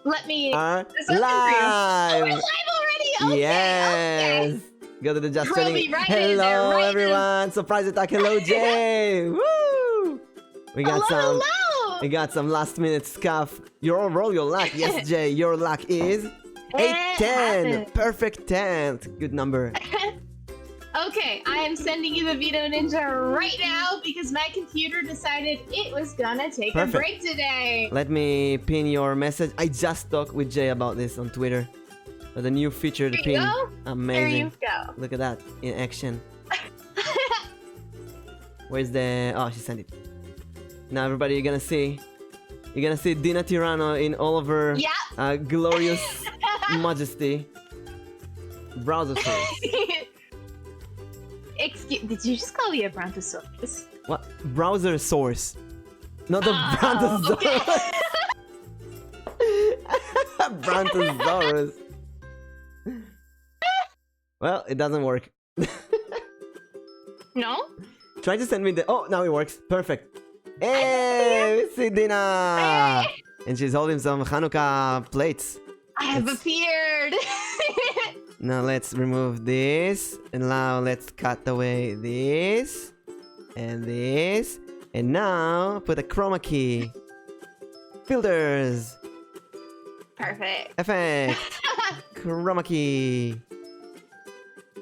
let me. Are There's something for you. Oh, we're live. live already. Okay. Yes. Okay. Go to the Just Throw Chatting. me right in there, Hello, right in. everyone. Surprise attack. Hello, Jay. Woo. We got Hello, some. hello. We got some last minute scuff. Your roll your luck. Yes, Jay. Your luck is 8-10. Perfect 10th. Good number. Okay, I am sending you the Veto Ninja right now because my computer decided it was gonna take a break today. Let me pin your message. I just talked with Jay about this on Twitter. The new feature, the pin. Go. Amazing. There you go. Look at that in action. Where's the... Oh, she sent it. Now everybody, you're gonna see dinahtyranno in all of her glorious majesty. Browser source. Excuse, did you just call me a brontosaurus? What? Browser source. Not the brontosaurus. Okay. Brontosaurus. Well, it doesn't work. No? Try to send me the... Oh, now it works. Perfect. Hey, we see Dinah. Hey. And she's holding some Hanukkah plates. I have appeared. Now let's remove this. And now let's cut away this. And this. And now put a chroma key. Filters. Perfect. Effect. Chroma key.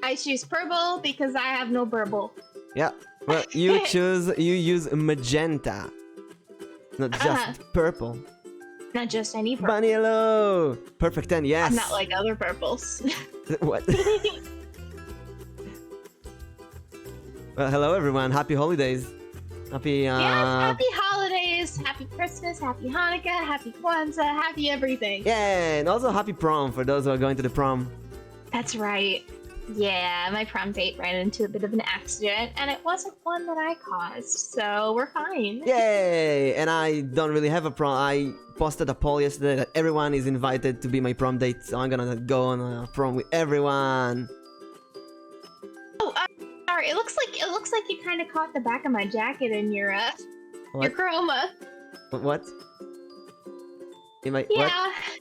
I choose purple because I have no burble. Yeah. Well, you use magenta. Not just purple. Not just any purple. Bunny hello. Perfect 10, yes. I'm not like other purples. What? Well, hello everyone. Happy holidays. Happy Yes, happy holidays, happy Christmas, happy Hanukkah, happy Kwanzaa, happy everything. Yeah, and also happy prom for those who are going to the prom. That's right. Yeah, my prom date ran into a bit of an accident, and it wasn't one that I caused, so we're fine. Yay! And I don't really have a prom. I posted a poll yesterday that everyone is invited to be my prom date, so I'm gonna go on a prom with everyone. Oh, sorry. It looks like you kind of caught the back of my jacket in your chroma. What? Yeah. What?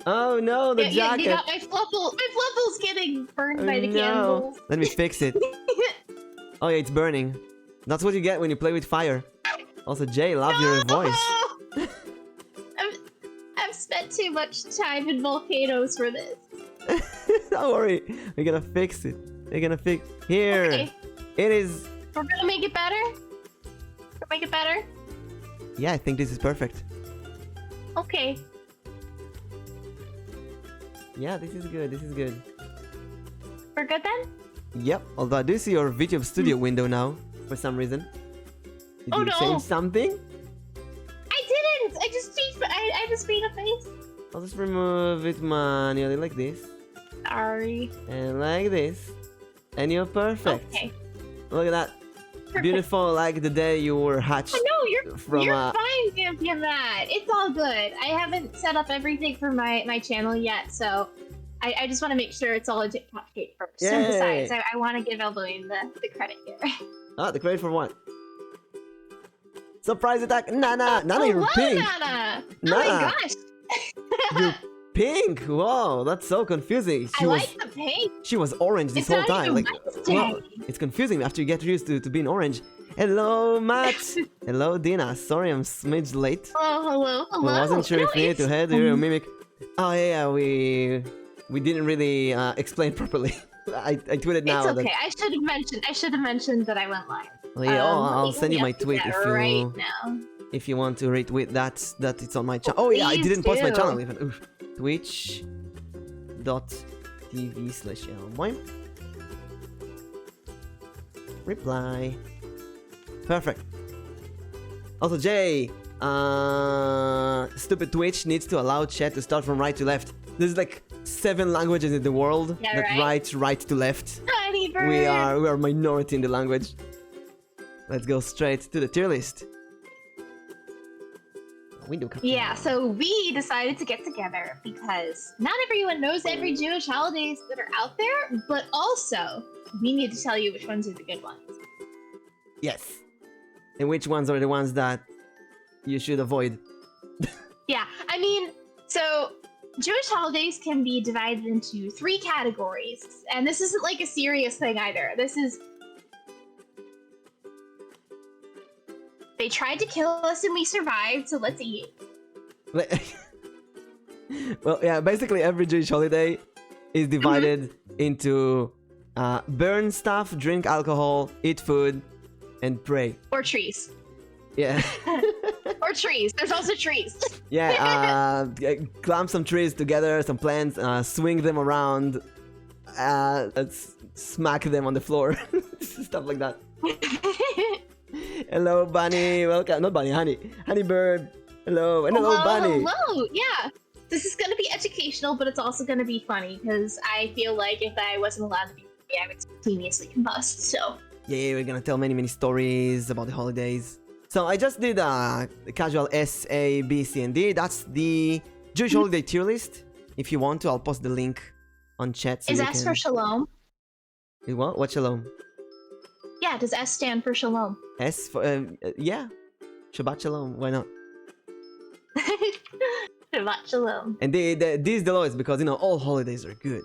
Oh no, the jacket! You got my fluffle. My fluffle's getting burned by the candles. Let me fix it. Oh yeah, it's burning. That's what you get when you play with fire. Also, Jay, love your voice. I've spent too much time in volcanoes for this. Don't worry, we're gonna fix it. We're gonna fix here. Okay. It is. We're gonna make it better. Make it better. Yeah, I think this is perfect. Okay. Yeah, this is good. This is good. We're good then? Yep. Although I do see your VTuber studio window now for some reason. Did you change something? I didn't. I just changed. I just made a face. I'll just remove it manually like this. Sorry. And like this. And you're perfect. Okay. Look at that. Perfect. Beautiful, like the day you were hatched. No, you're fine, Matt. It's all good. I haven't set up everything for my channel yet, so I just want to make sure it's all in tip-top shape first. Yay. And besides, I want to give Elboim the credit here. Ah, the credit for what? Surprise attack! Nana! Nana, you're pink! Nana! Nana. Oh my gosh! You're pink! Whoa, that's so confusing. I like the pink. She was orange this whole time. Like, wow, it's confusing after you get used to being orange. Hello, Matt. Hello, Dina. Sorry, I'm smidge late. Oh, hello. I wasn't sure if you need to head or mimic. Oh yeah, we didn't really explain properly. I tweeted now. It's okay. I should have mentioned that I went live. Oh, yeah, I'll send you my tweet if you want to retweet that it's on my channel. Oh yeah, I didn't post my channel even. Oof. Twitch.tv/Elboim. Reply. Perfect. Also, Jay, stupid Twitch needs to allow chat to start from right to left. There's like 7 languages in the world that write right to left. We are minority in the language. Let's go straight to the tier list. Yeah, so we decided to get together because not everyone knows every Jewish holidays that are out there, but also we need to tell you which ones are the good ones. Yes. And which ones are the ones that you should avoid. Yeah, I mean, so Jewish holidays can be divided into 3 categories, and this isn't like a serious thing either. This is... They tried to kill us and we survived, so let's eat. Well, yeah, basically every Jewish holiday is divided into burn stuff, drink alcohol, eat food, and pray. Or trees. Yeah. Or trees. There's also trees. Yeah, clamp some trees together, some plants, swing them around, smack them on the floor, stuff like that. Hello, Bunny. Welcome. Not Bunny, Honey. Honey Bird. Hello. And hello, Bunny. Hello. Yeah. This is going to be educational, but it's also going to be funny, because I feel like if I wasn't allowed to be free, I would spontaneously combust, so... Yeah, we're gonna tell many stories about the holidays. So I just did the casual S, A, B, C, and D. That's the Jewish holiday tier list. If you want to, I'll post the link on chat. So is S for Shalom? What? What Shalom? Yeah, does S stand for Shalom? S for, yeah. Shabbat Shalom, why not? Shabbat Shalom. And this is the lowest because, you know, all holidays are good.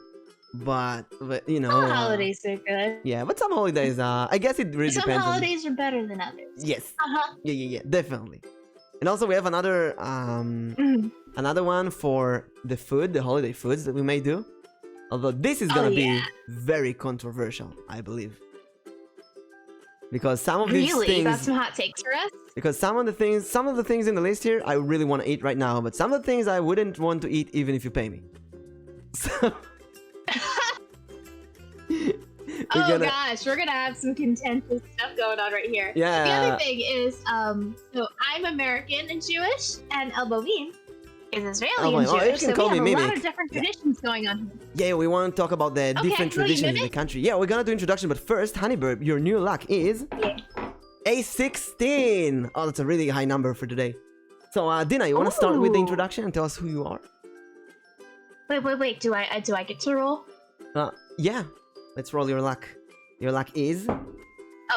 But you know... All holidays are good. Yeah, but some holidays, I guess it really depends. Some holidays are better than others. Yes. Yeah, definitely. And also we have another, another one for the food, the holiday foods that we may do. Although this is gonna be very controversial, I believe. Because some of these things... Got some hot takes for us? Because some of the things in the list here, I really want to eat right now. But some of the things I wouldn't want to eat even if you pay me. So... Gosh, we're gonna have some contentious stuff going on right here. Yeah. The other thing is, so I'm American and Jewish, and Elboim is Israeli and Jewish, so we have a lot of different traditions going on here. Yeah, we want to talk about the different traditions in the country. Yeah, we're gonna do introduction, but first, Honeybird, your new luck is A16. Oh, that's a really high number for today. So, Dina, you want to start with the introduction and tell us who you are? Wait. Do I get to roll? Yeah. Let's roll your luck. Your luck is...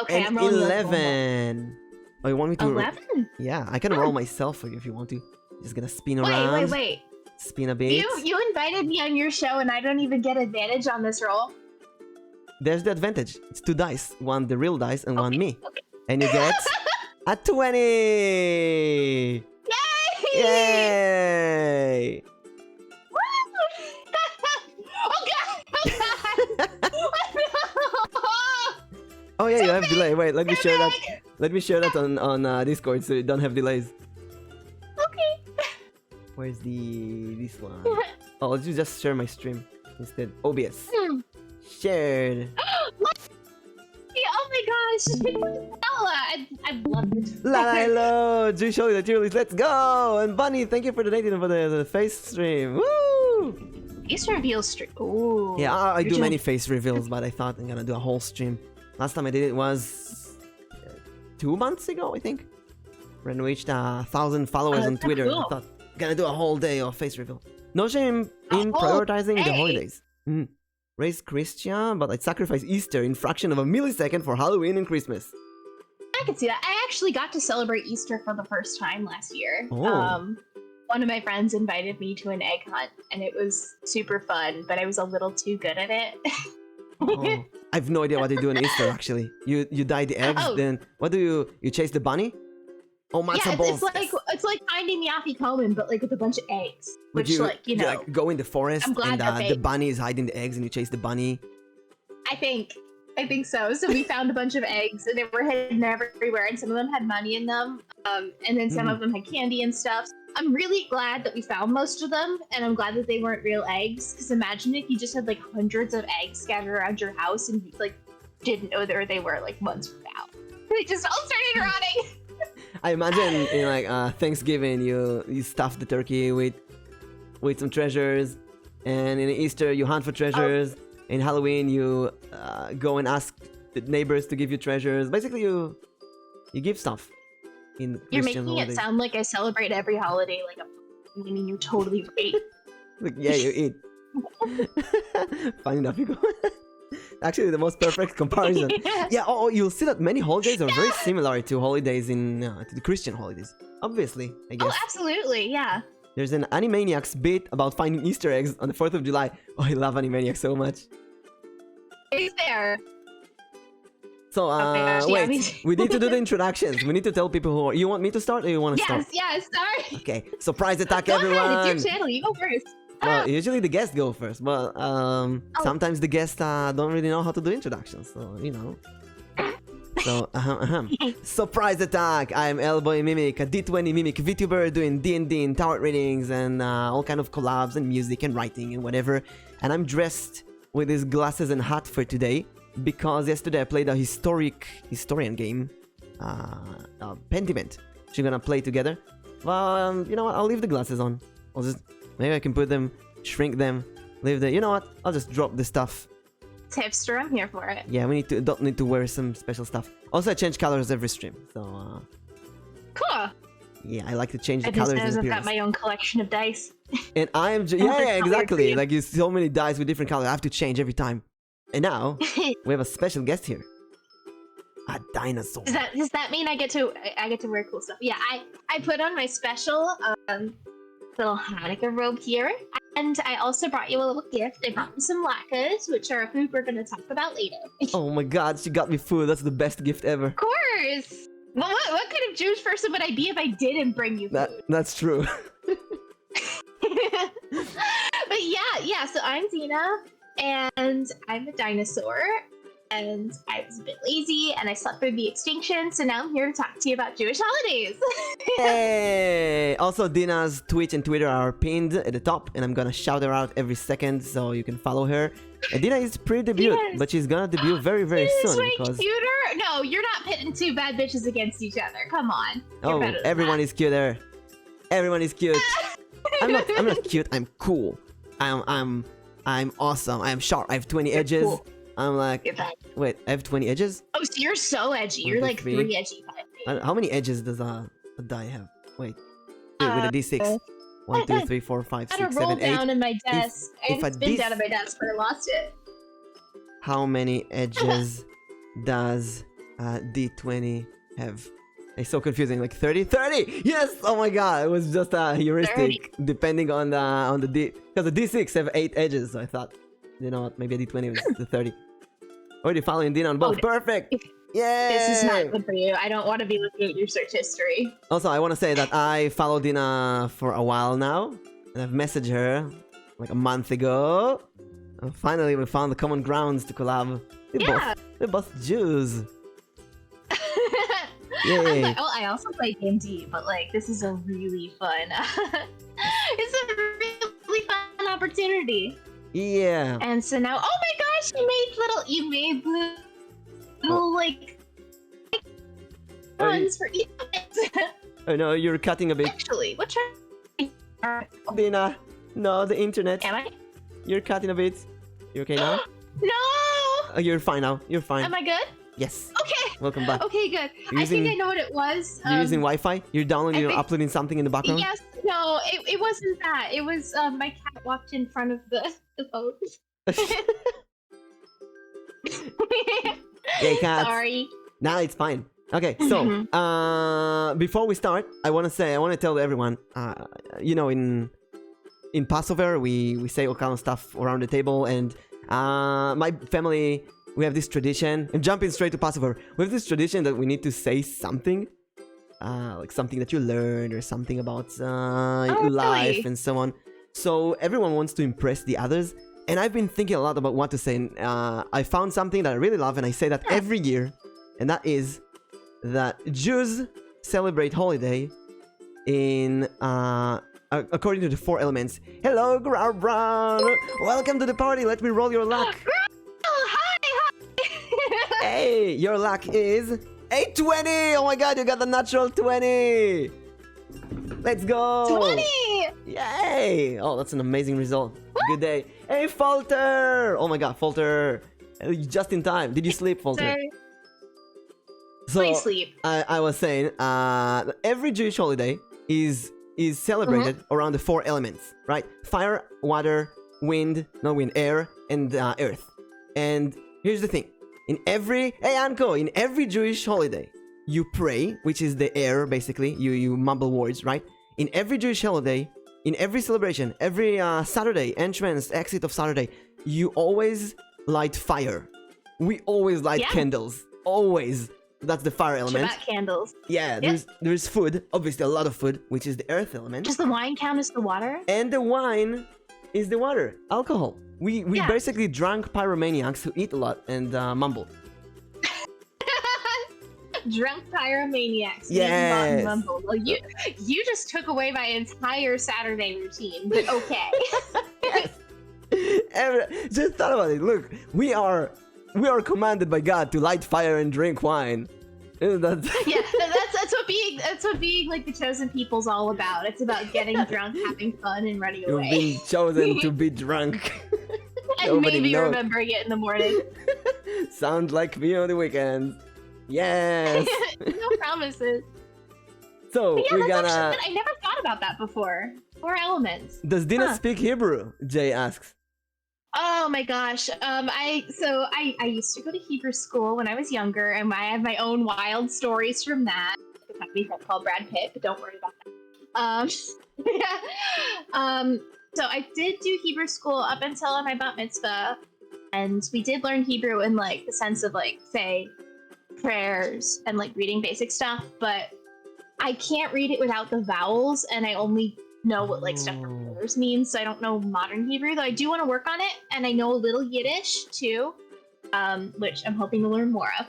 Okay, I'm rolling 11. Oh, you want me to... 11? Yeah, I can roll myself for you if you want to. Just gonna spin around. Wait. Spin a bit. You invited me on your show and I don't even get advantage on this roll? There's the advantage. It's 2 dice. One the real dice and one me. Okay. And you get a 20! Yay! Yay! Oh yeah, you have delay. Wait, let me share that. Let me share that on Discord so you don't have delays. Okay. Where's this one? Oh, let's just share my stream instead. OBS. Shared. Oh my gosh! I love this. Hello, Jewish holiday tier list. Let's go! And Bunny, thank you for donating for the face stream. Woo! Face reveal stream. Ooh. Yeah, I do many face reveals, but I thought I'm gonna do a whole stream. Last time I did it was 2 months ago, I think. When we reached 1,000 followers on Twitter. Cool. I thought, gonna do a whole day of face reveal. No shame in prioritizing the holidays. Raise Christian, but I'd sacrifice Easter in fraction of a millisecond for Halloween and Christmas. I can see that. I actually got to celebrate Easter for the first time last year. Oh. One of my friends invited me to an egg hunt, and it was super fun, but I was a little too good at it. Oh. I have no idea what they do on Easter, actually. You dye the eggs, then what do you chase the bunny? Oh, matzo balls. It's like finding the Afikoman, but like with a bunch of eggs. Which, you like go in the forest and the bunny is hiding the eggs and you chase the bunny. I think so. So we found a bunch of eggs and they were hidden everywhere, and some of them had money in them, and then some of them had candy and stuff. I'm really glad that we found most of them, and I'm glad that they weren't real eggs. Because imagine if you just had like hundreds of eggs scattered around your house and you like didn't know where they were like months from now. They just all started rotting. I imagine in like Thanksgiving you stuff the turkey with some treasures, and in Easter you hunt for treasures. In Halloween you go and ask the neighbors to give you treasures. Basically you give stuff. You're making it sound like I celebrate every holiday like meaning you totally wait. Like, yeah, you eat. Funny enough, you go. Actually, the most perfect comparison. Yeah, you'll see that many holidays are very similar to holidays to the Christian holidays. Obviously, I guess. Oh, absolutely, yeah. There's an Animaniacs bit about finding Easter eggs on the 4th of July. Oh, I love Animaniacs so much. It's there. So, wait, we need to do the introductions. We need to tell people who are... You want me to start or you want to start? Yes, sorry. Okay, surprise attack, Go everyone. ahead, it's your channel, you go first. Well, usually the guests go first, but sometimes the guests don't really know how to do introductions, so, you know. So, surprise attack! I'm Elboim Mimic, a D20 Mimic VTuber doing D&D and tarot readings and all kind of collabs and music and writing and whatever. And I'm dressed with these glasses and hat for today because yesterday I played a historian game, Pentiment. We're gonna play together. Well, you know what? I'll leave the glasses on. I'll just... Maybe I can put them, shrink them, leave the... You know what? I'll just drop the stuff. Tipster, I'm here for it. Yeah, we don't need to wear some special stuff. Also, I change colors every stream, so... Cool. Yeah, I like to change the colors. I've got my own collection of dice. And I am... Yeah, exactly. Like, you so many dice with different colors. I have to change every time. And now, we have a special guest here. A dinosaur. Does that mean I get to wear cool stuff? Yeah, I put on my special little Hanukkah robe here, and I also brought you a little gift. I brought you some latkes, which are a food we're going to talk about later. Oh my god, she got me food. That's the best gift ever. Of course. Well, what kind of Jewish person would I be if I didn't bring you food? That's true. But yeah. So I'm Dina, and I'm a dinosaur. And I was a bit lazy, and I slept through the extinction, so now I'm here to talk to you about Jewish holidays. Hey! Also, Dina's Twitch and Twitter are pinned at the top, and I'm gonna shout her out every second, so you can follow her. And Dina is pre-debut, but she's gonna debut very, very soon. Because... cuter? No, you're not pitting two bad bitches against each other. Come on. Oh, everyone is cuter. Everyone is cute. I'm not cute. I'm cool. I'm awesome. I'm sharp. I have 20 edges. Cool. I'm like, wait, I have 20 edges? Oh, so you're so edgy. You're like 3 edgy. How many edges does a die have? Wait, with a D6. 1, 2, 3, 4, 5, 6, 7, 8. Down in my desk. It's been down in my desk, but I lost it. How many edges does D20 have? It's so confusing. Like 30? 30! Yes! Oh my god, it was just a heuristic 30. Depending on the D. Because the D6 have 8 edges, so I thought, you know what, maybe a D20 was the 30. Already following Dina on both. Perfect! Yeah. This is not good for you. I don't want to be looking at your search history. Also, I want to say that I follow Dina for a while now. And I've messaged her like a month ago. And finally, we found the common grounds to collab. We're both Jews. Yay. Well, I also play D&D, but like, this is a really fun... it's a really fun opportunity. Yeah. And so now, oh my gosh, you made little like ones for each of it. Oh no, you're cutting a bit. Actually, what Dina, no, the internet. Am I? You're cutting a bit. You okay now? No! You're fine now. You're fine. Am I good? Yes. Okay. Welcome back. Okay, good. I think I know what it was. You're using Wi-Fi? You're downloading or uploading something in the background? Yes. No, it wasn't that. It was my cat walked in front of the phone. Yay, cat. Sorry. Nah, it's fine. Okay, so before we start, I want to tell everyone, you know, in Passover we say all kind of stuff around the table, and my family, we have this tradition. I'm jumping straight to Passover. We have this tradition that we need to say something, like something that you learned or something about life really? And so on. So everyone wants to impress the others, and I've been thinking a lot about what to say. And, I found something that I really love, and I say that every year, and that is that Jews celebrate holiday in according to the 4 elements. Hello, Growl Brown! Welcome to the party. Let me roll your luck. Hi! Hey, your luck is a 20! Oh my god, you got the natural 20! Let's go! 20! Yay! Oh, that's an amazing result. Good day. Hey, Falter! Oh my god, Falter. Just in time. Did you sleep, Falter? Sorry. So, sleep. I was saying, every Jewish holiday is celebrated around the 4 elements, right? Fire, water, air, and earth. And here's the thing. In every Jewish holiday, you pray, which is the air, basically. You mumble words, right? In every Jewish holiday, in every celebration, every Saturday, entrance, exit of Saturday, you always light fire. We always light candles. Always. That's the fire element. Shabbat candles. Yeah, there's food. Obviously, a lot of food, which is the earth element. Does the wine count as the water? And the wine is the water. Alcohol. We basically drunk pyromaniacs who eat a lot and mumble. Drunk pyromaniacs. Yes. Mumble. Well, you just took away my entire Saturday routine, but okay. Just thought about it. Look, we are commanded by God to light fire and drink wine. That's what being like the chosen people's all about. It's about getting drunk, having fun, and running away. You've been chosen to be drunk. And maybe remembering it in the morning. Sounds like me on the weekends. Yes. No promises. So we're gonna. I never thought about that before. 4 elements. Does Dina speak Hebrew? Jay asks. Oh my gosh. I used to go to Hebrew school when I was younger, and I have my own wild stories from that. The company called Brad Pitt, but don't worry about that. So I did do Hebrew school up until my bat mitzvah, and we did learn Hebrew in like the sense of like say prayers and like reading basic stuff, but I can't read it without the vowels, and I only know what like stuff from prayers means, so I don't know modern Hebrew, though I do want to work on it, and I know a little Yiddish too, which I'm hoping to learn more of.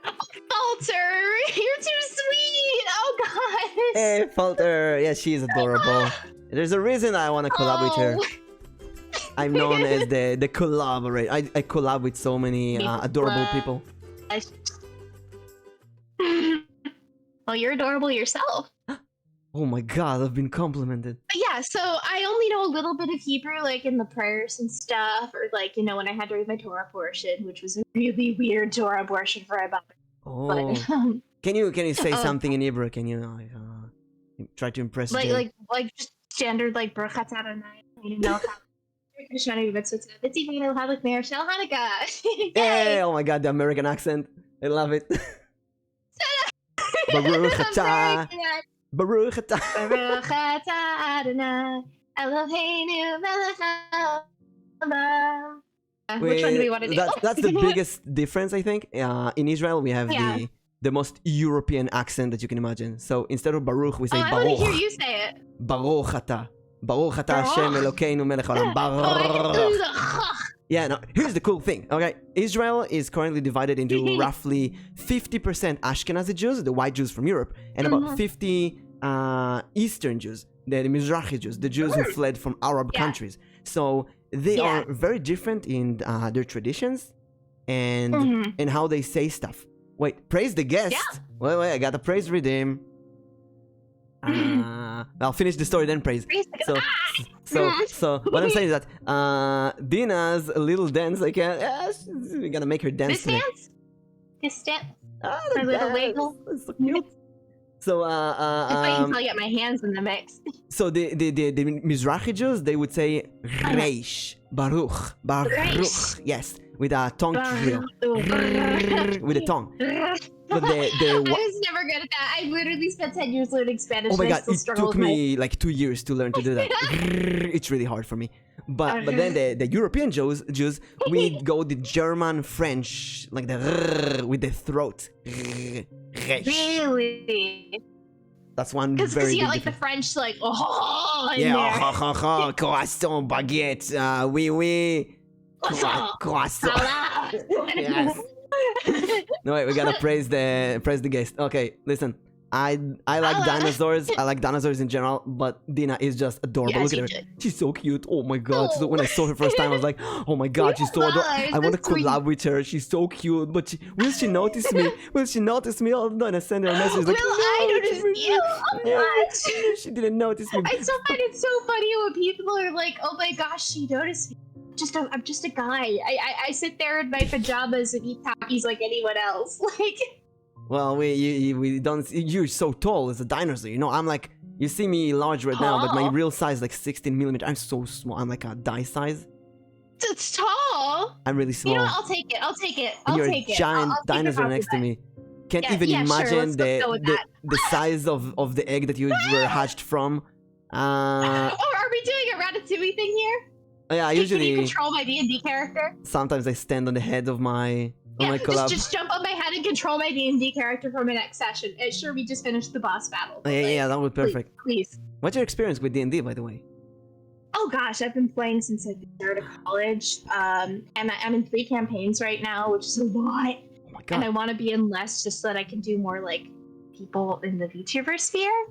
Falter, you're too sweet. Oh god. Hey Falter, yeah, she's adorable. There's a reason I want to collab with her. I'm known as the collaborator. I collab with so many adorable people. Well, you're adorable yourself. Oh my god, I've been complimented. But yeah, so I only know a little bit of Hebrew, like in the prayers and stuff, or like, you know, when I had to read my Torah portion, which was a really weird Torah portion for about. Oh. But, can you say something in Hebrew? Can you try to impress like Jay? like just standard like Brachat Adonai, you know. Hey, oh my god, the American accent. I love it. Baruch atah. Baruch atah. Baruch atah Adonai Eloheinu melech haolam. Which one do we want to do? That's the biggest difference, I think. In Israel, we have the most European accent that you can imagine. So instead of Baruch, we say Baruch. I want to hear you say it. Baruch atah. Baruch atah Hashem Elokeinu melech haolam. Baruch. Yeah, no, here's the cool thing, okay? Israel is currently divided into roughly 50% Ashkenazi Jews, the white Jews from Europe, and about 50 Eastern Jews, the Mizrahi Jews, the Jews who fled from Arab countries. So they are very different in their traditions and how they say stuff. Wait, praise the guest? Wait, I gotta praise redeem. I'll finish the story then praise. So what I'm saying is that Dina's little dance, I can't. We're gonna make her dance. This dance? This dance? My little wiggle. That's so cute. So Just wait until I get my hands in the mix. So the Mizrahi Jews, they would say Reish, Baruch, Baruch. Yes, with a tongue drill. With a tongue. But I was never good at that. I literally spent 10 years learning Spanish. Oh my god, it took me like 2 years to learn to do that. It's really hard for me. But then the European Jews, we go the German, French, like the with the throat. Really? That's one very Because you got big like the French, like, oh, in there. Croissant, baguette, oui, oui. Croissant. Yes. No wait, we gotta praise the guest. Okay, listen. I like dinosaurs. I like dinosaurs in general, but Dina is just adorable. Look at her. She's so cute. Oh my god. So when I saw her first time, I was like, oh my god, she's so adorable. I want to collab with her. She's so cute. But will she notice me? Will she notice me? Oh no, and I send her a message like, I notice you? She didn't notice me. I still find it so funny when people are like, oh my gosh, she noticed me. I'm just a guy. I sit there in my pajamas and eat Takis like anyone else. Like. Well, we don't. You're so tall as a dinosaur. You know, I'm like. You see me large right now, but my real size is like 16 millimeters. I'm so small. I'm like a die size. It's tall. I'm really small. You know what? I'll take it. I'll take it. I'll you're take a it. giant dinosaur next to me. Can't even imagine sure, the size of the egg that you were hatched from. are we doing a Ratatouille thing here? Yeah, Can usually. you control my D&D character? Sometimes I stand on the head of my collab. Just jump on my head and control my D&D character for my next session. Sure, we just finished the boss battle. Yeah, that would be perfect. Please. What's your experience with D&D, by the way? Oh gosh, I've been playing since I started college. And I'm in 3 campaigns right now, which is a lot. Oh my god. And I want to be in less just so that I can do more like people in the VTuber sphere.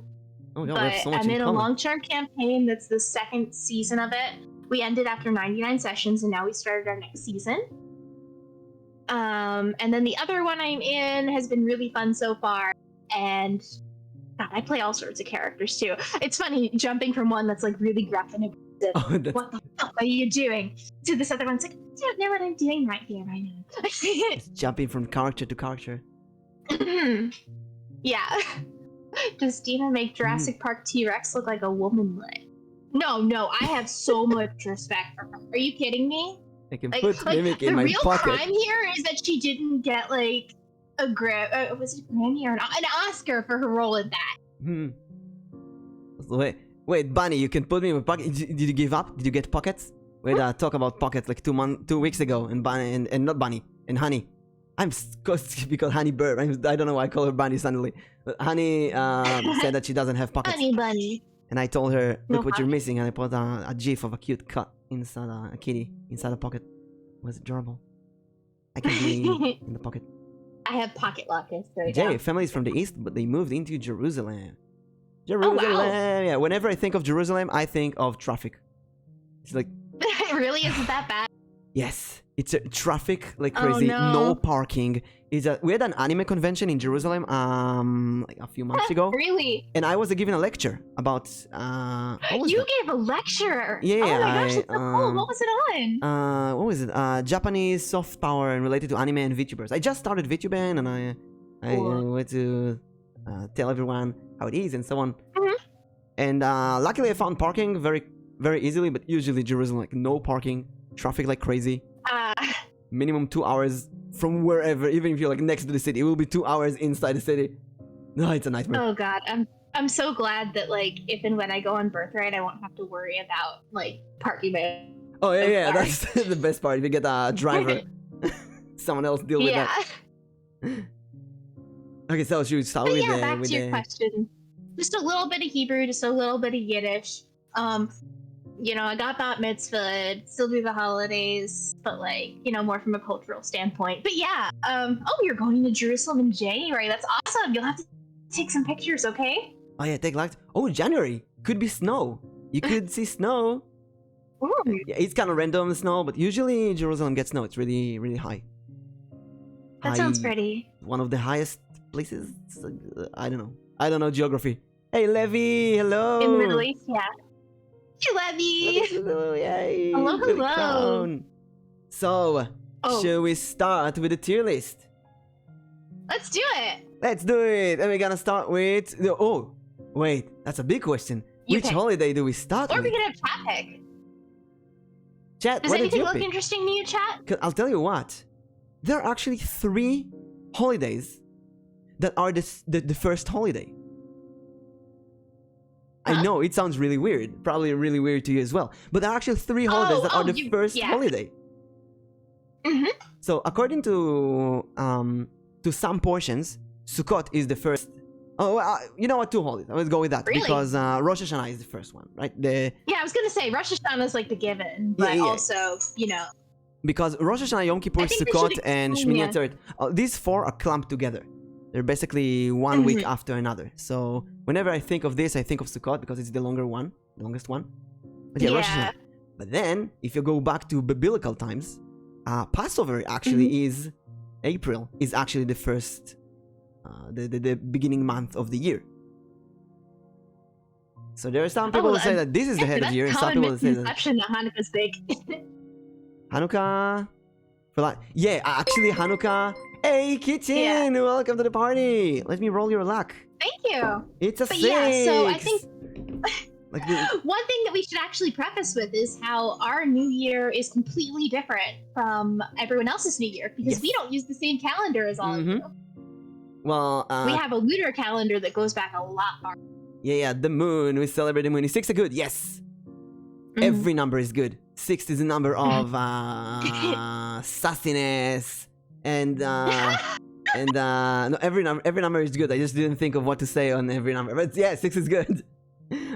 Oh god, But so much I'm in a common. long-term campaign that's the 2nd season of it. We ended after 99 sessions, and now we started our next season. And then the other one I'm in has been really fun so far, and God, I play all sorts of characters too. It's funny jumping from one that's like really gruff and aggressive. Oh, What the fuck are you doing? To this other one's like, I don't know what I'm doing right here, right now. It's jumping from character to character. Yeah. Does Dina make Jurassic Park T-Rex look like a woman leg? No, I have so much respect for her. Are you kidding me? I can put Mimic in my pocket. The real pocket. crime here is that she didn't get like a was it a Grammy or an Oscar for her role in that. Wait, Bunny, you can put me in my pocket. Did you give up? Did you get pockets? We had talk about pockets like 2 weeks ago, and Bunny and not Bunny and Honey. I'm because Honey Bird. I don't know why I call her Bunny suddenly. But Honey said that she doesn't have pockets. Honey bunny. And I told her, look No what you're pockets. missing, and I put a gif of a cute cut inside a kitty inside a pocket. It was adorable. I can be in the pocket. I have pocket lockers right Jay, now. family's from the east, but they moved into Jerusalem. Jerusalem. Oh, wow. Yeah, whenever I think of Jerusalem, I think of traffic. It's like, It really isn't that bad. yes, it's traffic like Oh, crazy. no. No parking. We had an anime convention in Jerusalem like a few months ago, Really? and I was giving a lecture about what was You that? gave a lecture. Yeah, Oh my gosh, that's so cool. um, What was it on? what was it? Japanese soft power and related to anime and VTubers. I just started VTubing, and I Cool. went to tell everyone how it is and so on. Mhm. And luckily, I found parking very, very easily. But usually, Jerusalem like no parking, traffic like crazy. Minimum 2 hours from wherever, even if you're like next to the city, it will be 2 hours inside the city. No, it's a nightmare. Oh god, I'm so glad that like if and when I go on Birthright, I won't have to worry about like parking my. Oh yeah, yeah, sorry. that's the best part. If you get a driver, someone else deal with Yeah. that. Okay, so should we start But with yeah, the back to your question. Just a little bit of Hebrew, just a little bit of Yiddish. You know, I got bat mitzvah, still do the holidays, but like, you know, more from a cultural standpoint. But yeah, oh, you're going to Jerusalem in January. That's awesome. You'll have to take some pictures, okay? Oh yeah, take light. Oh, January could be snow. You could see snow. Ooh. Yeah, it's kind of random snow, but usually Jerusalem gets snow. It's really, really high. That sounds pretty. One of the highest places. I don't know. I don't know geography. Hey, Levi, hello. In the Middle East, yeah. Hey, Levy! Hello, yay. Hello, Really hello. crown. So, Oh. should we start with the tier list? Let's do it! Let's do it. And we're gonna start with. Oh, wait. That's a big question. You Which pick. holiday do we start Or with? we can have chat pick. Chat, Does what did anything you look pick? interesting to you, chat? 'Cause I'll tell you what. There are actually 3 holidays that are the first holiday. I Huh? know it sounds really weird, probably really weird to you as well. But there are actually 3 holidays that are the first holiday. Mm-hmm. So according to some portions, Sukkot is the first. Oh, you know what? 2 holidays. Let's go with that Really? because Rosh Hashanah is the first one, right? Yeah, I was gonna say Rosh Hashanah is like the given, but Yeah, yeah. also, you know, Because Rosh Hashanah, Yom Kippur, I think we Sukkot, should and explain, Shmini yeah. Atzeret, these 4 are clumped together. They're basically one week after another. So whenever I think of this, I think of Sukkot because it's the longest one. But yeah, Rosh Yeah. Hashanah. But then, if you go back to biblical times, Passover actually is April. Is actually the first, the beginning month of the year. So there are some people who say that this is the head of the year, and some people who say that misconception that Hanukkah's big. Hanukkah. For like, yeah, actually Hanukkah. Hey, Kitchen, Yeah. welcome to the party. Let me roll your luck. Thank you. It's a But 6. yeah, so I think like one thing that we should actually preface with is how our new year is completely different from everyone else's new year because Yes. we don't use the same calendar as all of you. well, We have a lunar calendar that goes back a lot far. Yeah, the moon. We celebrate the moon. Is 6 a good? Yes. Every number is good. 6 is a number of sassiness and no, every number is good. I just didn't think of what to say on every number, but yeah, 6 is good.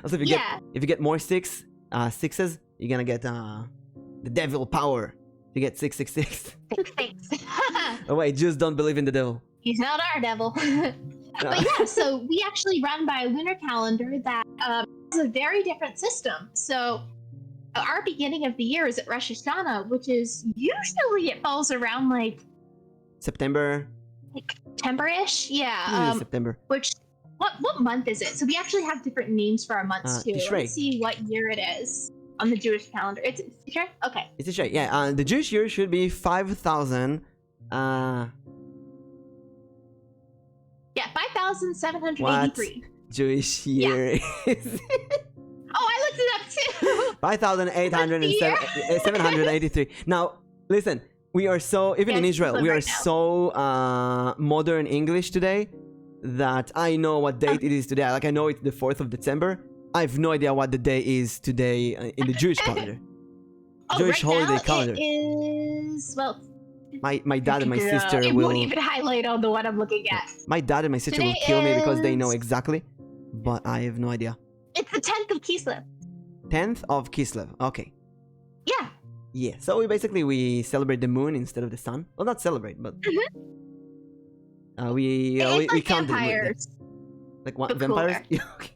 Also, if you get more sixes, you're gonna get the devil power. You get 666. 666. Oh wait, just don't believe in the devil. He's not our devil. But yeah, so we actually run by a lunar calendar that is a very different system. So our beginning of the year is at Rosh Hashanah, which is usually it falls around like September. Like September-ish, yeah. September. Which what month is it? So we actually have different names for our months too. Tishrei. Let's see what year it is on the Jewish calendar. It's Tishrei? Okay. It's Tishrei, yeah. The Jewish year should be 5,000. Yeah, 5,783. Jewish year is? Oh, I looked it up too. 5,783. Now, listen. We are so, even in Israel, we are so modern English today that I know what date it is today. Like, I know it's the 4th of December. I have no idea what the day is today in the Jewish calendar. Jewish holiday calendar. It is, well... My dad and my sister it will... won't even highlight on the one I'm looking at. My dad and my sister will kill me because they know exactly. But I have no idea. It's the 10th of Kislev. 10th of Kislev. Okay. Yeah. Yeah, so we celebrate the moon instead of the sun. Well, not celebrate, but we count vampires. the moon. Like what? Vampires? Yeah. Okay.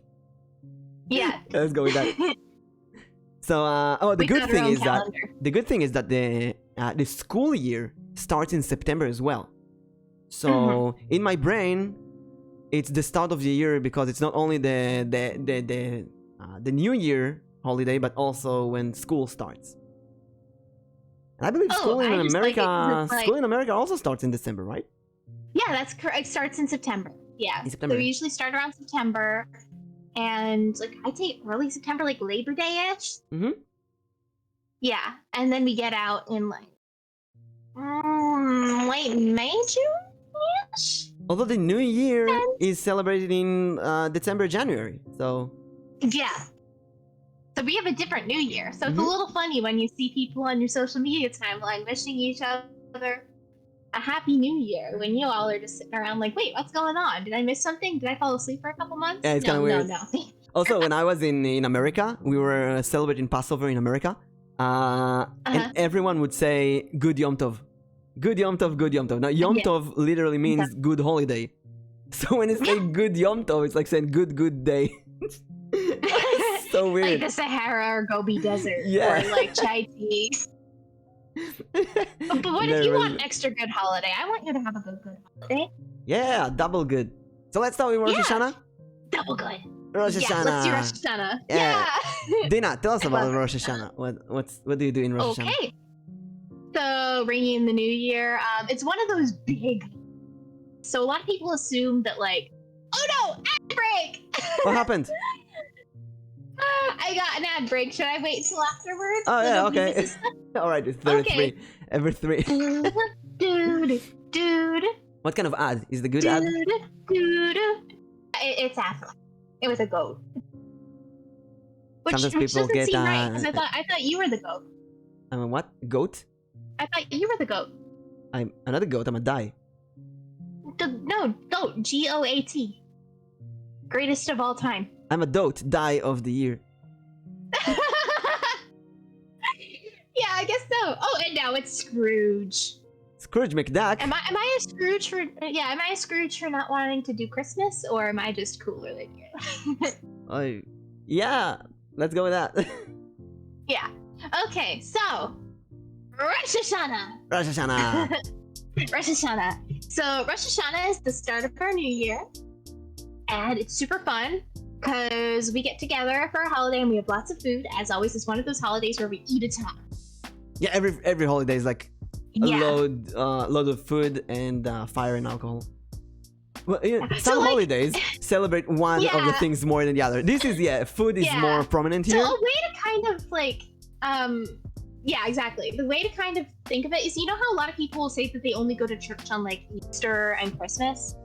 Yeah. Let's go with that. So, the good thing is that the school year starts in September as well. So in my brain, it's the start of the year because it's not only the New Year holiday, but also when school starts. I believe school in America also starts in December, right? Yeah, that's correct. It starts in September. Yeah. In September. So we usually start around September, and like I'd say early September, like Labor Day-ish. Yeah, and then we get out in like late May, June-ish. Although the New Year is celebrated in December, January, so yeah. So we have a different New Year. So it's a little funny when you see people on your social media timeline wishing each other a happy New Year when you all are just sitting around like, wait, what's going on? Did I miss something? Did I fall asleep for a couple months? Yeah, it's kind of weird. No. Also, when I was in America, we were celebrating Passover in America, and everyone would say, Good Yom Tov. Good Yom Tov, Good Yom Tov. Now, Yom Tov literally means good holiday. So when you say Good Yom Tov, it's like saying good day. So weird. Like the Sahara or Gobi Desert. Yeah. Or like chai tea. But what if you want an extra good holiday? I want you to have a good holiday. Yeah, double good. So let's start with Rosh Hashanah. Double good. Rosh Hashanah. Yeah, let's do Rosh Hashanah. Yeah. Dina, tell us about Rosh Hashanah. What do you do in Rosh Hashanah? Okay. So ringing in the new year, it's one of those big. So a lot of people assume that like, oh no, ad break. What happened? I got an ad break. Should I wait till afterwards? Oh yeah, okay. All right, it's every three. Dude. What kind of ad? Is the good ad? It's Africa. It was a goat. Sometimes people doesn't get. Seem right, 'cause I thought you were the goat. I'm a what? Goat? I thought you were the goat. I'm another goat. I'm a die. No, goat. GOAT. Greatest of all time. I'm a dote. Die of the year. Yeah, I guess so. Oh, and now it's Scrooge. Scrooge McDuck. Am I a Scrooge for? Yeah, am I a Scrooge for not wanting to do Christmas, or am I just cooler than you? Yeah. Let's go with that. Yeah. Okay, so Rosh Hashanah. Rosh Hashanah. Rosh Hashanah. So Rosh Hashanah is the start of our new year, and it's super fun because we get together for a holiday and we have lots of food. As always, it's one of those holidays where we eat a ton. Yeah, every holiday is like a load of food and fire and alcohol. Well, some holidays celebrate one of the things more than the other. This is food is more prominent here. So a way to kind of like yeah, exactly. The way to kind of think of it is, you know how a lot of people say that they only go to church on like Easter and Christmas?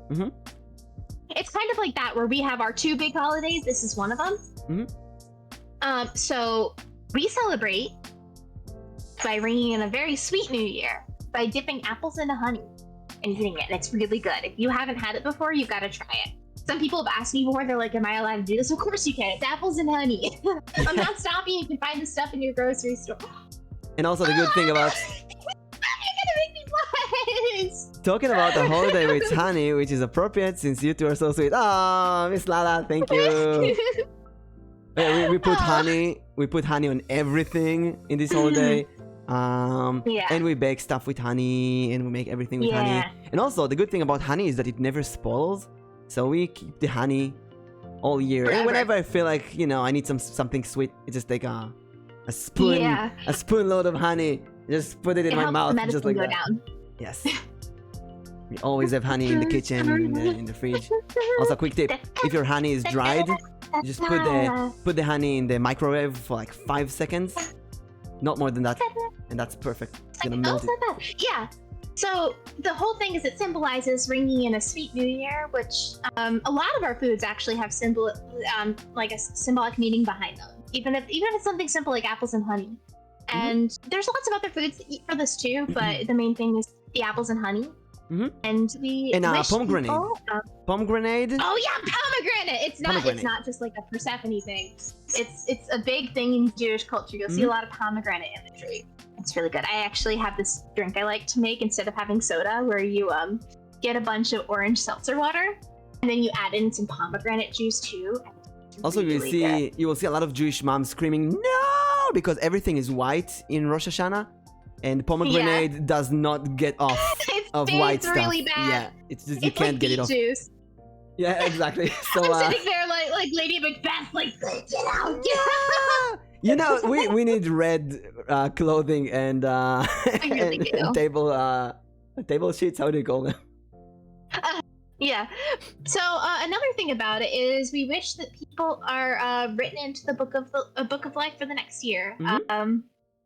it's kind of like that where we have our two big holidays. This is one of them. So we celebrate by ringing in a very sweet New Year by dipping apples into honey and eating it, and it's really good. If you haven't had it before, you've got to try it. Some people have asked me before, they're like, am I allowed to do this? Of course you can. It's apples and honey. I'm not stopping you. You can find this stuff in your grocery store. And also the good thing about... Talking about the holiday with honey, which is appropriate since you two are so sweet. Oh, Miss Lala, thank you. we put honey. We put honey on everything in this holiday. And we bake stuff with honey, and we make everything with honey. And also, the good thing about honey is that it never spoils. So we keep the honey all year. Forever. And whenever I feel like, you know, I need something sweet, I just take a spoon, a spoon load of honey, just put it in my mouth, just like that. Down. Yes. We always have honey in the kitchen, in the fridge. Also, quick tip: if your honey is dried, you just put the honey in the microwave for like 5 seconds, not more than that, and that's perfect. It's gonna melt it. Yeah. So the whole thing is it symbolizes ringing in a sweet new year, which a lot of our foods actually have like a symbolic meaning behind them. Even if it's something simple like apples and honey. And there's lots of other foods that eat for this too, but the main thing is the apples and honey. And we pomegranate. Pomegranate. Oh yeah, pomegranate. It's not just like a Persephone thing. It's a big thing in Jewish culture. You'll see a lot of pomegranate imagery. It's really good. I actually have this drink I like to make instead of having soda, where you get a bunch of orange seltzer water, and then you add in some pomegranate juice too. Also, you will see a lot of Jewish moms screaming no because everything is white in Rosh Hashanah, and pomegranate does not get off of white stuff. Really bad. Yeah, it's just you can't like get it off. Juice. Yeah, exactly. So I'm sitting there like Lady Macbeth, like get out. Yeah. You know, we need red clothing and and table sheets. How do you call them? Yeah. So another thing about it is we wish that people are written into the book of life for the next year.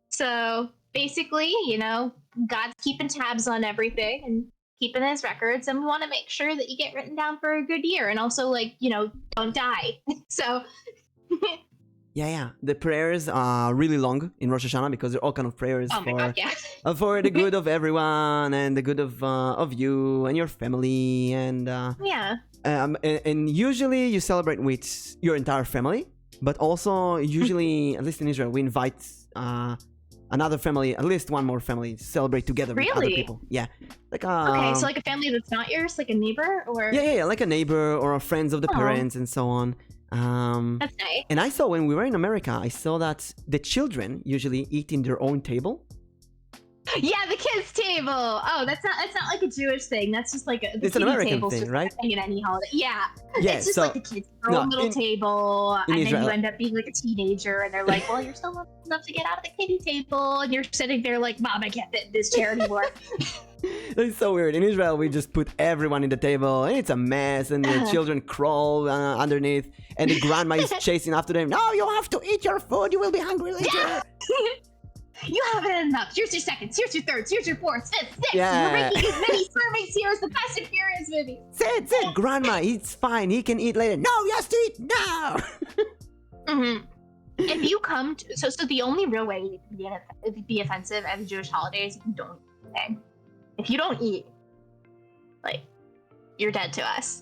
So basically, you know, God's keeping tabs on everything and keeping his records, and we want to make sure that you get written down for a good year, and also, like, you know, don't die. So. Yeah. The prayers are really long in Rosh Hashanah because they're all kind of prayers for the good of everyone and the good of you and your family and and usually you celebrate with your entire family, but also usually at least in Israel we invite another family, at least one more family, to celebrate together with other people. Yeah, like okay, so like a family that's not yours, like a neighbor, or like a neighbor or friends of the parents and so on. That's nice. And I saw when we were in America, I saw that the children usually eat in their own table. Yeah, the kids' table. Oh, that's not like a Jewish thing. That's just like it's an American thing, right? In any holiday. Yeah. Yeah, it's just like the kids' own little table, and Israel, then you end up being like a teenager, and they're like, "Well, you're still old enough to get out of the kiddie table," and you're sitting there like, "Mom, I can't fit in this chair anymore." It's so weird. In Israel, we just put everyone in the table, and it's a mess, and the children crawl underneath, and the grandma is chasing after them. No, you have to eat your food. You will be hungry later. You haven't enough. Here's your seconds. Here's your thirds. Here's your fourths. Fifths. Sixths. You're making as many servings here as the Fast and Furious movie. Sit. Grandma, it's fine. He can eat later. No, he has to eat now. If you come to... So the only real way you can be offensive at the Jewish holidays is if you don't eat anything. If you don't eat, like, you're dead to us.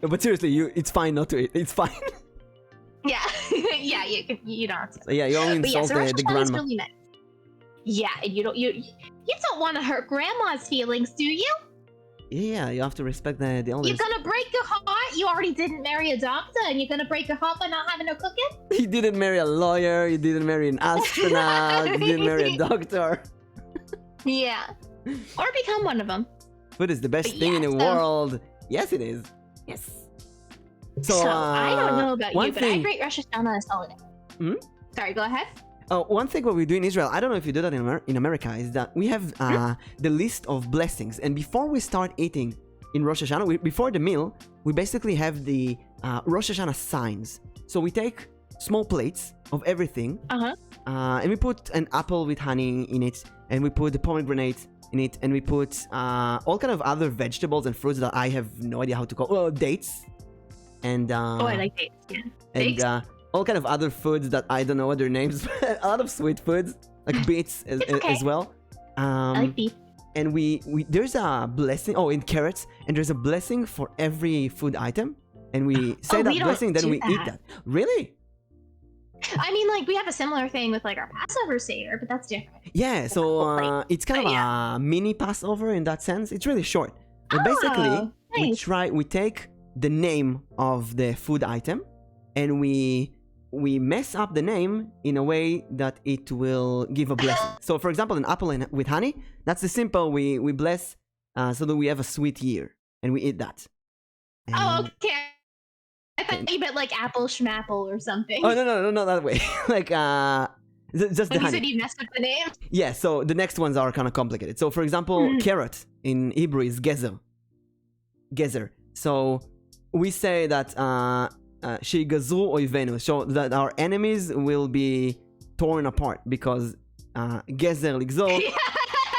But seriously, it's fine not to eat. It's fine. Yeah. Yeah, you don't have to. So yeah, you only insult the grandma. Really nice. Yeah, and you don't want to hurt grandma's feelings, do you? Yeah, you have to respect the elders. You're gonna break her heart? You already didn't marry a doctor, and you're gonna break her heart by not having her cooking? You didn't marry a lawyer, you didn't marry an astronaut, you didn't marry a doctor. Yeah. Or become one of them. Food is the best thing in the world. Yes, it is. Yes. So I don't know about you, but I rate Rosh Hashanah as holiday. Sorry, go ahead. One thing what we do in Israel, I don't know if you do that in America, is that we have the list of blessings. And before we start eating in Rosh Hashanah, before the meal, we basically have the Rosh Hashanah signs. So we take small plates of everything, and we put an apple with honey in it, and we put the pomegranate in it, and we put all kind of other vegetables and fruits that I have no idea how to call. Well, dates, and oh, I like dates. Yeah. And all kind of other foods that I don't know what their names. But a lot of sweet foods like beets as well. I like beets. And we there's a blessing. Oh, in carrots, and there's a blessing for every food item, and we say that blessing, then we eat that. Really? I mean, like, we have a similar thing with, like, our Passover Seder, but that's different. Yeah, so it's kind of a mini Passover in that sense. It's really short. But basically, nice. we take the name of the food item, and we mess up the name in a way that it will give a blessing. So, for example, an apple with honey, that's the simple, we bless so that we have a sweet year, and we eat that. And oh, okay. I thought you meant like apple schmapple or something. Oh, no, not that way. Like, just the honey. You said you messed with the name? Yeah, so the next ones are kind of complicated. So, for example, carrot in Hebrew is gezer. Gezer. So, we say that sheyigazru oivenu, so that our enemies will be torn apart because gezer ligzor,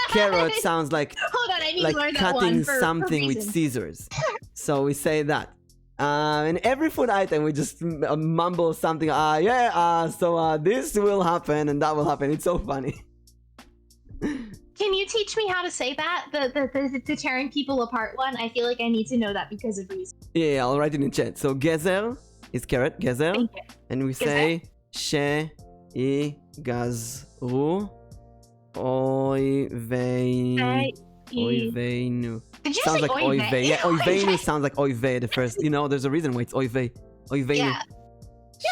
carrot sounds like, hold on, I need like to learn that cutting one for something with scissors. So we say that. And every food item we just mumble something. So this will happen and that will happen. It's so funny. Can you teach me how to say that? The tearing people apart one? I feel like I need to know that because of reason. Yeah, I'll write it in chat. So gezer is carrot, gezer. And we say sheyigazru oivenu. Did you sounds say like oive? Yeah, oivenu sounds like oive the first. You know, there's a reason why it's oive. Oivenu.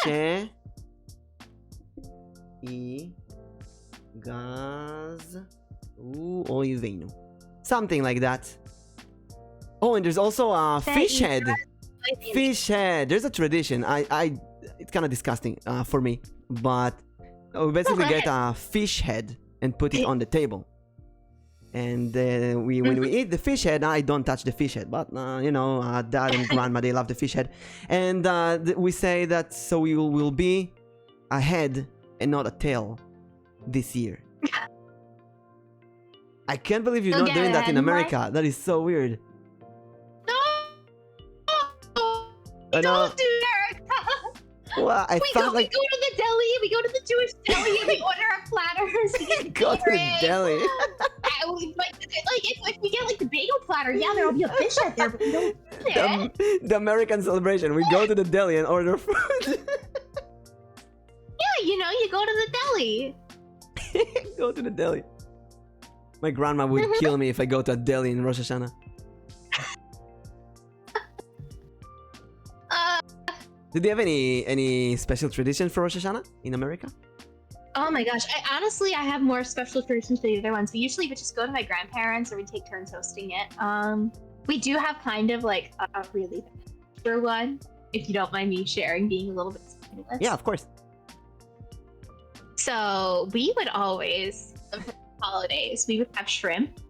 Yeah. Oivenu. Something like that. Oh, and there's also a fish head. Fish head. There's a tradition. It's kind of disgusting for me, but we basically get a fish head and put it on the table. And when we eat the fish head, I don't touch the fish head, but you know, dad and grandma, they love the fish head. And we say that so we will be a head and not a tail this year. I can't believe you're not doing that in America. That is so weird. No, don't do America. Well, we go to the deli, we go to the Jewish deli, and we order our platters. We go to the deli. If we get like the bagel platter, yeah, there'll be a fish head there, but we don't eat it. The American celebration, we go to the deli and order food. Yeah, you know, you go to the deli. Go to the deli. My grandma would kill me if I go to a deli in Rosh Hashanah. Did you have any special tradition for Rosh Hashanah in America? Oh my gosh, I have more special traditions than the other ones. We usually would just go to my grandparents or we take turns hosting it. We do have kind of like a really big one, if you don't mind me sharing, being a little bit spoilers. Yeah, of course. So we would always, for holidays, we would have shrimp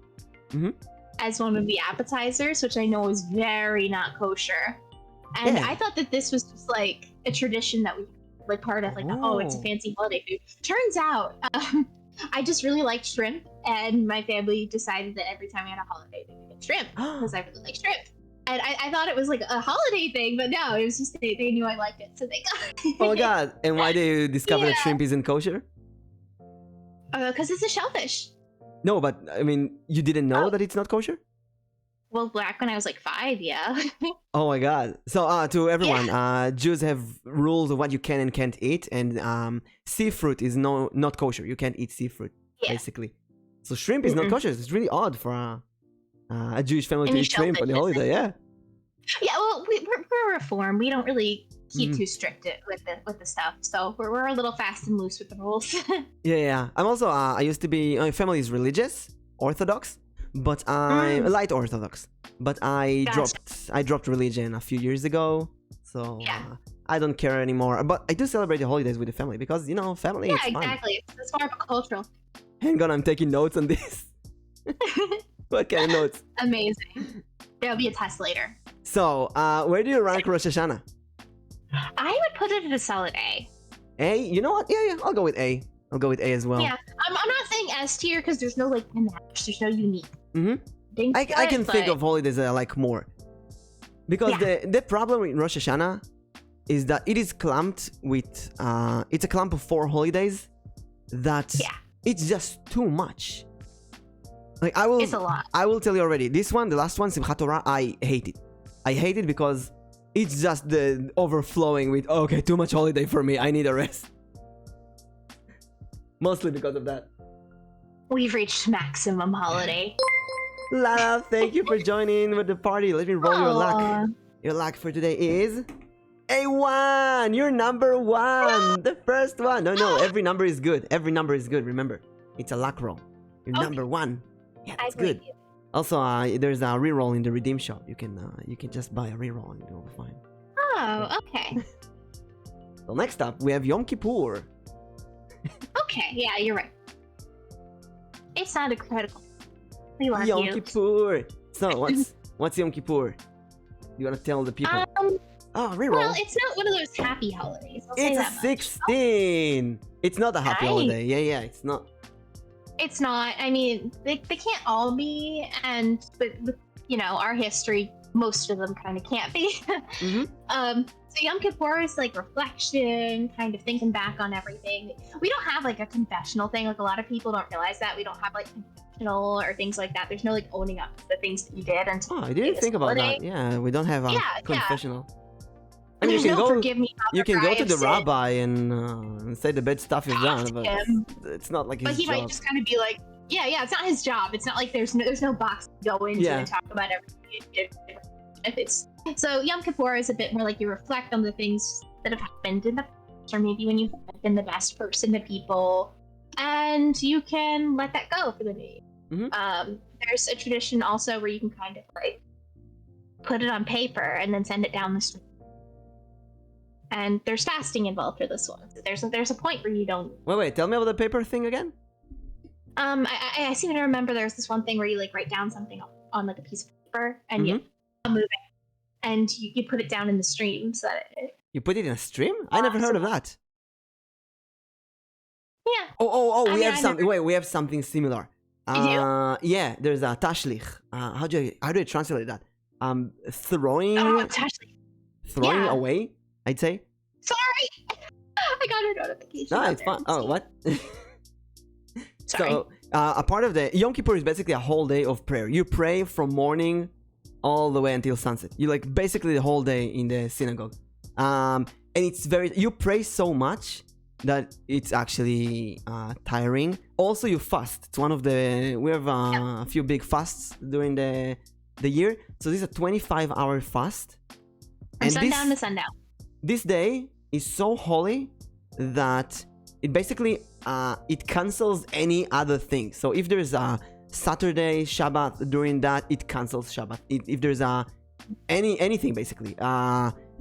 as one of the appetizers, which I know is very not kosher. And I thought that this was just like a tradition that we like part of, like, oh, it's a fancy holiday food. Turns out, I just really liked shrimp, and my family decided that every time we had a holiday, we would get shrimp because I really like shrimp. And I thought it was like a holiday thing, but no, it was just they knew I liked it, so they got it. Oh my god! And why did you discover that shrimp isn't kosher? Because it's a shellfish. No, but I mean, you didn't know that it's not kosher? Well, back when I was like 5, yeah. Oh my god. So to everyone, Jews have rules of what you can and can't eat, and seafood is not kosher. You can't eat seafood, basically. So shrimp is not kosher. It's really odd for a Jewish family to eat shrimp on the holiday, Yeah, well, we're Reform. We don't really keep too strict with the stuff, so we're a little fast and loose with the rules. Yeah. I'm also I used to be, my family is religious, Orthodox. But I'm light Orthodox. But I dropped religion a few years ago, so I don't care anymore. But I do celebrate the holidays with the family because, you know, family is fun. Yeah, exactly. It's more of a cultural. Hang on, I'm taking notes on this. What kind of notes? Amazing. There'll be a test later. So, where do you rank Rosh Hashanah? I would put it at a solid A. A? You know what? Yeah, I'll go with A. I'll go with A as well. Yeah, I'm not saying S tier because there's no like panache, there's no unique. I can think of holidays that I like more. Because the problem with Rosh Hashanah is that it is clumped with it's a clump of 4 holidays that it's just too much. Like it's a lot. I will tell you already. This one, the last one, Simchat Torah, I hate it. I hate it because it's just the overflowing with okay, too much holiday for me. I need a rest. Mostly because of that. We've reached maximum holiday. Lara, thank you for joining with the party. Let me roll your luck. Your luck for today is a 1. You're number 1. The first one. No, every number is good. Every number is good. Remember, it's a luck roll. You're number 1. Yeah, that's good. Also, there's a reroll in the redeem shop. You can just buy a reroll and it'll be fine. Oh, okay. So next up, we have Yom Kippur. Okay, yeah, you're right. It's not a critical. We love Yom you. Kippur. So what's Yom Kippur? You wanna tell the people? Reroll. Well, it's not one of those happy holidays. It's a 16. It's not a happy holiday. Yeah, it's not. It's not. I mean, they can't all be, but you know, our history, most of them kind of can't be. So Yom Kippur is like reflection, kind of thinking back on everything. We don't have like a confessional thing. Like a lot of people don't realize that we don't have like confessional or things like that. There's no like owning up to the things that you did. I didn't think about that. Yeah, we don't have a confessional. I mean, you can go to the rabbi and say the bad stuff you've done, but it's not like his job. But he might just kind of be like, yeah, it's not his job. It's not like there's no box to go into and talk about everything. So Yom Kippur is a bit more like you reflect on the things that have happened in the past, or maybe when you've been the best person to people, and you can let that go for the new year. There's a tradition also where you can kind of like put it on paper and then send it down the street. And there's fasting involved for this one. There's a point where you don't. Wait. Tell me about the paper thing again. I seem to remember there's this one thing where you like write down something on like a piece of paper and you move it, and you put it down in the stream so that you put it in a stream. I never heard of that. Yeah. Oh. We have something. Wait, we have something similar. Yeah. There's a tashlich. How do you translate that? Throwing away. I'd say. Sorry, I got a notification. No, it's fine. Oh, what? Sorry. So, a part of the Yom Kippur is basically a whole day of prayer. You pray from morning all the way until sunset. You like basically the whole day in the synagogue. And it's you pray so much that it's actually tiring. Also, you fast. It's one of we have a few big fasts during the year. So this is a 25-hour fast. From sundown to sundown. This day is so holy that it basically it cancels any other thing. So if there's a Saturday Shabbat during that, it cancels Shabbat. If there's anything basically,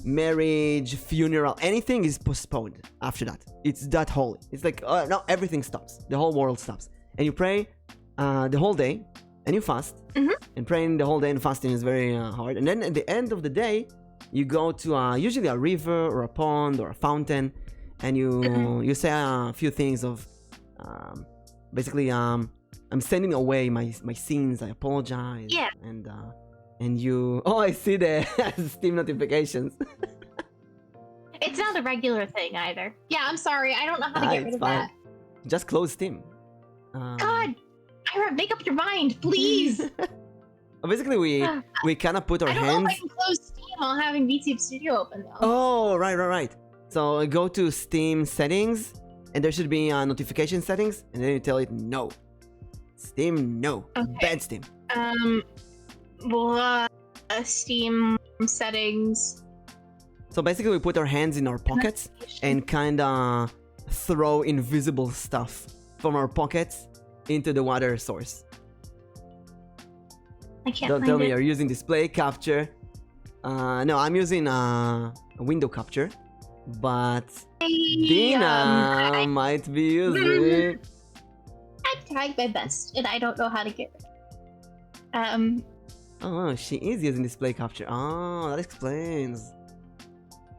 marriage, funeral, anything is postponed after that. It's that holy. It's like now everything stops. The whole world stops, and you pray the whole day, and you fast. And praying the whole day and fasting is very hard. And then at the end of the day, you go to usually a river or a pond or a fountain, and you say a few things of basically I'm sending away my sins. I apologize. Yeah. And you I see the Steam notifications. It's not a regular thing either. Yeah, I'm sorry. I don't know how to get rid of that. Just close Steam. God, Ira, make up your mind, please. Basically, we kind of put our hands. I don't know if I can close Steam while having VTuber Studio open though. Oh, right. So go to Steam settings, and there should be notification settings, and then you tell it no. Steam, no. Okay. Bad Steam. Steam settings. So basically, we put our hands in our pockets and kind of throw invisible stuff from our pockets into the water source. I can't Don't tell me you're using display capture. No, I'm using a window capture, but Dina might be using. I'm trying my best, and I don't know how to get it. Oh, she is using display capture. Oh, that explains.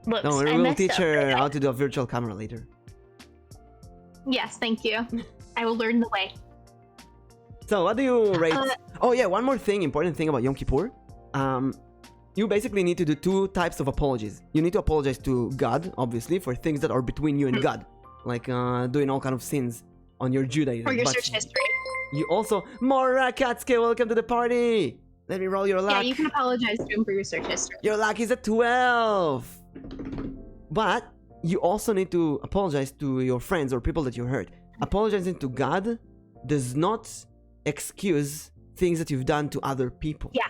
Whoops, No, we will teach her how to do a virtual camera later. Yes, thank you. I will learn the way. So what do you rate? Oh yeah, one more thing, important thing about Yom Kippur. You basically need to do two types of apologies. You need to apologize to God, obviously, for things that are between you and God, like doing all kind of sins on your Judaism. For your search history. You also, Mora Katsuke, welcome to the party. Let me roll your luck. Yeah, you can apologize to him for your search history. Your luck is a 12. But you also need to apologize to your friends or people that you hurt. Apologizing to God does not excuse things that you've done to other people. Yeah.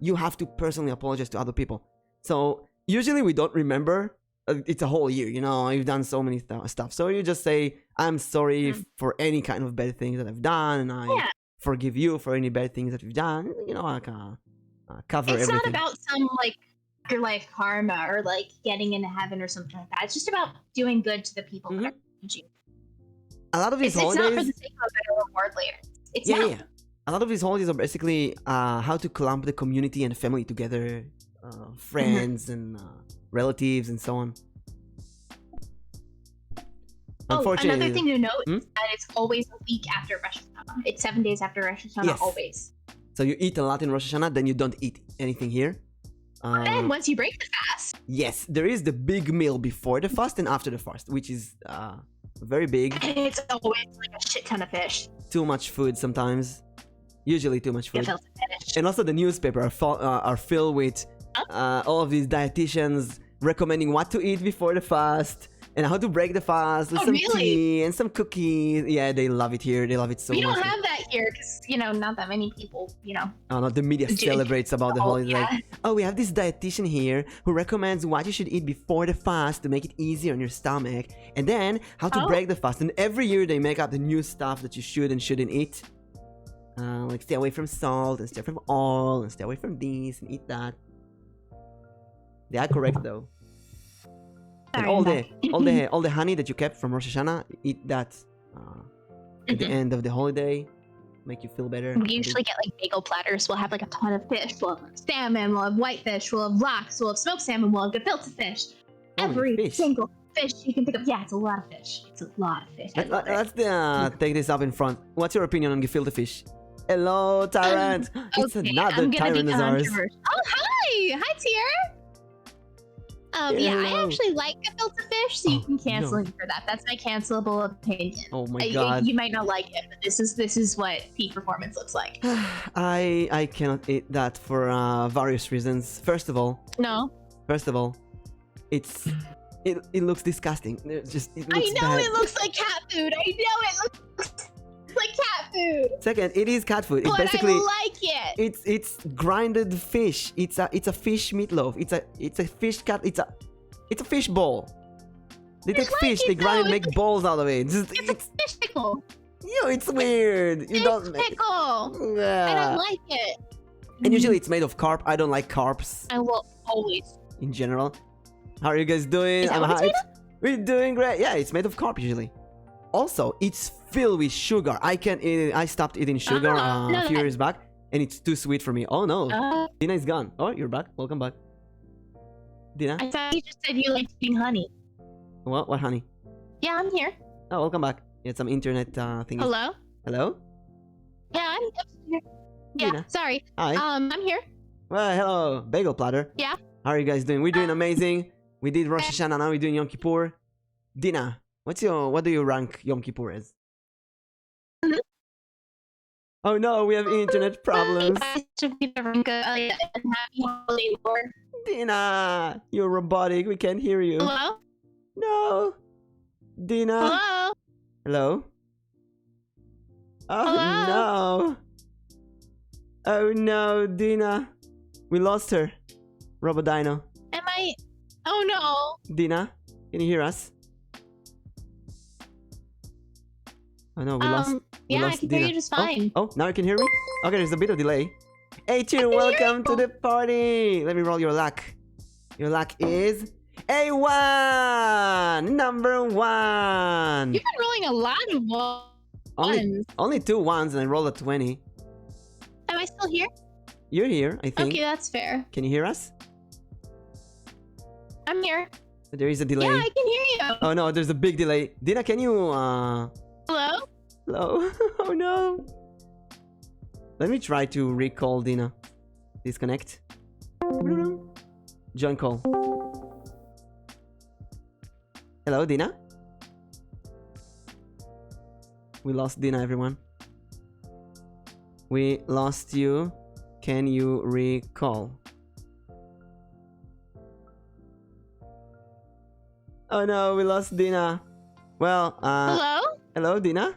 You have to personally apologize to other people. So usually we don't remember. It's a whole year, you know, you've done so many stuff. So you just say, I'm sorry for any kind of bad things that I've done, and I forgive you for any bad things that you've done. You know, like cover everything. It's not about some like your life karma or like getting into heaven or something like that. It's just about doing good to the people that are around you. A lot of these holidays. It's not for the sake of a better reward later. It's not. Yeah. A lot of these holidays are basically how to clump the community and family together, friends and relatives and so on. Unfortunately, another thing to note is that it's always a week after Rosh Hashanah. It's 7 days after Rosh Hashanah, always. So you eat a lot in Rosh Hashanah, then you don't eat anything here. And once you break the fast. Yes, there is the big meal before the fast and after the fast, which is very big. And it's always like a shit ton of fish. Too much food sometimes. Usually too much food. And also the newspaper are filled with all of these dietitians recommending what to eat before the fast and how to break the fast with some tea and some cookies. Yeah, they love it here. They love it so much. We don't have that here because, you know, not that many people, you know. Oh, no, the media celebrates about the holiday. Yeah. Like, oh, we have this dietitian here who recommends what you should eat before the fast to make it easier on your stomach. And then how to break the fast. And every year they make up the new stuff that you should and shouldn't eat. Like stay away from salt and stay away from oil and stay away from this and eat that. They are correct though. And all the honey that you kept from Rosh Hashanah, eat that at the end of the holiday. Make you feel better. We usually get like bagel platters. We'll have like a ton of fish. We'll have salmon, we'll have whitefish, we'll have lox, we'll have smoked salmon, we'll have gefilte fish. Every single fish you can think of. Yeah, it's a lot of fish. It's a lot of fish. Let's take this up in front. What's your opinion on gefilte fish? Hello, Tyrant. It's another Tyrannosaurus. Oh, hi! Hi, Tier! Yeah, I actually like gefilte fish, so you can cancel him for that. That's my cancelable opinion. Oh my god. You might not like it, but this is what peak performance looks like. I cannot eat that for various reasons. First of all, it looks disgusting. It looks bad. It looks like cat food. I know it looks like cat food. Second, it is cat food. But it's basically I like it. It's grinded fish. It's a fish meatloaf. It's a fish cat. It's a fish ball. They take fish, they grind and make balls out of it. It's a fish pickle. Yo, it's weird. You don't pickle. Yeah. I don't like it. And usually it's made of carp. I don't like carps. I will always. In general. How are you guys doing? I'm hyped. We're doing great. Yeah, it's made of carp usually. Also, it's filled with sugar. I can't eat it. I stopped eating sugar a few years back, and it's too sweet for me. Oh no, Dina is gone. Oh, you're back. Welcome back, Dina. I thought you just said you liked eating honey. What honey? Yeah, I'm here. Oh, welcome back. You had some internet thing. Hello. Hello. Yeah, I'm here. Yeah, Dina. Sorry. Hi. I'm here. Well, hello, bagel platter. Yeah. How are you guys doing? We're doing amazing. We did Rosh Hashanah. Now we're doing Yom Kippur. Dina. What do you rank Yom Kippur as? Oh no, we have internet problems. Dina, you're robotic. We can't hear you. Hello? No. Dina. Hello? Hello? Oh Hello? no. Oh no, Dina. We lost her. Robodino. Am I? Oh no. Dina, can you hear us? Oh no, we lost. Yeah, lost I can Dina. hear you just fine. Oh, now you can hear me? Okay, there's a bit of delay. Hey, Chin, welcome to the party. Let me roll your luck. Your luck is A1! Number 1! You've been rolling a lot of ones. Only 2 ones and I rolled a 20. Am I still here? You're here, I think. Okay, that's fair. Can you hear us? I'm here. There is a delay. Yeah, I can hear you. Oh no, there's a big delay. Dina, can you Hello? Hello? Oh no. Let me try to recall Dina. Disconnect. Join call. Hello, Dina? We lost Dina, everyone. We lost you. Can you recall? Oh no, we lost Dina. Well, Hello? Hello, Dina?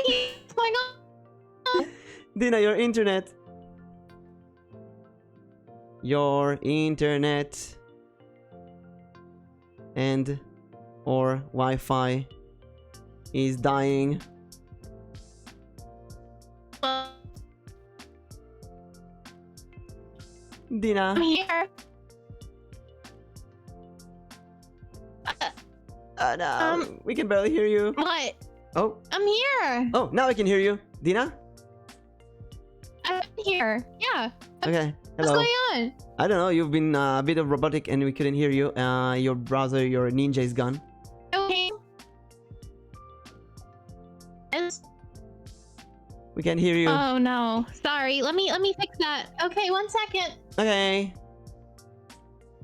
What's going on? Dina, your internet. Your internet. And or Wi-Fi is dying. Dina. I'm here. Oh no, we can barely hear you. What? Oh. I'm here. Oh, now I can hear you. Dina? I'm here. Yeah. Okay. What's Hello. going on? I don't know, you've been a bit of robotic and we couldn't hear you. Your browser, your ninja is gone. Okay. We can't hear you. Oh no. Sorry. Let me fix that. Okay, 1 second. Okay.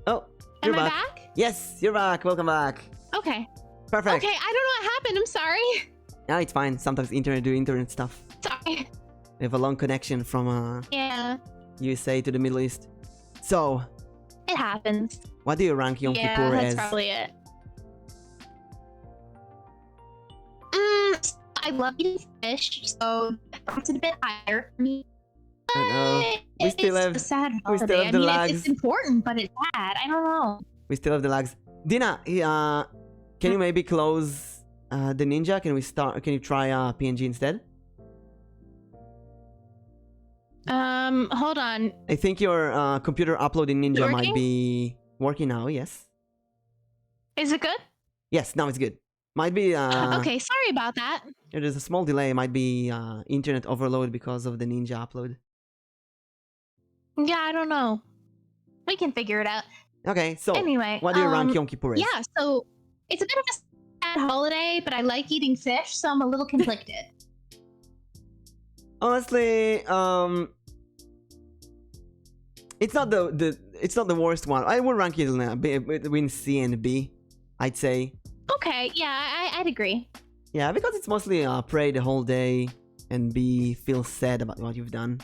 Oh, you're Am I back. back? Yes, you're back. Welcome back. Okay. Perfect. Okay, I don't know what happened. I'm sorry. No, it's fine. Sometimes internet do internet stuff. Sorry. We have a long connection from Yeah. USA to the Middle East. So, It happens. what do you rank Yom Yeah, Kippur that's as? probably it. I love eating fish, so it's a bit higher for me. I know. We still It's have a sad we still holiday. have the I mean, lags. it's important, but it's sad. I don't know. We still have the lags. Dina, can you maybe close the Ninja? Can we start? Can you try PNG instead? Hold on. I think your computer uploading Ninja might Working? be working now. Yes. Is it good? Yes, now it's good. Might be Okay, sorry about that. there's a small delay. It might be internet overload because of the Ninja upload. Yeah, I don't know. We can figure it out. Okay, so Anyway, what do you rank Yom Kippur as? Yeah, so it's a bit of a sad holiday, but I like eating fish, so I'm a little conflicted. Honestly, it's not the worst one. I would rank it in between C and B, I'd say. Okay, yeah, I'd agree. Yeah, because it's mostly pray the whole day and B feel sad about what you've done.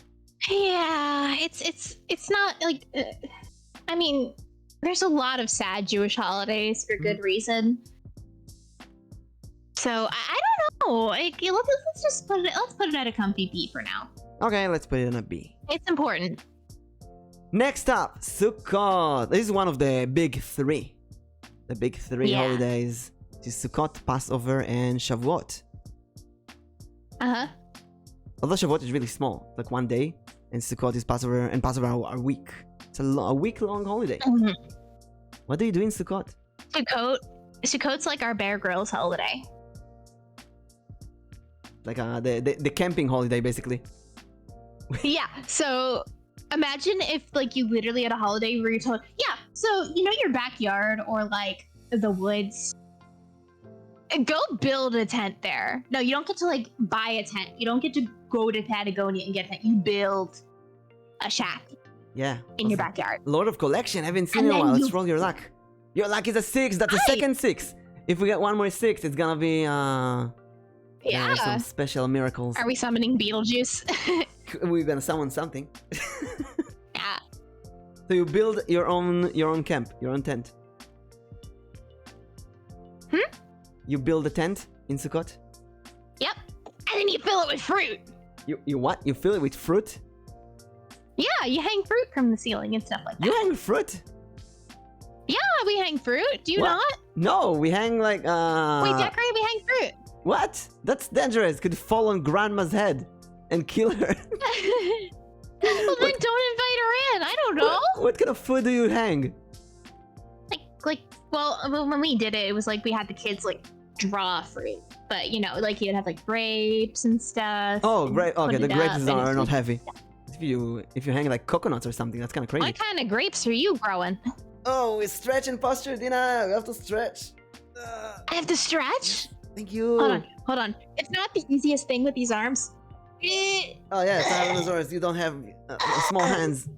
Yeah, it's not like I mean, there's a lot of sad Jewish holidays for good reason. So I don't know. Like, let's just put it at a comfy B for now. Okay, let's put it in a B. It's important. Next up, Sukkot. This is one of the big three. The big three holidays. It's Sukkot, Passover, and Shavuot. Although Shavuot is really small, like one day, and Sukkot is Passover, and Passover are a week. It's a week-long holiday. What do you do in Sukkot? Sukkot's like our Bear Grylls holiday. Like the camping holiday, basically. Yeah. So imagine if like you literally had a holiday where you're told, yeah. So you know your backyard or like the woods. Go build a tent there. No, you don't get to like buy a tent. You don't get to go to Patagonia and get a tent. You build a shack. Yeah. In your backyard. Lord of Collection. Haven't seen in a while. Let's roll your luck. Your luck is a 6. That's a second 6. If we get one more 6, it's gonna be some special miracles. Are we summoning Beetlejuice? We're gonna summon something. Yeah. So you build your own camp, your own tent. You build a tent in Sukkot? Yep. And then you fill it with fruit. You what? You fill it with fruit? Yeah, you hang fruit from the ceiling and stuff like that. You hang fruit? Yeah, we hang fruit. Do you What? not? No, we hang like We decorate, we hang fruit. What? That's dangerous. Could fall on grandma's head and kill her. Well, then don't invite her in. I don't know. What kind of food do you hang? Well, when we did it, it was like we had the kids like draw fruit, but you know, like you'd have like grapes and stuff. Oh, great. Okay, the grapes up, are not heavy. If you hang like coconuts or something, that's kind of crazy. What kind of grapes are you growing? Oh, we stretch and posture, Dina. We have to stretch. I have to stretch. Thank you. Hold on. It's not the easiest thing with these arms. Oh yeah, Tyrannosaurus, you don't have small hands.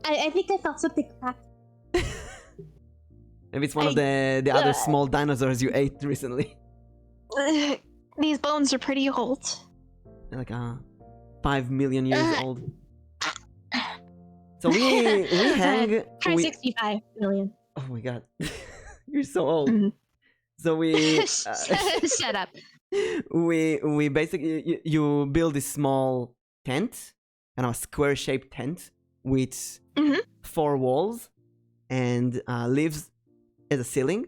I think I felt something crack. Maybe it's one of the other small dinosaurs you ate recently. These bones are pretty old. They're like 5 million years old. So we hang. Try 65 million. Oh my god, you're so old. So shut up. We basically you build this small tent, kind of a square-shaped tent with 4 walls and leaves as a ceiling,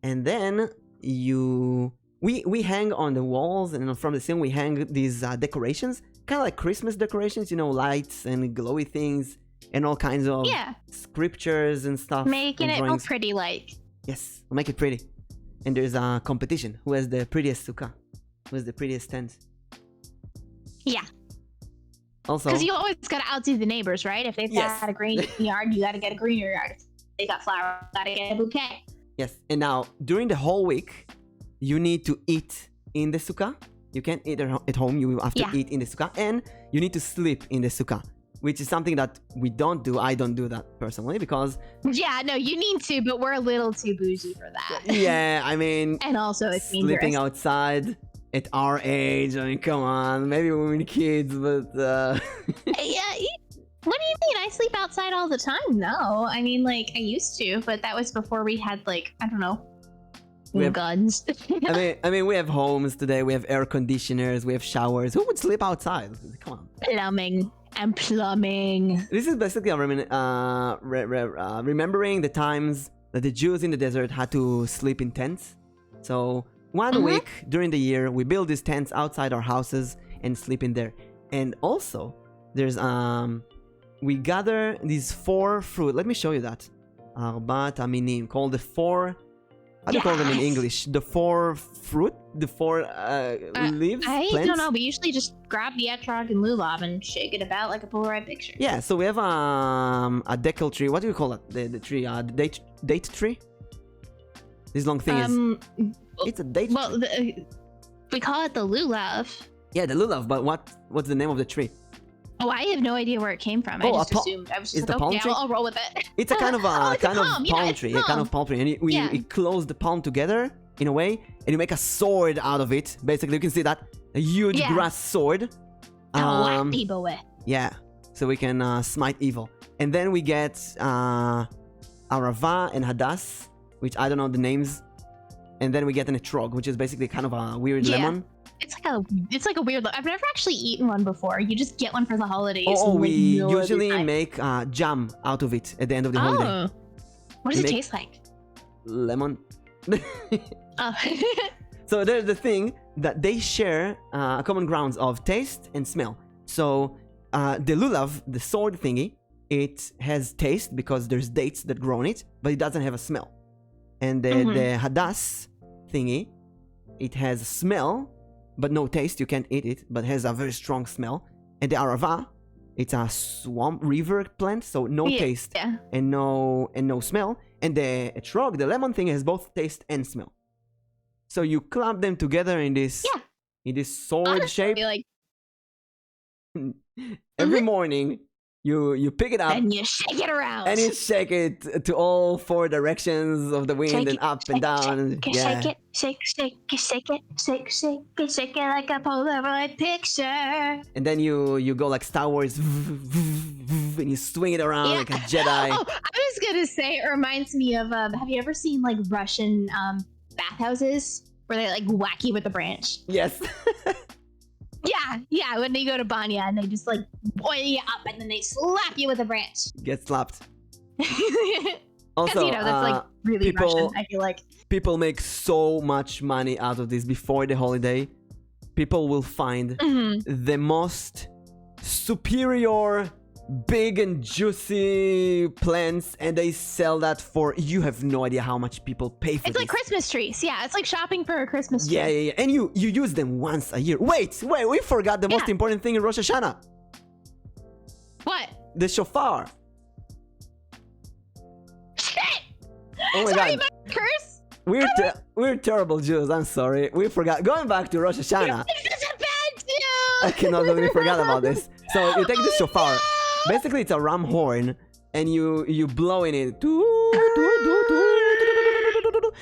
and then we hang on the walls, and from the ceiling we hang these decorations, kind of like Christmas decorations, you know, lights and glowy things and all kinds of scriptures and stuff. Making it all pretty like. Yes, we'll make it pretty. And there's a competition. Who has the prettiest sukkah? Who has the prettiest tent? Yeah. Also, because you always gotta outdo the neighbors, right? If they've got a green yard, you gotta get a greener yard. If they got flowers, you gotta get a bouquet. Yes, and now during the whole week, you need to eat in the sukkah. You can't eat at home. You have to eat in the sukkah, and you need to sleep in the sukkah, which is something that we don't do. I don't do that personally because... Yeah, no, you need to, but we're a little too bougie for that. Yeah, I mean... And also it's sleeping outside at our age, I mean, come on. Maybe when we're kids, but... Yeah, what do you mean? I sleep outside all the time. No, I mean, like, I used to, but that was before we had, like, I don't know, guns. I mean, we have homes today. We have air conditioners. We have showers. Who would sleep outside? Come on. Plumbing. And plumbing. This is basically remembering the times that the Jews in the desert had to sleep in tents. So one week during the year, we build these tents outside our houses and sleep in there. And also, there's we gather these 4 fruit. Let me show you that. Arbat aminim, called the 4. How do you call them in English? The 4 fruit? The 4 leaves? I don't know. We usually just grab the etrog and lulav and shake it about like a Polaroid picture. Yeah, so we have a decal tree. What do you call it? The tree? The date tree? This long thing is... It's a date tree. We call it the lulav. Yeah, the lulav, but what's the name of the tree? Oh, I have no idea where it came from. I just assumed. I was just like, okay, I'll roll with it. It's a kind of palm tree. A kind of palm tree. And we close the palm together in a way, and you make a sword out of it. Basically, you can see that. A huge grass sword. Whack people with. Yeah. So we can smite evil. And then we get Arava and Hadass, which I don't know the names. And then we get an etrog, which is basically kind of a weird lemon. It's like a weird. I've never actually eaten one before. You just get one for the holidays. Oh, we usually make jam out of it at the end of the holiday. What does it taste like? Lemon. Oh. So there's the thing that they share common grounds of taste and smell. So the lulav, the sword thingy, it has taste because there's dates that grow on it, but it doesn't have a smell. And the hadass thingy, it has a smell, but no taste. You can't eat it, but has a very strong smell. And the arava, it's a swamp river plant, so no taste and no smell. And the etrog, the lemon thing, has both taste and smell. So you clamp them together in this sword shape. Like... Every morning, you pick it up and you shake it around. And you shake it to all 4 directions of the wind and up and down. Shake it, shake it like a Polaroid picture. And then you go like Star Wars and you swing it around like a Jedi. Oh, I was gonna say it reminds me of have you ever seen like Russian bathhouses where they like whack you with a branch? Yes. Yeah, when they go to Banya and they just like boil you up and then they slap you with a branch. Get slapped. Also, you know, that's like really Russian, I feel like. People make so much money out of this before the holiday. People will find the most superior, big and juicy plants, and they sell that for, you have no idea how much people pay for It's like Christmas trees. Yeah, it's like shopping for a Christmas tree. Yeah. And you use them once a year. Wait, we forgot the most important thing in Rosh Hashanah. What? The shofar. Shit! Oh my Sorry, god. curse? we're terrible Jews. I'm sorry. We forgot. Going back to Rosh Hashanah. I cannot believe we forgot about this. So you take the shofar. Basically, it's a ram horn, and you blow in it.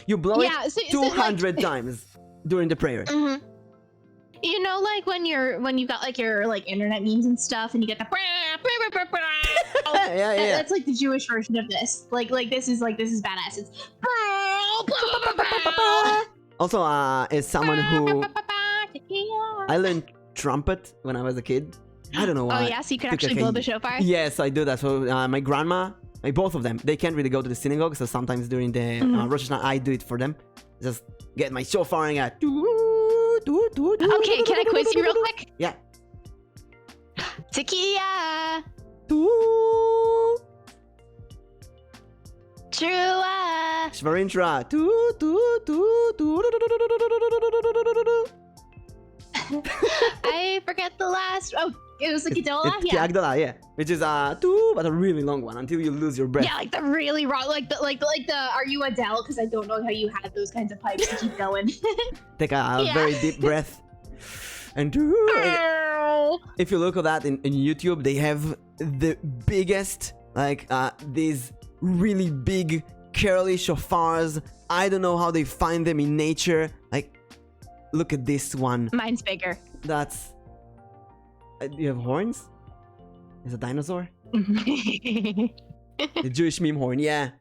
You blow it 200 times during the prayer. You know, like when you've got like your like internet memes and stuff, and you get the yeah. That's like the Jewish version of this. Like this is badass. It's also as someone who I learned trumpet when I was a kid. I don't know why. Oh yeah, so you can actually blow the shofar? Yes, I do that. So my grandma, both of them, they can't really go to the synagogue, so sometimes during the Rosh Hashanah, I do it for them. Just get my shofar and I Okay, can I quiz you real quick? Yeah. Tequila. Trua. Shvarintra. I forget the last. Oh, it was the Gedola? Yeah. Gedola, yeah. Which is but a really long one until you lose your breath. Yeah, like the really wrong, like the Are you Adele? Because I don't know how you had those kinds of pipes to keep going. Take a very deep breath. And if you look at that in YouTube, they have the biggest, like these really big curly shofars. I don't know how they find them in nature. Like, look at this one. Mine's bigger. That's. You have horns? Is a dinosaur? The Jewish meme horn, yeah.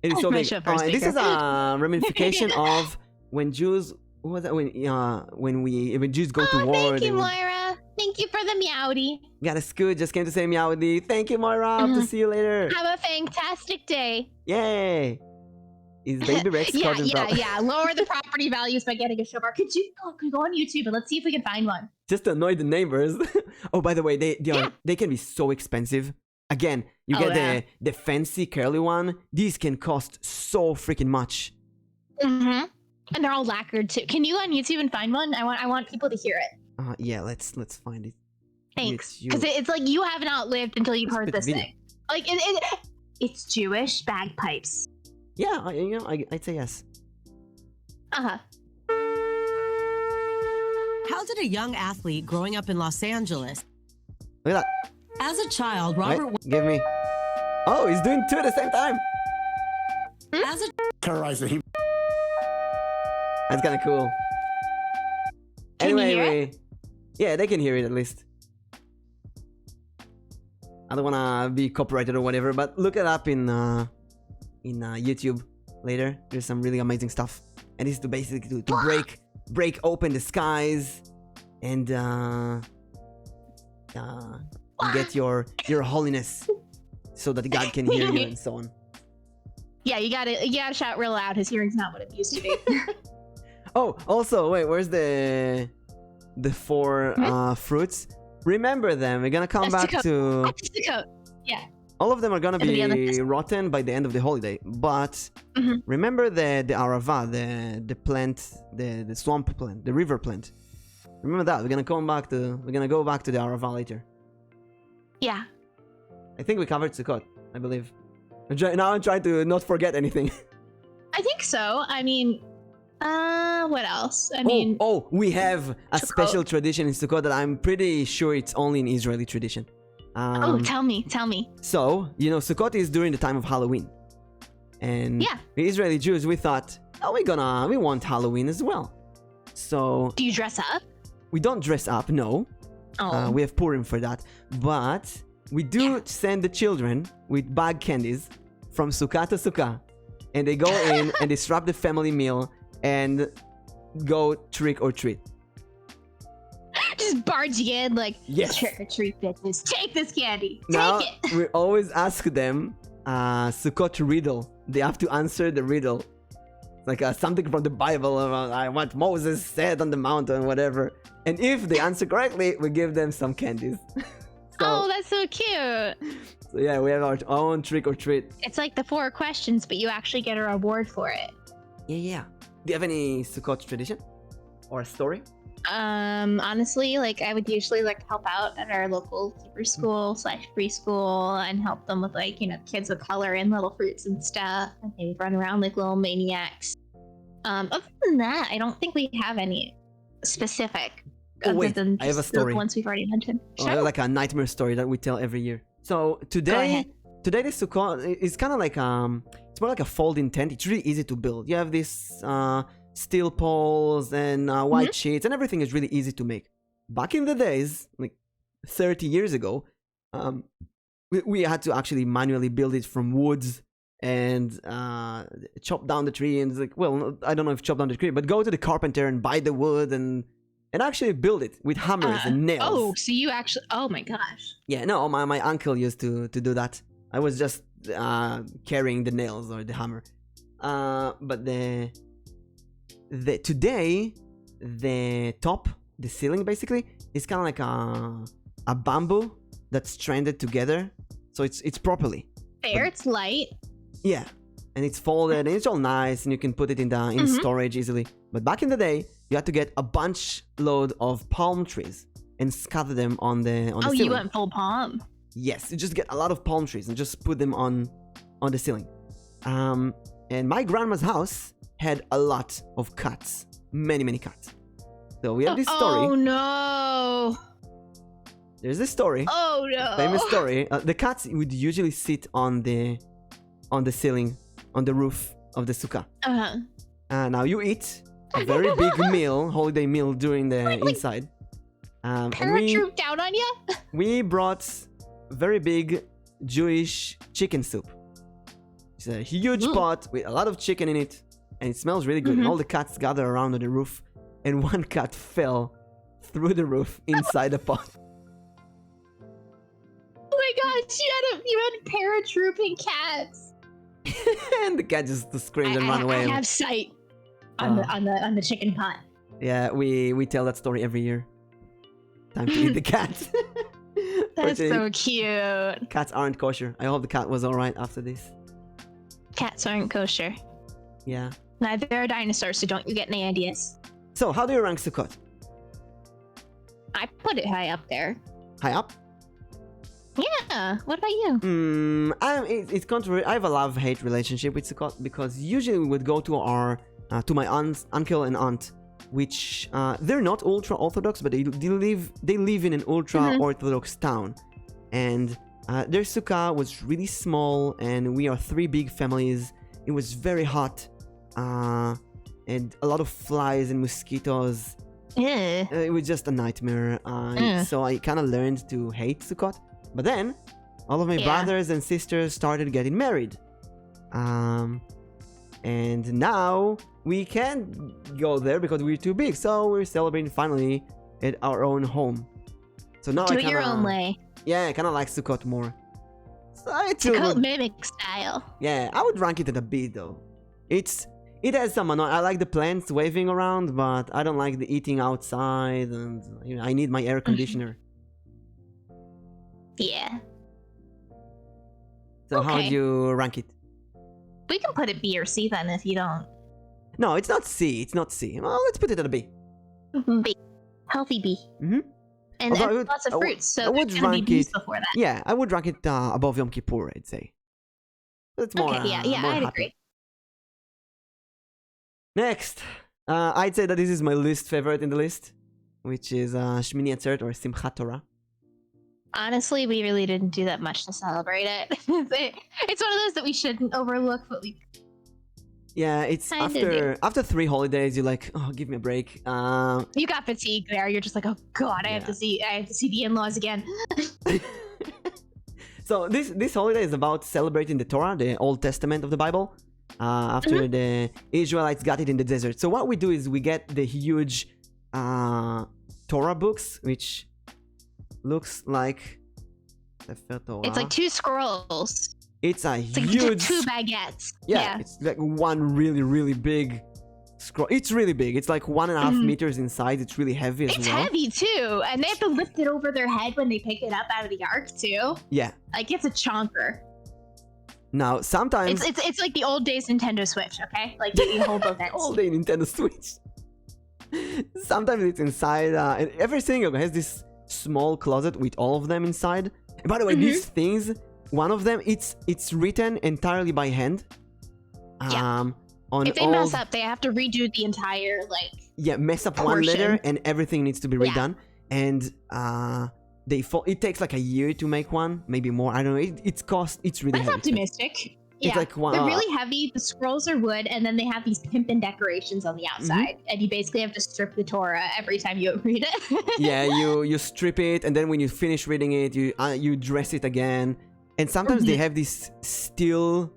It is so big. This is a ramification of when Jews. What was that? When Jews go to war. Thank you, Moira. Thank you for the meowdy. Got a scoot. Just came to say meowdy. Thank you, Moira. Hope to see you later. Have a fantastic day. Yay. Is Baby Rex yeah. Lower the property values by getting a shofar. Could you go on YouTube and let's see if we can find one. Just to annoy the neighbors. Oh, by the way, they can be so expensive. Again, you get the fancy curly one. These can cost so freaking much. And they're all lacquered too. Can you go on YouTube and find one? I want people to hear it. Yeah, let's find it. Thanks. Because it's like you haven't outlived until you've heard this thing. Like it's Jewish bagpipes. Yeah, I'd say yes. How did a young athlete growing up in Los Angeles? Look at that. As a child, Robert. Wait, give me. Oh, he's doing two at the same time. As a terrorizer, That's kind of cool. Anyway, yeah, they can hear it at least. I don't wanna be copyrighted or whatever, but look it up in YouTube later. There's some really amazing stuff, and this is to basically to break open the skies and get your holiness, so that God can hear you and so on. Yeah, you gotta shout real loud. His hearing's not what it used to be. Oh, also, wait, where's the four fruits? Remember them. We're gonna come back to. Yeah. All of them are gonna be rotten by the end of the holiday, but remember the arava, the plant, the swamp plant, the river plant. Remember that. We're gonna go back to the arava later. Yeah. I think we covered Sukkot, I believe. Now I'm trying to not forget anything. I think so. I mean, what else? We have a special tradition in Sukkot that I'm pretty sure it's only an Israeli tradition. Tell me. So, Sukkot is during the time of Halloween. And the Israeli Jews, we thought, we want Halloween as well. So... Do you dress up? We don't dress up, no. Oh. We have Purim for that. But we do send the children with bag candies from Sukkah to Sukkah. And they go in and disrupt the family meal and go trick or treat. Just barge in like, yes. Trick or treat, bitches. Take this candy. Now, take it. We always ask them Sukkot riddle. They have to answer the riddle. Like something from the Bible about what Moses said on the mountain, whatever. And if they answer correctly, we give them some candies. That's so cute. So yeah, we have our own trick or treat. It's like the 4 questions, but you actually get a reward for it. Yeah. Do you have any Sukkot tradition or a story? Honestly, like I would usually like help out at our local Hebrew school / preschool and help them with kids would color in little fruits and stuff, and they would run around like little maniacs. Other than that, I don't think we have any specific. Oh wait, I have a story. The ones we've already mentioned. Sure. Like a nightmare story that we tell every year. So today the Sukkot is kind of like it's more like a folding tent. It's really easy to build. You have these steel poles and white sheets, and everything is really easy to make. Back in the days, like 30 years ago, we had to actually manually build it from woods and chop down the tree. And it's like, well, I don't know if chop down the tree, but go to the carpenter and buy the wood and actually build it with hammers and nails. Oh, so you actually... Oh my gosh. Yeah, no, my uncle used to do that. I was just carrying the nails or the hammer. But today, the top, the ceiling basically, is kind of like a bamboo that's stranded together. So it's properly. Fair, it's light. Yeah, and it's folded and it's all nice and you can put it in storage easily. But back in the day, you had to get a bunch load of palm trees and scatter them on the ceiling. Oh, you went full palm. Yes, you just get a lot of palm trees and just put them on the ceiling. And my grandma's house had a lot of cats, many cats. So we have this story. Oh no! There's this story. Oh no! Famous story. The cats would usually sit on the ceiling, on the roof of the sukkah. Now you eat a very big meal, holiday meal during the inside. Paratroop down on you? We brought very big Jewish chicken soup. It's a huge pot with a lot of chicken in it, and it smells really good. And all the cats gather around on the roof, and one cat fell through the roof inside the pot. Oh my gosh, you had paratrooping cats. And the cat just screamed and ran away. I have sight on the chicken pot. Yeah, we tell that story every year. Time to eat the cat. That's so cute. Cats aren't kosher. I hope the cat was alright after this. Cats aren't kosher. Yeah. Neither are dinosaurs, so don't you get any ideas. So, how do you rank Sukkot? I put it high up there. High up? Yeah. What about you? It's controversial. I have a love-hate relationship with Sukkot because usually we would go to to my uncle and aunt, which they're not ultra-Orthodox, but they live in an ultra-Orthodox town, and their sukkah was really small, and we are 3 big families. It was very hot, and a lot of flies and mosquitoes. It was just a nightmare. So I kind of learned to hate Sukkot. But then, all of my brothers and sisters started getting married. And now we can't go there because we're too big. So we're celebrating finally at our own home. So now do it your own way. Yeah, I kind of like Sukkot more. So Sukkot mimic style. Yeah, I would rank it at a B though. It has some annoying. I like the plants waving around, but I don't like the eating outside, and I need my air conditioner. Yeah. So how do you rank it? We can put it B or C then if you don't. No, it's not C. It's not C. Well, let's put it at a B. B. Healthy B. And lots of fruits, so I would rank it before that. Yeah, I would rank it above Yom Kippur, I'd say. It's more. Okay, yeah, more I'd happy. agree. Next, I'd say that this is my least favorite in the list, which is Shmini Atzeret or Simchat Torah. Honestly, we really didn't do that much to celebrate it. It's one of those that we shouldn't overlook, but we... Yeah, it's after 3 holidays, you're like, oh, give me a break. You got fatigue there. You're just like, oh god, I have to see the in-laws again. So this holiday is about celebrating the Torah, the Old Testament of the Bible. After the Israelites got it in the desert. So what we do is we get the huge Torah books, which looks like it's like 2 scrolls. It's huge... like 2 baguettes. Yeah, it's like one really big scroll. It's really big. It's like 1.5 meters in size. It's really heavy as well. It's heavy too, and they have to lift it over their head when they pick it up out of the ark too. Yeah. Like it's a chonker. Now, sometimes... It's like the old days Nintendo Switch, okay? Like, you hold both ends. Old day Nintendo Switch. Sometimes it's inside, and every single has this small closet with all of them inside. And by the way, these things, one of them, it's written entirely by hand. on if they all... mess up, they have to redo the entire mess up portion. one letter and everything needs to be redone. And it takes like a year to make one, maybe more. I don't know. It's really That's heavy. optimistic. It's like one, they're really heavy. The scrolls are wood, and then they have these pimpin' decorations on the outside, and you basically have to strip the Torah every time you read it. Yeah, you strip it, and then when you finish reading it, you dress it again. And sometimes they have this steel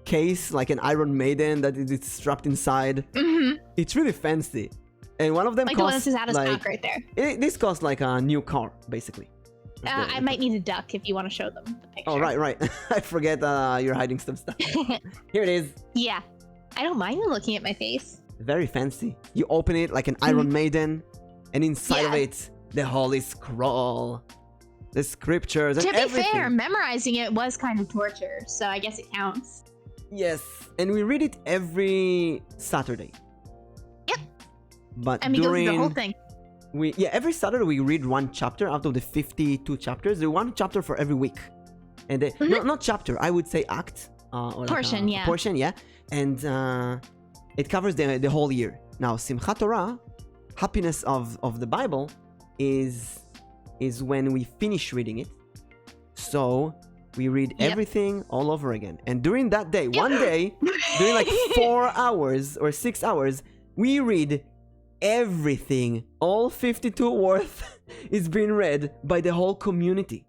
case, like an Iron Maiden, that is strapped inside. It's really fancy. And one of them like costs the one that's out of stock right there. This costs like a new car, basically. I might need a duck if you want to show them the picture. Oh, right. I forget you're hiding some stuff. Here it is. Yeah. I don't mind you looking at my face. Very fancy. You open it like an Iron Maiden, and inside of it, the Holy Scroll, the scriptures, and everything. To be fair, memorizing it was kind of torture, so I guess it counts. Yes, and we read it every Saturday. Yep. But and we go through the whole thing. Every Saturday we read one chapter out of the 52 chapters. There's one chapter for every week. And not chapter, I would say act. Or portion, Portion, yeah. And it covers the whole year. Now, Simchat Torah, happiness of the Bible, is when we finish reading it. So we read everything all over again. And during that day, one day, during like 4 hours or 6 hours, we read everything. All 52 worth is being read by the whole community.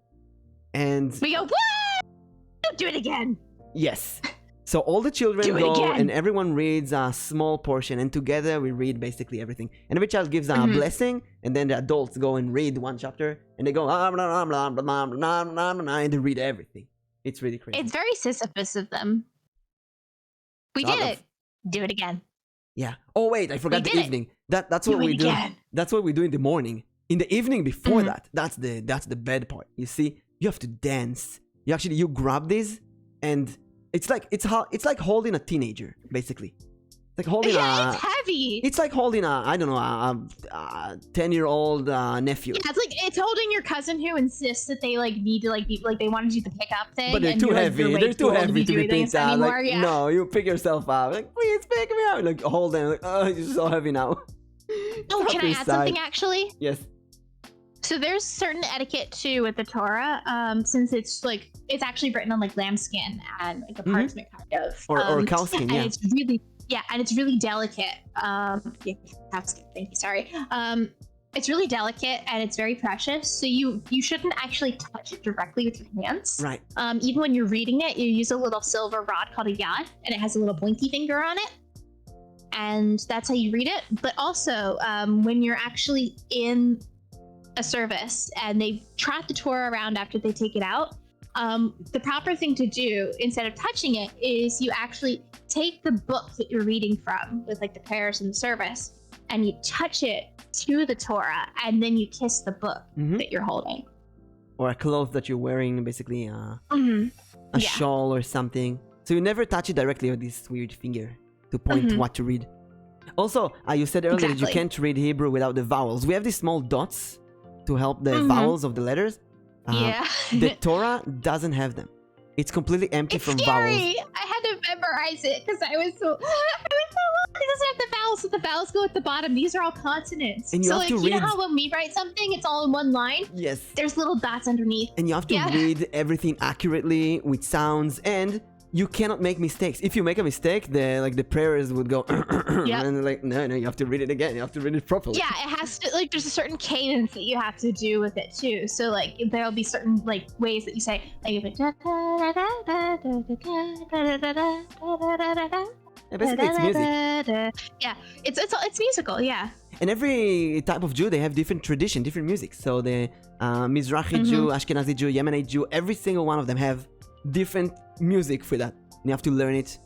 And we go, what? Do it again. Yes. So all the children go and everyone reads a small portion, and together we read basically everything. And every child gives a blessing, and then the adults go and read one chapter, and they go blah, blah, blah, blah, blah, blah, blah, blah, and they read everything. It's really crazy. It's very Sisyphus of them. We did it. Do it again. Yeah. Oh wait, I forgot the evening. That's what we do. That's what we do in the morning. In the evening before that, that's the bad part. You see, you have to dance. You grab these, and it's like holding a teenager, basically. It's like holding it's heavy. It's like holding a 10-year-old nephew. Yeah, it's holding your cousin who insists that they need to be they want to do the pickup thing. But they're too heavy. They're too heavy to be picked up. No, you pick yourself up. Like, please pick me up. Like, hold them. Like, oh, you're so heavy now. Oh, can I add something actually? Yes. So there's certain etiquette too with the Torah, since it's actually written on lambskin and a parchment kind of, or cowskin, and it's really delicate. Cowskin. Thank you. Sorry. It's really delicate and it's very precious. So you shouldn't actually touch it directly with your hands. Right. Even when you're reading it, you use a little silver rod called a yad, and it has a little pointy finger on it. And that's how you read it. But also, when you're actually in a service and they trot the Torah around after they take it out, the proper thing to do instead of touching it is you actually take the book that you're reading from with the prayers in the service, and you touch it to the Torah, and then you kiss the book that you're holding. Or a cloth that you're wearing, basically a shawl or something. So you never touch it directly with this weird finger to point what to read. Also, you said earlier that you can't read Hebrew without the vowels. We have these small dots to help the vowels of the letters. The Torah doesn't have them. It's completely empty from vowels. I had to memorize it because I was so it doesn't have the vowels, so the vowels go at the bottom. These are all consonants. And you have to read... you know how when we write something, it's all in one line? Yes. There's little dots underneath. And you have to read everything accurately with sounds, and you cannot make mistakes. If you make a mistake, the prayers would go and no, you have to read it again. You have to read it properly. Yeah, it has to there's a certain cadence that you have to do with it too. So there'll be certain ways that you say basically it's music. Yeah, it's musical, yeah. And every type of Jew, they have different tradition, different music. So the Mizrahi Jew, Ashkenazi Jew, Yemenite Jew, every single one of them have different music for that. You have to learn it.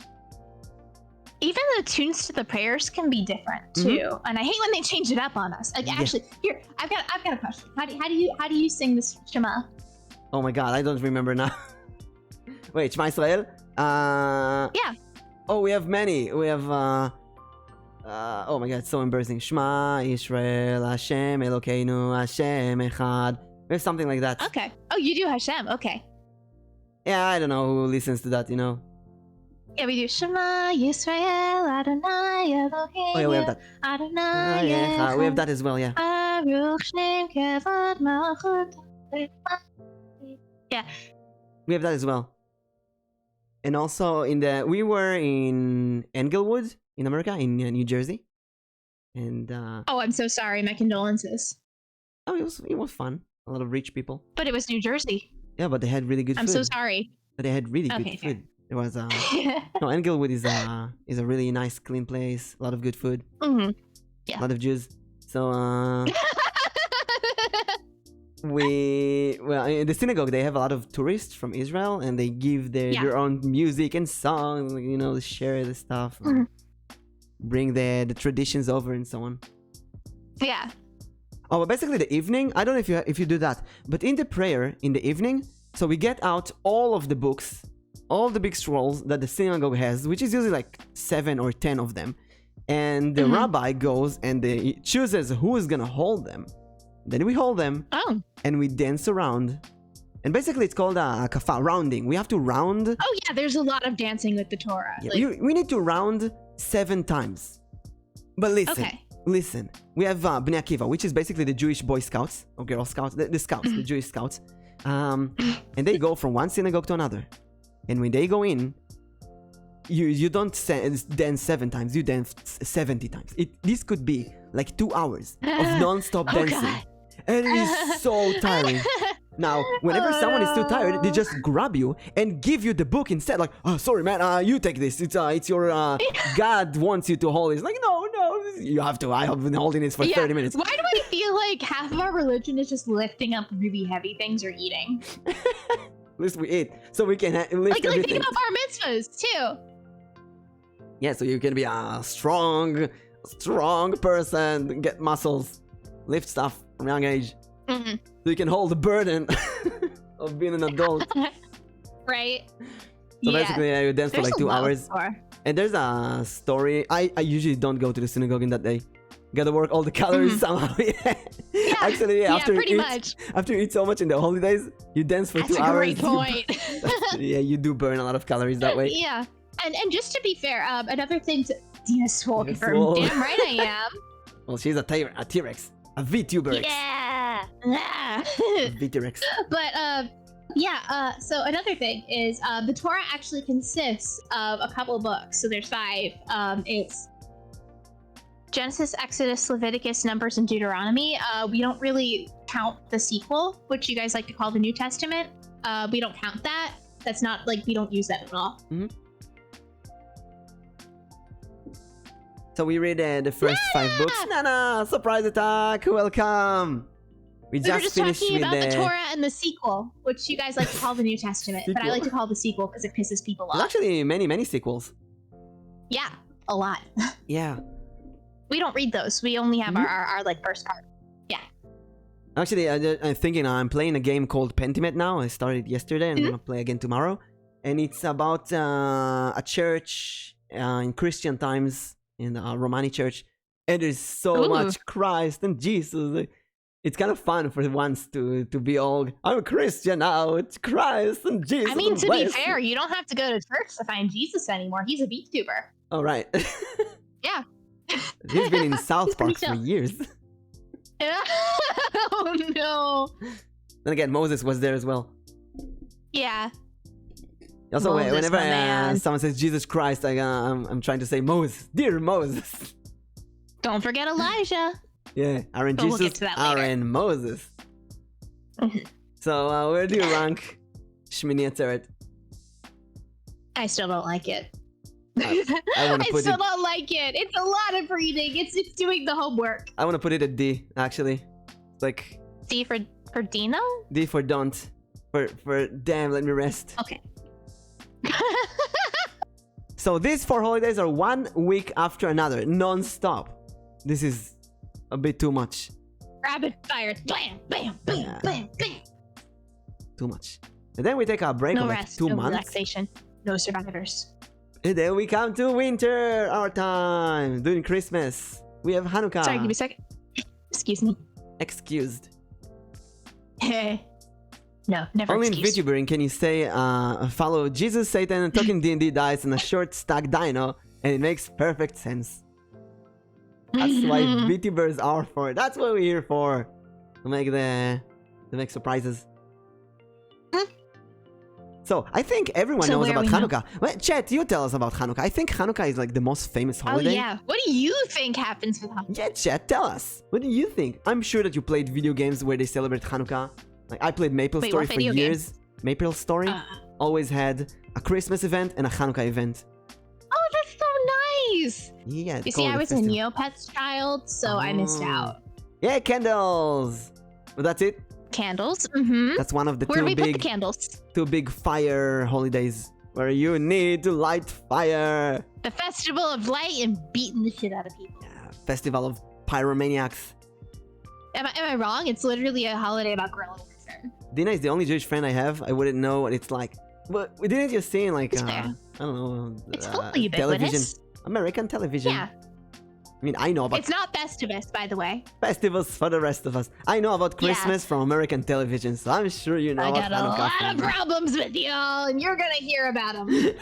Even the tunes to the prayers can be different too, and I hate when they change it up on us. Actually, here I've got a question. How do you sing this Shema? Oh my God, I don't remember now. Wait, Shema Israel? Yeah. Oh, we have many. We have oh my God, it's so embarrassing. Shema Israel, Hashem Elokeinu, Hashem Echad. We have something like that. Okay. Oh, you do Hashem. Okay. Yeah, I don't know who listens to that, Yeah, we do Shema Yisrael Adonai Elohim. Oh yeah, we have that. Adonai Yeah, we have that as well. Yeah. Baruch Shem Kevod Malchut. Yeah. We have that as well. And also we were in Englewood in America, in New Jersey, and Oh, I'm so sorry. My condolences. oh, it was fun. A lot of rich people. But it was New Jersey. Yeah, but they had really good food. I'm so sorry. But they had really good Okay, food. It was no, Englewood is a really nice, clean place. A lot of good food. Yeah. A lot of Jews. So well, in the synagogue they have a lot of tourists from Israel, and they give their own music and songs, you know, share the stuff, bring the traditions over and so on. Yeah. Oh, but basically the evening, I don't know if you do that, but in the prayer in the evening, so we get out all of the books, all the big scrolls that the synagogue has, which is usually like 7 or 10 of them, and the rabbi goes and he chooses who is gonna hold them. Then we hold them, and we dance around. And basically it's called a kafah, rounding. We have to round. Oh yeah, there's a lot of dancing with the Torah. Yeah, we need to round 7 times. But listen, we have Bnei Akiva, which is basically the Jewish Boy Scouts, or Girl Scouts, the Scouts, the Jewish Scouts. And they go from one synagogue to another. And when they go in, you don't dance 7 times, you dance 70 times. This could be like 2 hours of non-stop dancing. God. And it is so tiring. Now, whenever someone is too tired, they just grab you and give you the book instead. Like, oh, sorry, man, you take this. It's your God wants you to hold it. It's like, no, you have to. I have been holding this for 30 minutes. Why do I feel like half of our religion is just lifting up really heavy things or eating? At least we eat, so we can lift everything. Like think about bar mitzvahs too. Yeah, so you can be a strong person, get muscles, lift stuff from a young age. So you can hold the burden of being an adult. Right. So basically, you dance for like 2 hours. And there's a story. I usually don't go to the synagogue in that day. Gotta work all the calories somehow. Actually, after you eat so much in the holidays, you dance for 2 hours. That's a great point. Yeah, you do burn a lot of calories that way. Yeah. And just to be fair, another thing to Dina swole. Damn right I am. Well, she's a T-Rex. A VTuber. Yeah. VTuber. But so another thing is the Torah actually consists of a couple of books. So there's 5. It's Genesis, Exodus, Leviticus, Numbers, and Deuteronomy. We don't really count the sequel, which you guys like to call the New Testament. We don't count that. That's not like we don't use that at all. So we read the first 5 books. Nana, surprise attack! Welcome. We were just talking about the Torah and the sequel, which you guys like to call the New Testament, but I like to call the sequel because it pisses people off. There's actually many sequels. Yeah, a lot. Yeah. We don't read those. We only have our like first part. Yeah. Actually, I'm thinking I'm playing a game called Pentiment now. I started yesterday and I'm gonna play again tomorrow. And it's about a church in Christian times, in a Romani church. And there's so much Christ and Jesus. It's kind of fun for once to be all, I'm a Christian now, it's Christ and Jesus. I mean, to be fair, you don't have to go to church to find Jesus anymore. He's a VTuber. Oh, right. Yeah. He's been in South Park for years. Oh, no. Then again, Moses was there as well. Yeah. Also, whenever someone says Jesus Christ, I'm trying to say Moses, dear Moses. Don't forget Elijah. Yeah, Aaron Jesus, we'll get to that later. Aaron Moses. So, where do you rank Shmini Atzeret? I still don't like it. I still don't like it. It's a lot of reading. It's doing the homework. I want to put it at D, actually. Like D for Dino? D for don't. For damn, let me rest. Okay. So these 4 holidays are 1 week after another, non-stop. This is a bit too much. Rapid fire. Bam, bam, bam, bam, bam. Too much. And then we take a break of like 2 months. Relaxation. No survivors. And then we come to winter, our time. During Christmas, we have Hanukkah. Sorry, give me a second. Excuse me. Excused. Hey. No, never Only excuse. in VTuber can you say, follow Jesus, Satan, and talking D&D dice and a short stack dino, and it makes perfect sense. That's why VTubers are for. That's what we're here for. To make surprises. So, I think everyone knows about Hanukkah. Well, Chet, you tell us about Hanukkah. I think Hanukkah is like the most famous holiday. Oh yeah. What do you think happens with Hanukkah? Yeah, Chet, tell us. What do you think? I'm sure that you played video games where they celebrate Hanukkah. Like, I played Maple Story for years. Maple Story always had a Christmas event and a Hanukkah event. Oh, that's so nice. Yeah. You see, I was a Neopets child, so I missed out. Yeah, candles. Well, that's it. Candles. That's one of the Where do we put the candles? Two big fire holidays where you need to light fire. The Festival of Light and beating the shit out of people. Yeah, Festival of Pyromaniacs. Am I wrong? It's literally a holiday about Gorilla Warfare. Dina is the only Jewish friend I have. I wouldn't know what it's like. But we didn't just see like I don't know. It's totally television, ubiquitous. American television. Yeah. I mean, I know about... It's not Festivus, by the way. Festivals for the rest of us. I know about Christmas from American television, so I'm sure you know about Hanukkah. I got a lot of problems with y'all, and you're gonna hear about them. No,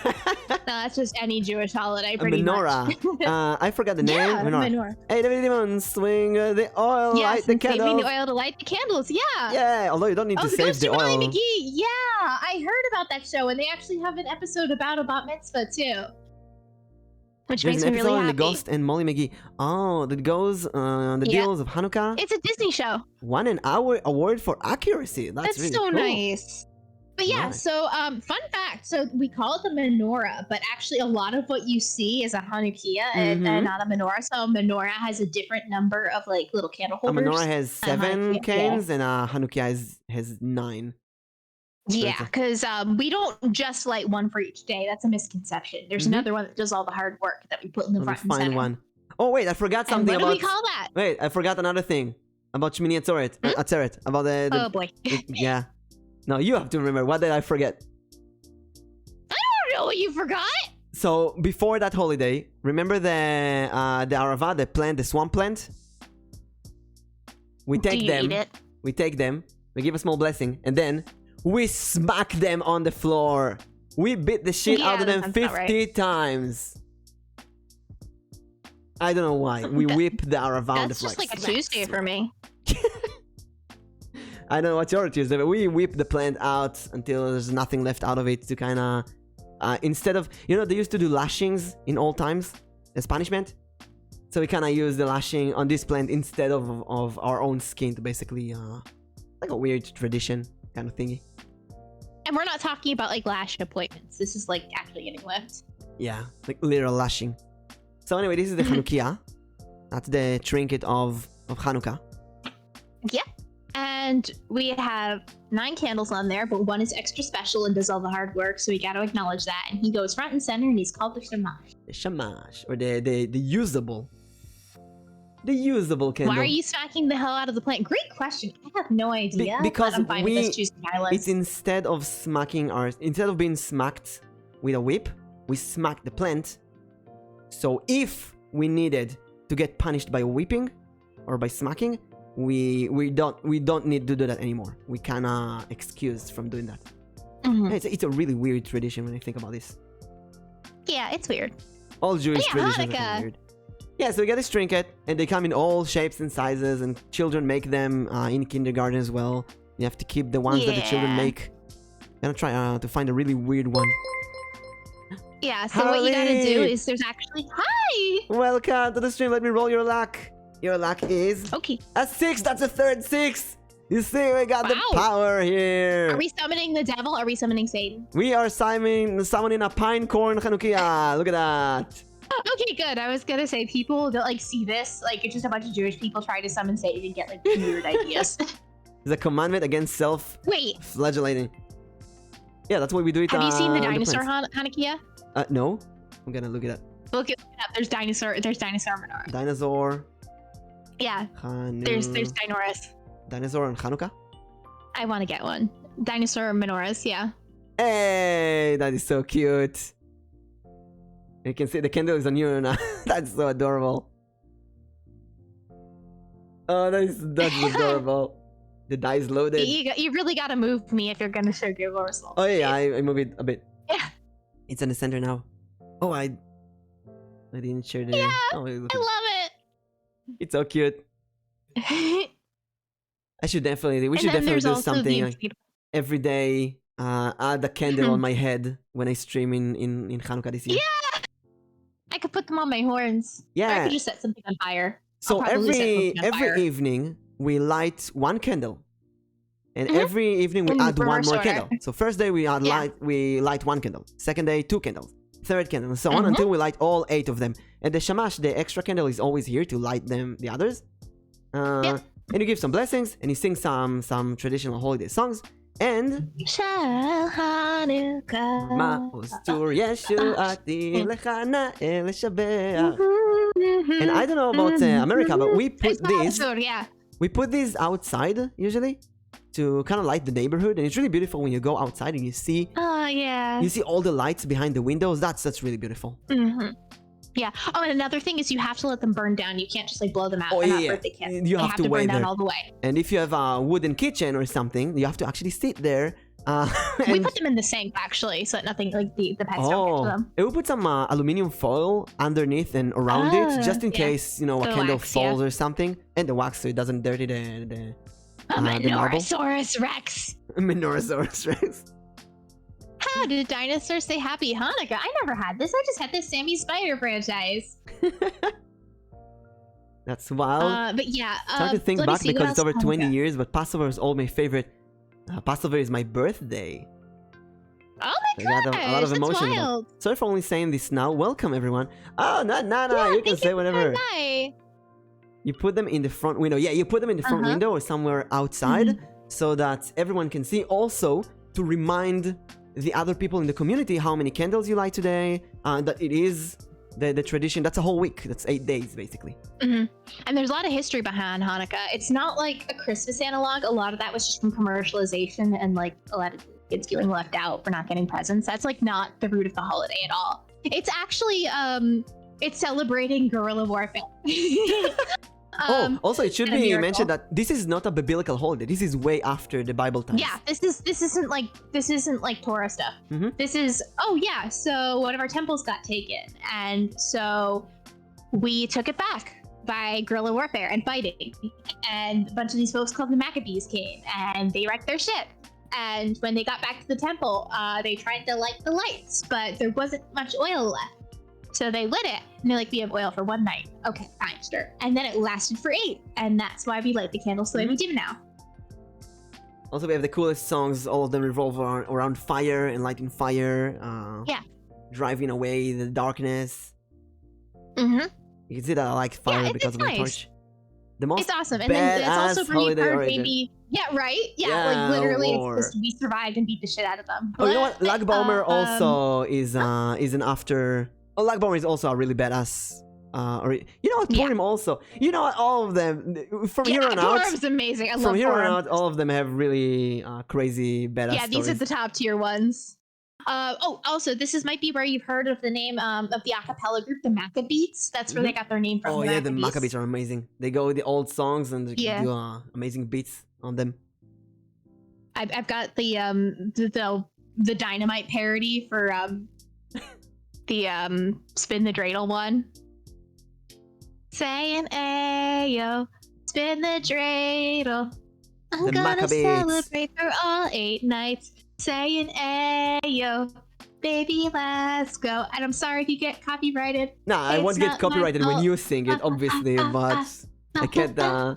that's just any Jewish holiday, pretty menorah. much. I forgot the name. Yeah, menorah. Hey, the demons, swing the oil, light the candles. Saving the oil to light the candles, yeah. Yeah, although you don't need to save the oil. Molly McGee, yeah. I heard about that show, and they actually have an episode about Bat Mitzvah, too. Which There's makes an me episode really on happy. The Ghost and Molly McGee. Oh, that goes on the deals of Hanukkah. It's a Disney show. Won an award for accuracy. That's really so cool. Nice. But yeah, Nice. so fun fact. So we call it the menorah, but actually a lot of what you see is a Hanukkah and not a menorah. So a menorah has a different number of like little candle holders. A menorah has 7 canes and a Hanukkah has 9. Yeah, because we don't just light one for each day. That's a misconception. There's another one that does all the hard work that we put in the front and center. One. Oh wait, I forgot something about. What do we call that? Wait, I forgot another thing about Shmini Atzeret. About the oh boy. Yeah. No, you have to remember. What did I forget? I don't know what you forgot. So before that holiday, remember the Arava, the plant, the swamp plant? We take them. We take them. We give a small blessing, and then we smack them on the floor. We beat the shit out of them 50 times. I don't know why. We whip the Arava on the floor. That's just like a Tuesday for me. I don't know what's your Tuesday, but we whip the plant out until there's nothing left out of it to kind of... instead of... You know, they used to do lashings in old times as punishment. So we kind of use the lashing on this plant instead of our own skin to basically... like a weird tradition kind of thingy. And we're not talking about like lash appointments. This is like actually getting whipped. Yeah, like literal lashing. So anyway, this is the Hanukkah. That's the trinket of Hanukkah. Yeah. And we have 9 candles on there, but one is extra special and does all the hard work, so we got to acknowledge that. And he goes front and center, and he's called the shamash. The shamash, or the usable. The usable candle. Why are you smacking the hell out of the plant? Great question. I have no idea. Because I'm fine with this Tuesday night list. It's instead of being smacked with a whip, we smack the plant. So if we needed to get punished by whipping or by smacking, we don't need to do that anymore. We kinda excused from doing that. It's a really weird tradition when I think about this. Yeah, it's weird. All Jewish traditions are weird. Yeah, so we get this trinket, and they come in all shapes and sizes, and children make them in kindergarten as well. You have to keep the ones that the children make. I'm gonna try to find a really weird one. Yeah, so what you gotta do is there's actually... Hi! Welcome to the stream. Let me roll your luck. Your luck is... Okay. A 6. That's a third 6. You see, we got the power here. Are we summoning the devil? Or are we summoning Satan? We are summoning a pine corn Hanukkah. Look at that. Okay, good. I was gonna say people that like see this, like it's just a bunch of Jewish people trying to summon Satan and get like weird ideas. There's a commandment against self-flagellating. Yeah, that's why we do it. Have you seen the dinosaur Hanukkah? No. I'm gonna look it up. Look it up. There's dinosaur menorah. Dinosaur. Yeah. There's dinosaurs. Dinosaur and Hanukkah? I want to get one. Dinosaur menorahs, yeah. Hey, that is so cute. You can see the candle is on you now. That's so adorable. Oh, that's adorable. The die is loaded. You really gotta move me if you're gonna show your results. Oh yeah, I move it a bit. Yeah. It's in the center now. Oh, I didn't share the... Yeah, oh, I love it. It's so cute. We should definitely do something like every day. Add a candle on my head when I stream in Hanukkah this year. Yeah, I could put them on my horns. Yeah, or I could just set something on fire. So every evening we light one candle, and every evening we add one more candle. So first day we light one candle. Second day 2 candles. Third candle, and so on until we light all 8 of them. And the shamash, the extra candle, is always here to light the others. And you give some blessings, and you sing some traditional holiday songs. And and I don't know about America, but we put these outside usually to kind of light the neighborhood, and it's really beautiful when you go outside and you see you see all the lights behind the windows. That's really beautiful. Yeah. Oh, and another thing is you have to let them burn down. You can't just like blow them out. Oh, yeah. They can't. You have to burn down all the way. And if you have a wooden kitchen or something, you have to actually sit there. We put them in the sink actually, so that nothing like the pets don't get to them. And we put some aluminum foil underneath and around it, just in case, you know, a candle falls or something, and the wax so it doesn't dirty the Minosaurus Rex. Minosaurus Rex. How did dinosaurs say Happy Hanukkah? I never had this. I just had this Sammy Spider franchise. That's wild. But yeah. It's hard to think back because it's over 20 years, but Passover is all my favorite. Passover is my birthday. Oh my god! A lot of emotion. Sorry for only saying this now. Welcome everyone. Oh, not Nana. Yeah, you can say whatever. You put them in the front window. Yeah, you put them in the front window or somewhere outside so that everyone can see. Also, to remind the other people in the community how many candles you light today. That it is the tradition. That's a whole week. That's 8 days basically. And there's a lot of history behind Hanukkah. It's not like a Christmas analog. A lot of that was just from commercialization and like a lot of kids feeling left out for not getting presents. That's like not the root of the holiday at all. It's actually it's celebrating guerrilla warfare. Also it should be mentioned that this is not a biblical holiday. This is way after the Bible times. Yeah, this isn't like Torah stuff. This is so one of our temples got taken, and so we took it back by guerrilla warfare and fighting. And a bunch of these folks called the Maccabees came, and they wrecked their ship. And when they got back to the temple, they tried to light the lights, but there wasn't much oil left. So they lit it, and they're like, we have oil for 1 night. Okay, fine, sure. And then it lasted for 8, and that's why we light the candles the way we do now. Also, we have the coolest songs. All of them revolve around fire and lighting fire. Driving away the darkness. You can see that I like fire because of my torch. The most it's awesome. And then it's also pretty hard, maybe. Yeah, right? Yeah, like literally it's supposed to be survived and beat the shit out of them. Oh, you know what? Lag Bomber also is an after... Oh, Lag Bomber is also a really badass. You know what? Purim also. You know what? All of them from here on out. Purim's amazing. I love From here Purim. on out, all of them have really crazy badass. Yeah, these are the top tier ones. Also, this might be where you've heard of the name of the a cappella group, the Maccabees. That's where they got their name from. Oh yeah, the Maccabees are amazing. They go with the old songs and they do amazing beats on them. I've got the Dynamite parody for the spin the dreidel one. Saying ayo, spin the dreidel. I'm The gonna Maccabees. celebrate for all 8 nights. Saying ayo, baby, let's go. And I'm sorry if you get copyrighted. Nah, I won't get copyrighted when you sing it, obviously, but I can't. I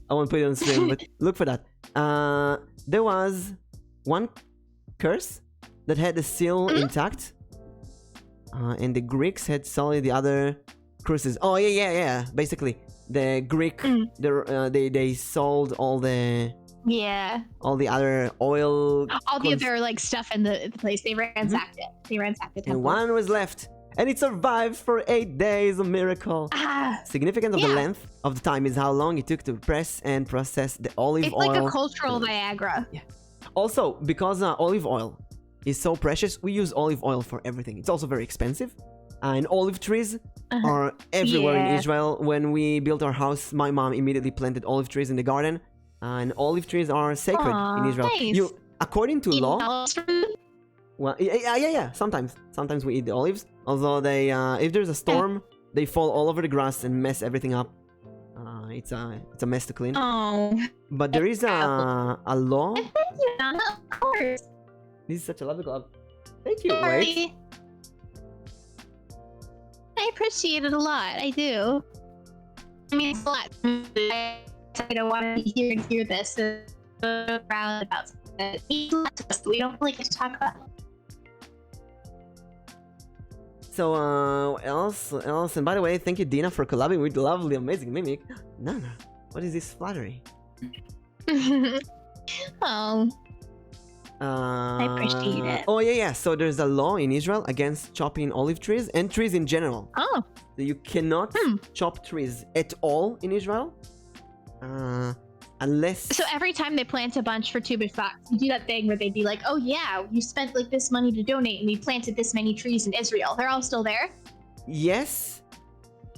won't put it on stream. But look for that. There was one curse that had the seal intact. And the Greeks had solely the other curses. Oh yeah. Basically, the Greek, they sold all the other oil, all the other like stuff in the place. They ransacked it. They ransacked the temple. And one was left, and it survived for 8 days. A miracle. Significance of the length of the time is how long it took to press and process the olive oil. It's like a cultural Viagra. Yeah. Also, because olive oil is so precious, we use olive oil for everything. It's also very expensive. And olive trees are everywhere in Israel. When we built our house, my mom immediately planted olive trees in the garden. And olive trees are sacred in Israel. Nice. According to law... Well, yeah. Sometimes we eat the olives. Although they, if there's a storm, they fall all over the grass and mess everything up. It's a mess to clean. Oh. But there is a law. Thank you, Donna. Of course. This is such a lovely club. Thank you. Sorry. Wait. I appreciate it a lot. I do. I mean, it's a lot. I don't want to hear this. So proud about it. We don't really get to talk about. So, else, and by the way, thank you, Dina, for collabing with lovely, amazing Mimic. Nana, what is this flattery? Oh. I appreciate it. Oh, yeah. So there's a law in Israel against chopping olive trees and trees in general. Oh. So you cannot chop trees at all in Israel. Unless... So every time they plant a bunch for Tuber Fox, you do that thing where they'd be like, oh yeah, you spent like this money to donate and we planted this many trees in Israel. They're all still there? Yes.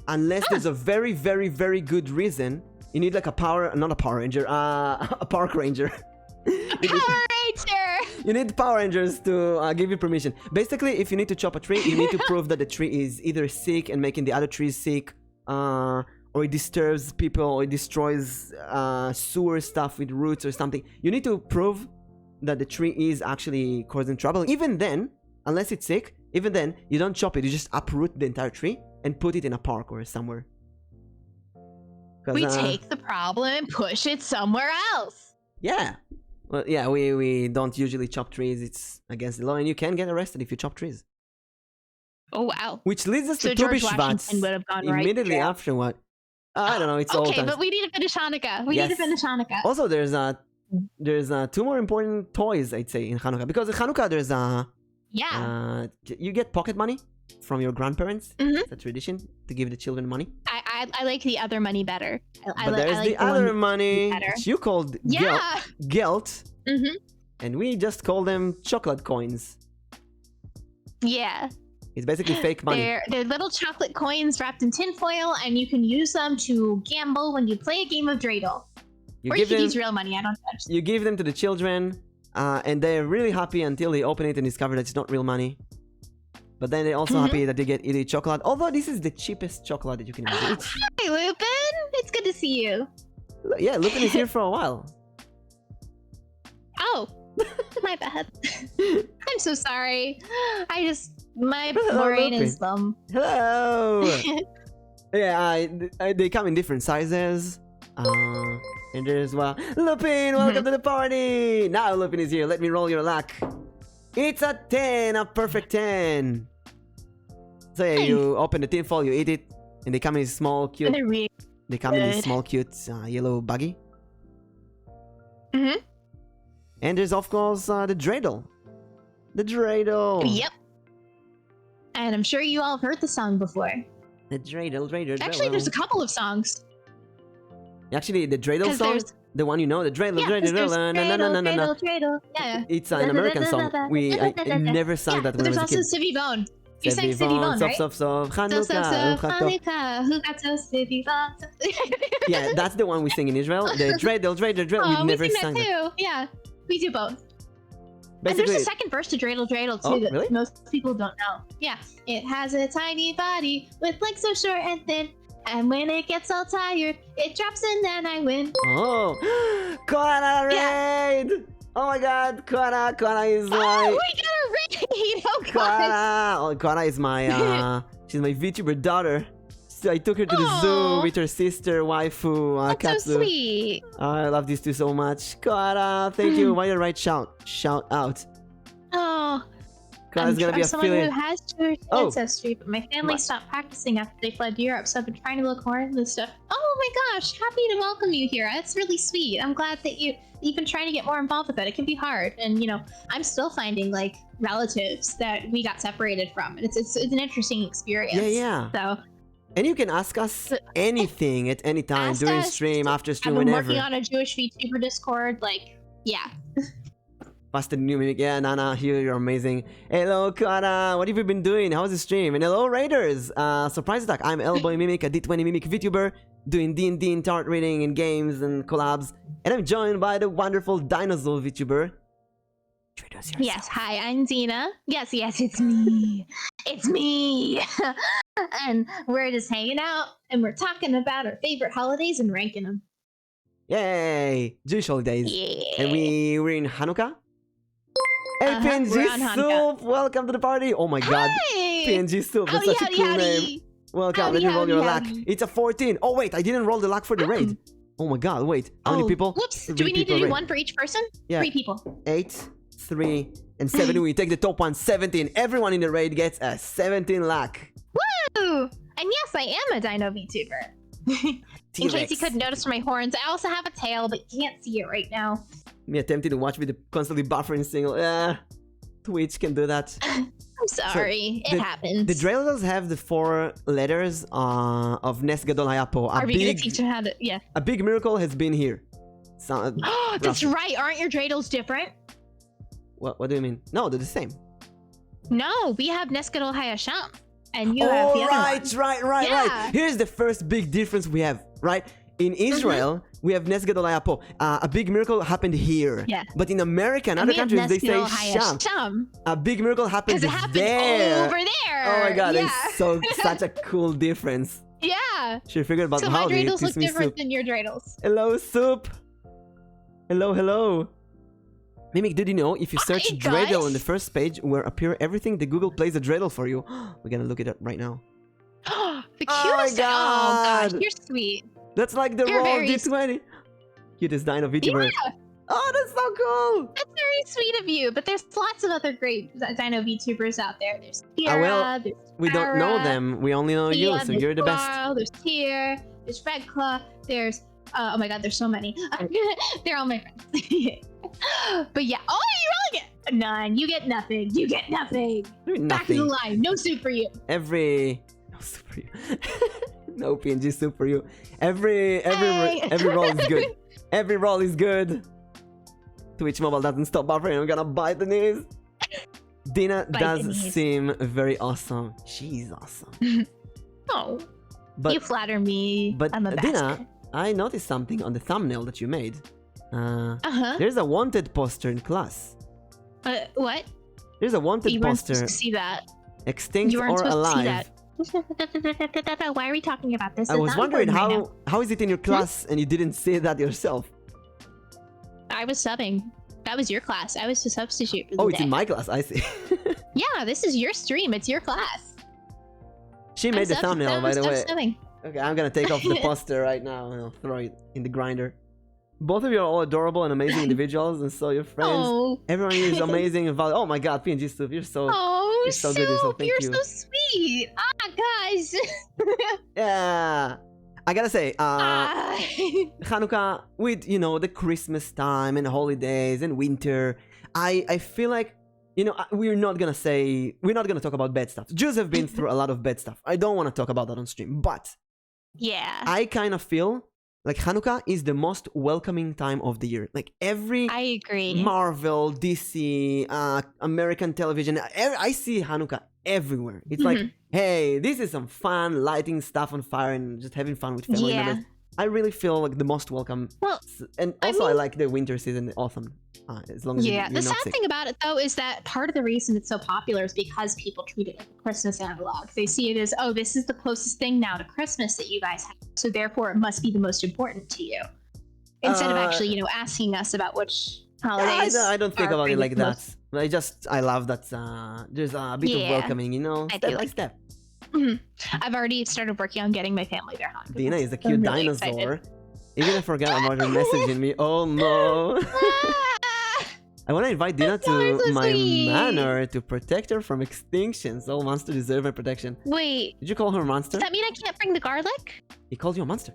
Unless there's a very, very, very good reason. You need like a not a Power Ranger, a Park Ranger. Power Ranger! You need Power Rangers to give you permission. Basically, if you need to chop a tree, you need to prove that the tree is either sick and making the other trees sick, or it disturbs people, or it destroys sewer stuff with roots or something. You need to prove that the tree is actually causing trouble. Even then, unless it's sick, even then, you don't chop it. You just uproot the entire tree and put it in a park or somewhere. We take the problem and push it somewhere else. Yeah. Well, yeah, we don't usually chop trees. It's against the law, and you can get arrested if you chop trees. Oh, wow. Which leads us to George Tu Washington would have gone right immediately afterward. I don't know, it's all okay, times. but we need to finish Hanukkah. We need to finish Hanukkah. Also, there's two more important toys, I'd say, in Hanukkah. Because in Hanukkah, there's you get pocket money from your grandparents. It's a tradition to give the children money. I like the other money better. But there's the other money, which you called gelt. And we just call them chocolate coins. Yeah. It's basically fake money. They're little chocolate coins wrapped in tinfoil, and you can use them to gamble when you play a game of dreidel. Or you can use real money, I don't touch. You give them to the children, and they're really happy until they open it and discover that it's not real money. But then they're also happy that they get elite chocolate. Although this is the cheapest chocolate that you can imagine. Hi, Lupin! It's good to see you. Yeah, Lupin is here for a while. Oh, my bad. I'm so sorry. My brain is Hello! Yeah, they come in different sizes. And there's, Lupin, welcome to the party! Now Lupin is here, let me roll your luck. It's a 10, a perfect 10. So yeah, you open the tinfoil, you eat it, and they come in small, cute... They come in this small, cute, yellow buggy. And there's, of course, the dreidel. The dreidel! Yep. And I'm sure you all have heard the song before. The dreidel. Actually, there's a couple of songs. Actually, the dreidel song, the one you know, the dreidel. Yeah. It's an American song. I never sang that when I was a kid. There's also Civvy Bone. You sang Civvy Bone, right? Hanukkah, who got so Civvy Bone? Yeah, that's the one we sing in Israel. The dreidel. We never sang that too. Yeah, we do both. Basically, and there's a second verse to dreidel too that really? most people don't know. Yeah, it has a tiny body with legs so short and thin, and when it gets all tired, it drops and then I win. Oh, Koala raid! Yeah. Oh my God, Koala is my. Oh, we got a raid! Oh God! Koala is my. She's my VTuber daughter. So I took her to the zoo with her sister, waifu, That's Katsu. so sweet. I love these two so much. Koala, thank you. Why you write shout out? Oh. Koala's gonna be someone affiliate. who has Jewish ancestry, but my family stopped practicing after they fled Europe, so I've been trying to look more into this stuff. Oh my gosh, happy to welcome you here. That's really sweet. I'm glad that you've been trying to get more involved with it. It can be hard, and you know, I'm still finding like relatives that we got separated from, and it's an interesting experience. Yeah. So. And you can ask us anything at any time, during stream, after stream, I've been whenever. working on a Jewish VTuber Discord, like, yeah. Faster new mimic. Yeah, Nana, here, you're amazing. Hello, Kara. What have you been doing? How's the stream? And hello, Raiders. Surprise attack. I'm Elboim Mimic, a D20 Mimic VTuber. doing D&D and tarot reading and games and collabs. And I'm joined by the wonderful dinosaur VTuber. Introduce yourself. Yes, hi, I'm Dina. Yes, it's me. It's me. And we're just hanging out and we're talking about our favorite holidays and ranking them. Yay! Jewish holidays. Yeah. And we're in Hanukkah. Hey, we're on PNG Hanukkah. Soup! Welcome to the party! Oh my god. Hi! PNG Soup, that's such a cool name. Welcome, let me roll your luck. It's a 14. Oh wait, I didn't roll the luck for the raid. Oh my god, wait. How many people? Whoops. Do we need to do one for each person? Yeah. 3 people. 8, 3, and 7. We take the top one, 17. Everyone in the raid gets a 17 luck. Woo! And yes, I am a dino VTuber. In case you couldn't notice from my horns, I also have a tail, but you can't see it right now. Me attempting to watch with the constantly buffering single. Twitch can do that. I'm sorry, it happens. The Dreidels have the 4 letters of Nes Gadol Hayapo. Are we gonna teach them how to? Yeah. A big miracle has been here. That's right. Aren't your dreidels different? What do you mean? No, they're the same. No, we have Nes Gadol Hayasham, and you have the other one. Right. Here's the first big difference we have, right? In Israel, we have Nes Gadol Hayapo. A big miracle happened here. Yeah. But in America and other countries, they say Sham. A big miracle happened there. Because it happened over there. Oh my god, it's such a cool difference. Yeah. Should figure about so how my dreidels look different Soup. than your dreidels. Hello, Soup. Hello. Mimic, did you know if you search dreidel on the first page where appear everything, the Google plays a dreidel for you? We're gonna look it up right now. The cutest. Oh my god. Oh gosh, you're sweet. That's like the raw D20. Cutest dino VTuber. Yeah. Oh, that's so cool. That's very sweet of you. But there's lots of other great dino VTubers out there. There's Kira, there's we don't know them. We only know you, so you're the best. There's Tyr, there's Redclaw, there's oh my god, there's so many. They're all my friends. But yeah, you only get none. You get nothing. You get nothing. Back in the line. No soup for you. No soup for you. No PNG soup for you. Every roll is good. Every roll is good. Twitch mobile doesn't stop buffering. I'm gonna bite the knees. Dina does seem very awesome. She's awesome. Oh, but you flatter me. But I'm a Dina, I noticed something on the thumbnail that you made. There's a wanted poster in class. What? There's a wanted you poster. You weren't supposed to see that. Extinct or alive. Why are we talking about this? I was wondering how is it in your class and you didn't say that yourself? I was subbing. That was your class. I was the substitute for the day. It's in my class. I see. Yeah, this is your stream. It's your class. She made the thumbnail, by the way. Subbing. Okay, I'm gonna take off the poster right now and I'll throw it in the grinder. Both of you are all adorable and amazing individuals, and so your friends. Oh. Everyone here is amazing and valuable. Oh my god, PNG Soup, you're so you're so good. You're so thank you. You're so sweet. Guys. Yeah. I gotta say, Hanukkah, with, the Christmas time and holidays and winter, I feel like, we're not gonna talk about bad stuff. Jews have been through a lot of bad stuff. I don't want to talk about that on stream, but yeah, I kind of feel like Hanukkah is the most welcoming time of the year. Like I agree. Marvel, DC, American television, I see Hanukkah everywhere. It's like, hey, this is some fun, lighting stuff on fire and just having fun with family members. I really feel like the most welcome. Well, and also I like the winter season, the autumn. As long as you're the sad sick. thing about it though is that part of the reason it's so popular is because people treat it like a Christmas analog. They see it as, this is the closest thing now to Christmas that you guys have, so therefore it must be the most important to you. Instead of actually, asking us about which holidays. I don't think about it like that. I love that there's a bit of welcoming, step by step. I've already started working on getting my family there. Dina is a cute dinosaur. Even I forgot about her messaging me. Oh no. I want to invite Dina to my manor to protect her from extinctions. All monsters deserve my protection. Wait. Did you call her a monster? Does that mean I can't bring the garlic? He called you a monster.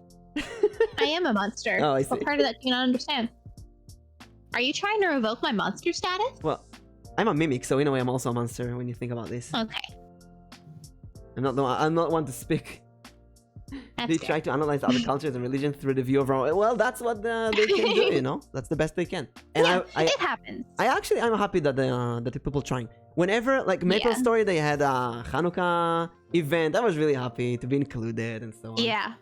I am a monster. Oh, I see. What part of that do you not understand? Are you trying to revoke my monster status? Well, I'm a mimic, so in a way I'm also a monster when you think about this. Okay. I'm not one to speak. They try to analyze other cultures and religions through the view of our... Well, that's what they can do, That's the best they can. And it happens. I'm happy that the people trying. Whenever, like, Maple Story, they had a Hanukkah event, I was really happy to be included and so on. Yeah.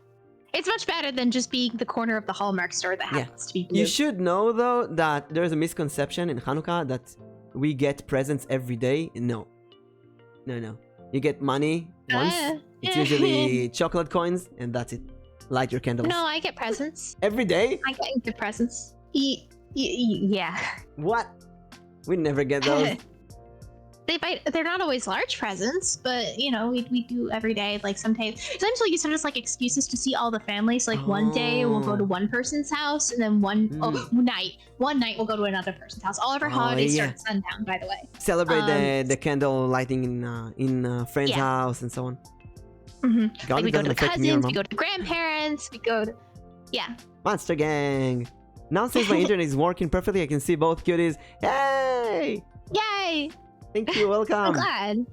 It's much better than just being the corner of the Hallmark store that happens to be blue. You should know, though, that there's a misconception in Hanukkah that we get presents every day. No. You get money once. It's usually chocolate coins, and that's it. Light your candles. No, I get presents. Every day? I get presents. Yeah. What? We never get those. They're not always large presents, but you know, we do every day. Like sometimes we use them as like excuses to see all the families. So, like one day we'll go to one person's house, and then one night we'll go to another person's house. All of our holidays start at sundown, by the way. Celebrate the candle lighting in a friend's house and so on. Mm-hmm. Like we go to cousins, we go to grandparents, we go to Monster Gang. Now since my internet is working perfectly, I can see both cuties. Yay! Yay! Thank you, welcome. I'm glad.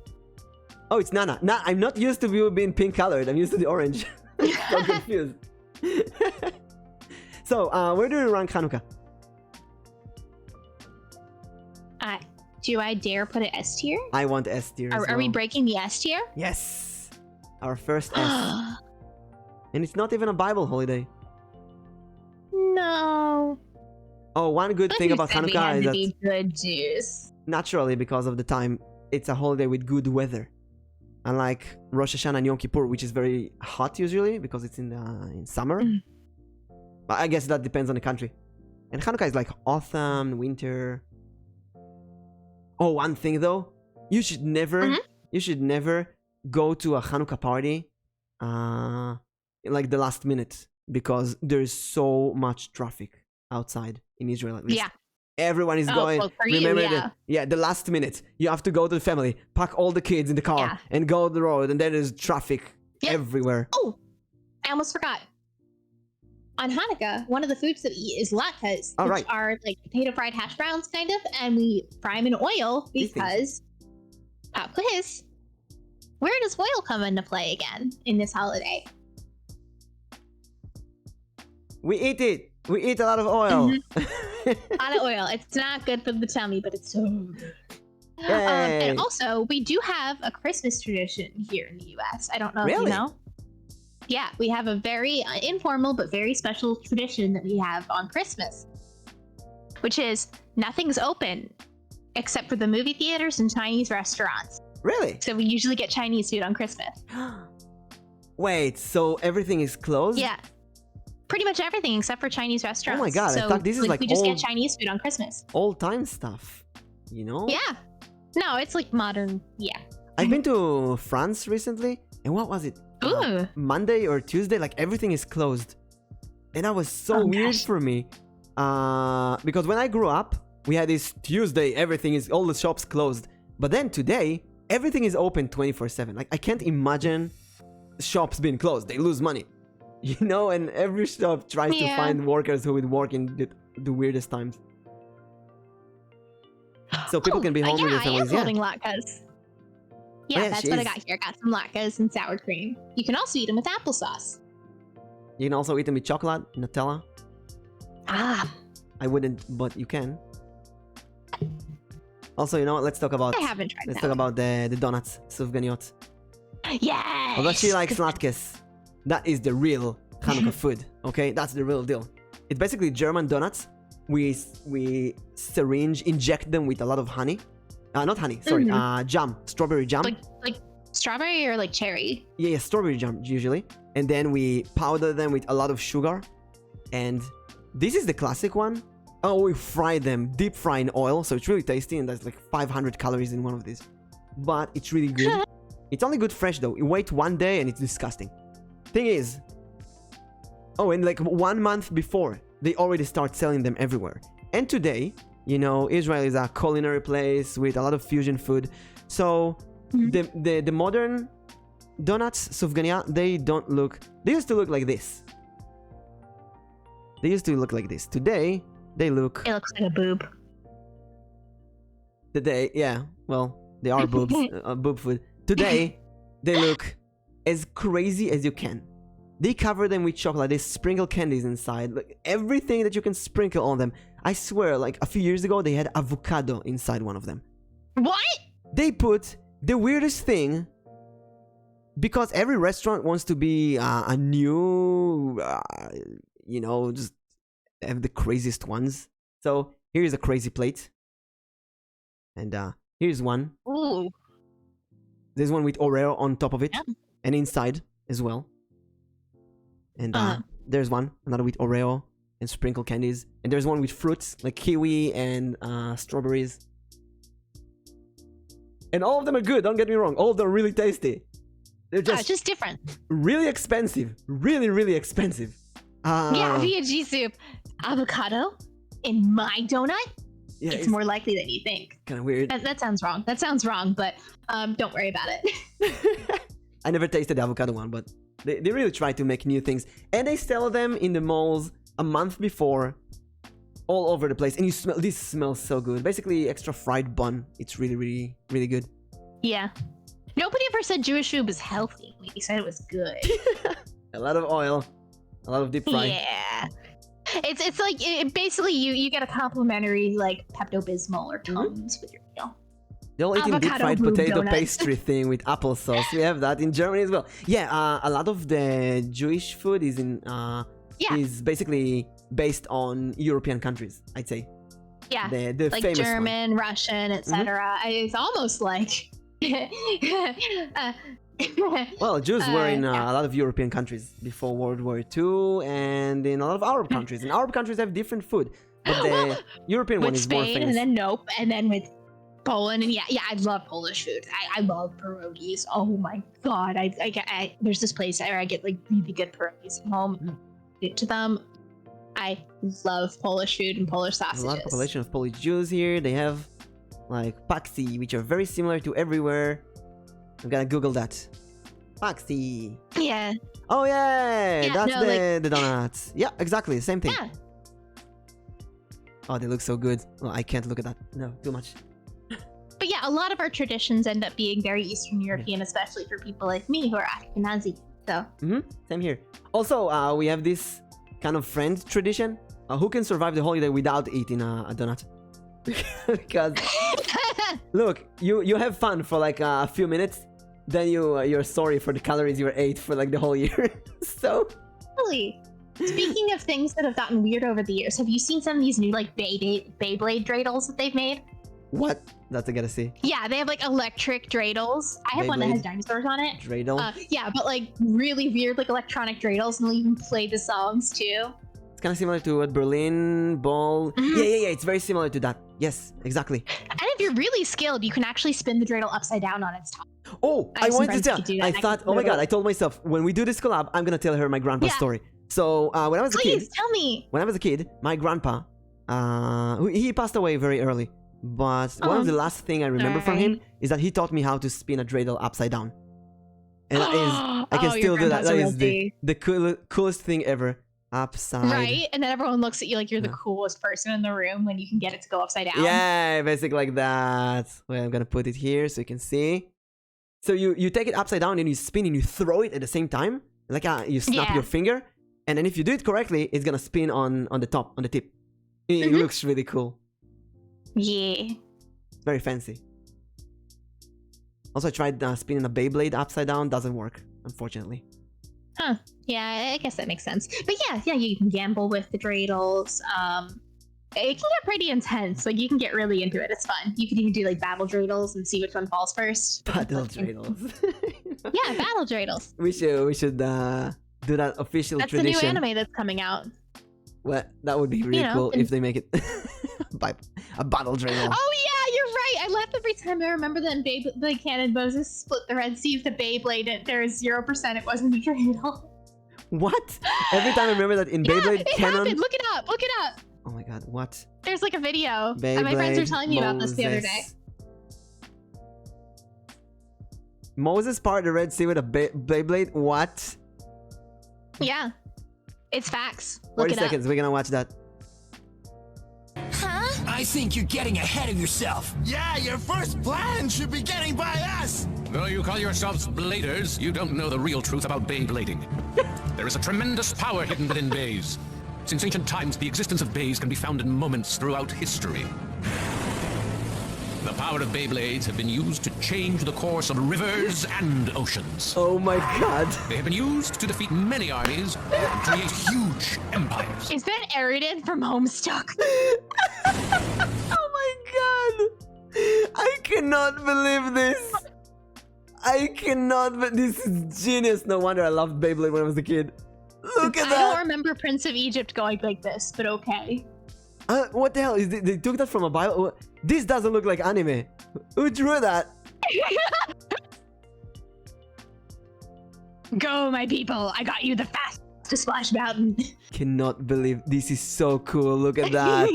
Oh, it's Nana. I'm not used to you being pink colored. I'm used to the orange. So confused. So, where do you rank Hanukkah? Do I dare put it S tier? I want S tier. Are we breaking the S tier? Yes. Our first S. And it's not even a Bible holiday. No. Oh, one good thing about Hanukkah is that be good juice. Naturally, because of the time, it's a holiday with good weather. Unlike Rosh Hashanah and Yom Kippur, which is very hot usually because it's in summer. But I guess that depends on the country. And Hanukkah is like autumn, winter. Oh, one thing though, you should never go to a Hanukkah party like the last minute, because there's so much traffic outside in Israel at least. Yeah. Everyone is going. Well, remember the last minute. You have to go to the family, pack all the kids in the car, and go the road, and then there's traffic everywhere. Oh, I almost forgot. On Hanukkah, one of the foods that we eat is latkes, which are like potato fried hash browns, kind of, and we fry them in oil because pop quiz. Where does oil come into play again in this holiday? We eat it. We eat a lot of oil. A lot of oil. It's not good for the tummy, but it's so good. And also, we do have a Christmas tradition here in the U.S. I don't know if you know. Yeah, we have a very informal but very special tradition that we have on Christmas, which is nothing's open except for the movie theaters and Chinese restaurants. Really? So we usually get Chinese food on Christmas. Wait, so everything is closed? Yeah. Pretty much everything except for Chinese restaurants. Oh my god, so, I thought this is like we just get Chinese food on Christmas. Old time stuff, you know? Yeah. No, it's like modern, I've been to France recently, and what was it? Monday or Tuesday, like everything is closed. And that was so weird for me. Because when I grew up, we had this Tuesday, all the shops closed. But then today, everything is open 24/7. Like I can't imagine shops being closed. They lose money. You know, and every shop tries to find workers who would work in the weirdest times. So people can be home with their families. I am holding latkes. Yeah, that's what I got here. I got some latkes and sour cream. You can also eat them with applesauce. You can also eat them with chocolate, Nutella. I wouldn't, but you can. Also, you know what? Let's talk about. I haven't tried. Let's talk about the donuts, sufganiot. Yes. Although she likes latkes, that is the real Hanukkah food. Okay, that's the real deal. It's basically German donuts. We inject them with a lot of honey. Not honey, sorry. Jam, strawberry jam. Like strawberry or like cherry? Yeah, strawberry jam usually. And then we powder them with a lot of sugar. And this is the classic one. Oh, we fry them, deep fry in oil, so it's really tasty, and there's like 500 calories in one of these. But it's really good. It's only good fresh though. You wait one day and it's disgusting. Thing is, and like 1 month before, they already start selling them everywhere. And today, you know, Israel is a culinary place with a lot of fusion food. So the modern donuts, sufgania, they used to look like this. Today, it looks like a boob. Today, they are boobs, boob food. Today, they look as crazy as you can. They cover them with chocolate. They sprinkle candies inside. Like everything that you can sprinkle on them. I swear, like a few years ago, they had avocado inside one of them. What? They put the weirdest thing because every restaurant wants to be a new, you know, just have the craziest ones. So here's a crazy plate. And here's one. Ooh. There's one with Oreo on top of it. Yeah. And inside as well. And there's one, another with Oreo and sprinkle candies. And there's one with fruits, like kiwi and strawberries. And all of them are good, don't get me wrong. All of them are really tasty. They're just different. Really expensive. Really, really expensive. Yeah, V&G soup. Avocado in my donut? Yeah, it's more likely than you think. Kind of weird. That sounds wrong. That sounds wrong, but don't worry about it. I never tasted the avocado one, but they really try to make new things. And they sell them in the malls a month before, all over the place. And you smell, this smells so good. Basically, extra fried bun. It's really, really, really good. Yeah. Nobody ever said Jewish food was healthy. We said it was good. A lot of oil. A lot of deep fry. Yeah. It's like, basically, you get a complimentary, like, Pepto-Bismol or Tums with your meal. The whole eating deep fried potato pastry thing with applesauce. We have that in Germany as well. Yeah, a lot of the Jewish food is in is basically based on European countries, I'd say. Yeah, the like famous German, one. Russian, etc. It's almost like well, Jews were in a lot of European countries before World War II, and in a lot of Arab countries. And Arab countries have different food, but the European one is Spain, more famous. And then and then with Poland, and yeah, I love Polish food. I love pierogies. Oh my god, I there's this place where I get like really good pierogies at home. To them, I love Polish food and Polish sausages. There's a lot of population of Polish Jews here. They have like paksy, which are very similar to everywhere. I'm gonna Google that. Paksy. Yeah. Oh yeah, that's the donuts. Yeah, exactly, same thing. Yeah. Oh, they look so good. Well, I can't look at that. No, too much. But yeah, a lot of our traditions end up being very Eastern European, especially for people like me who are Ashkenazi. So. Same here. Also, we have this kind of friend tradition. Who can survive the holiday without eating a donut? Because look, you have fun for like a few minutes, then you're sorry for the calories you ate for like the whole year. So. Really. Speaking of things that have gotten weird over the years, have you seen some of these new like Beyblade dreidels that they've made? What? That's I gotta see. Yeah, they have like electric dreidels. I have one that has dinosaurs on it. Dreidel? Yeah, but like really weird like electronic dreidels, and they'll even play the songs too. It's kind of similar to what Berlin Ball. Yeah. It's very similar to that. Yes, exactly. And if you're really skilled, you can actually spin the dreidel upside down on its top. Oh, I wanted to tell. I thought, oh my god, I told myself when we do this collab, I'm gonna tell her my grandpa's story. So when I was a kid, please tell me. When I was a kid, my grandpa, he passed away very early. But one of the last thing I remember from him is that he taught me how to spin a dreidel upside down. And that is, I can still do that. That is the coolest thing ever. Upside. Right? And then everyone looks at you like you're the coolest person in the room when you can get it to go upside down. Yeah, basically like that. Well, I'm gonna put it here so you can see. So you take it upside down and you spin and you throw it at the same time. Like you snap your finger. And then if you do it correctly, it's gonna spin on the top, on the tip. It looks really cool. Yeah. It's very fancy. Also, I tried spinning a Beyblade upside down. Doesn't work, unfortunately. Huh. Yeah, I guess that makes sense. But yeah, you can gamble with the dreidels. It can get pretty intense. Like, you can get really into it. It's fun. You can even do, like, battle dreidels and see which one falls first. Battle dreidels. Yeah, battle dreidels. We should do that official tradition. That's the new anime that's coming out. Well, that would be really cool if they make it a battle dreidel. Oh yeah, you're right. I laugh every time I remember that in Beyblade Canon Moses split the Red Sea with the Beyblade and there is 0% it wasn't a dreidel. What? Every time I remember that in Beyblade Canon. Happened. Look it up. Look it up. Oh my god, what? There's like a video. Beyblade My friends were telling me about this the other day. Moses parted the Red Sea with a Beyblade? What? Yeah. It's facts. Look 40 seconds, we're gonna watch that. Huh? I think you're getting ahead of yourself. Yeah, your first plan should be getting by us. Though you call yourselves bladers, you don't know the real truth about Beyblading. There is a tremendous power hidden within bays. Since ancient times, the existence of bays can be found in moments throughout history. The power of Beyblades have been used to change the course of rivers and oceans. Oh my god. They have been used to defeat many armies and create huge empires. Is that Eridan from Homestuck? Oh my god. I cannot believe this. I cannot. This is genius. No wonder I loved Beyblade when I was a kid. Look at that. I don't remember Prince of Egypt going like this, but okay. What the hell? They took that from a Bible? This doesn't look like anime. Who drew that? Go, my people. I got you the fastest splash mountain. Cannot believe this is so cool. Look at that.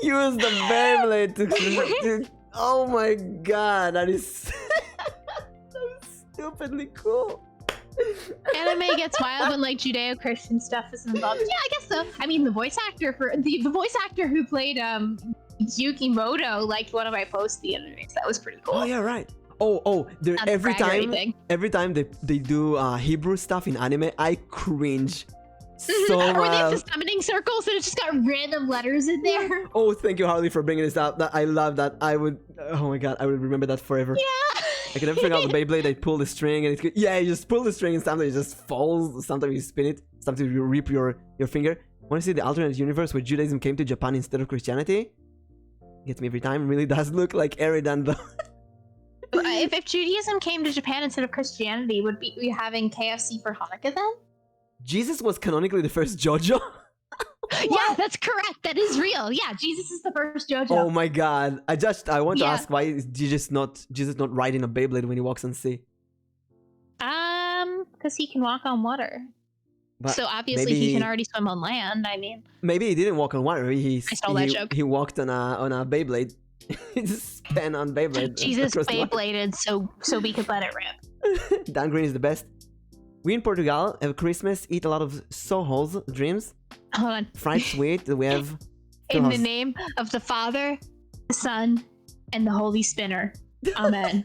Use the Beyblade to oh my god, that is so stupidly cool. Anime gets wild when like Judeo-Christian stuff is involved. Yeah, I guess so. I mean, the voice actor for the voice actor who played Yukimoto liked one of my posts the other day. So that was pretty cool. Oh yeah, right. Oh, every time they do Hebrew stuff in anime, I cringe so much. Or they have the summoning circles and it's just got random letters in there. Oh, thank you, Harley, for bringing this up. I love that. I would. Oh my god, I would remember that forever. Yeah. I can never figure out the Beyblade. They pull the string and it's yeah, you just pull the string and sometimes it just falls. Sometimes you spin it. Sometimes you rip your finger. Want to see the alternate universe where Judaism came to Japan instead of Christianity? Gets me every time. Really does look like Eridan though. If Judaism came to Japan instead of Christianity, would we having KFC for Hanukkah then? Jesus was canonically the first JoJo. Yeah, that's correct. That is real. Yeah, Jesus is the first JoJo. Oh my god. I want to ask, why is Jesus not riding a Beyblade when he walks on sea? Because he can walk on water. But so obviously he can already swim on land. I mean, maybe he didn't walk on water. I stole that joke. He walked on a Beyblade. He just spun on Beyblade. Jesus Beybladed so we could let it rip. Dan Green is the best. We in Portugal have Christmas, eat a lot of sohos, dreams. Hold on. Fried sweet. We have in the name of the Father, the Son, and the Holy Spinner. Amen.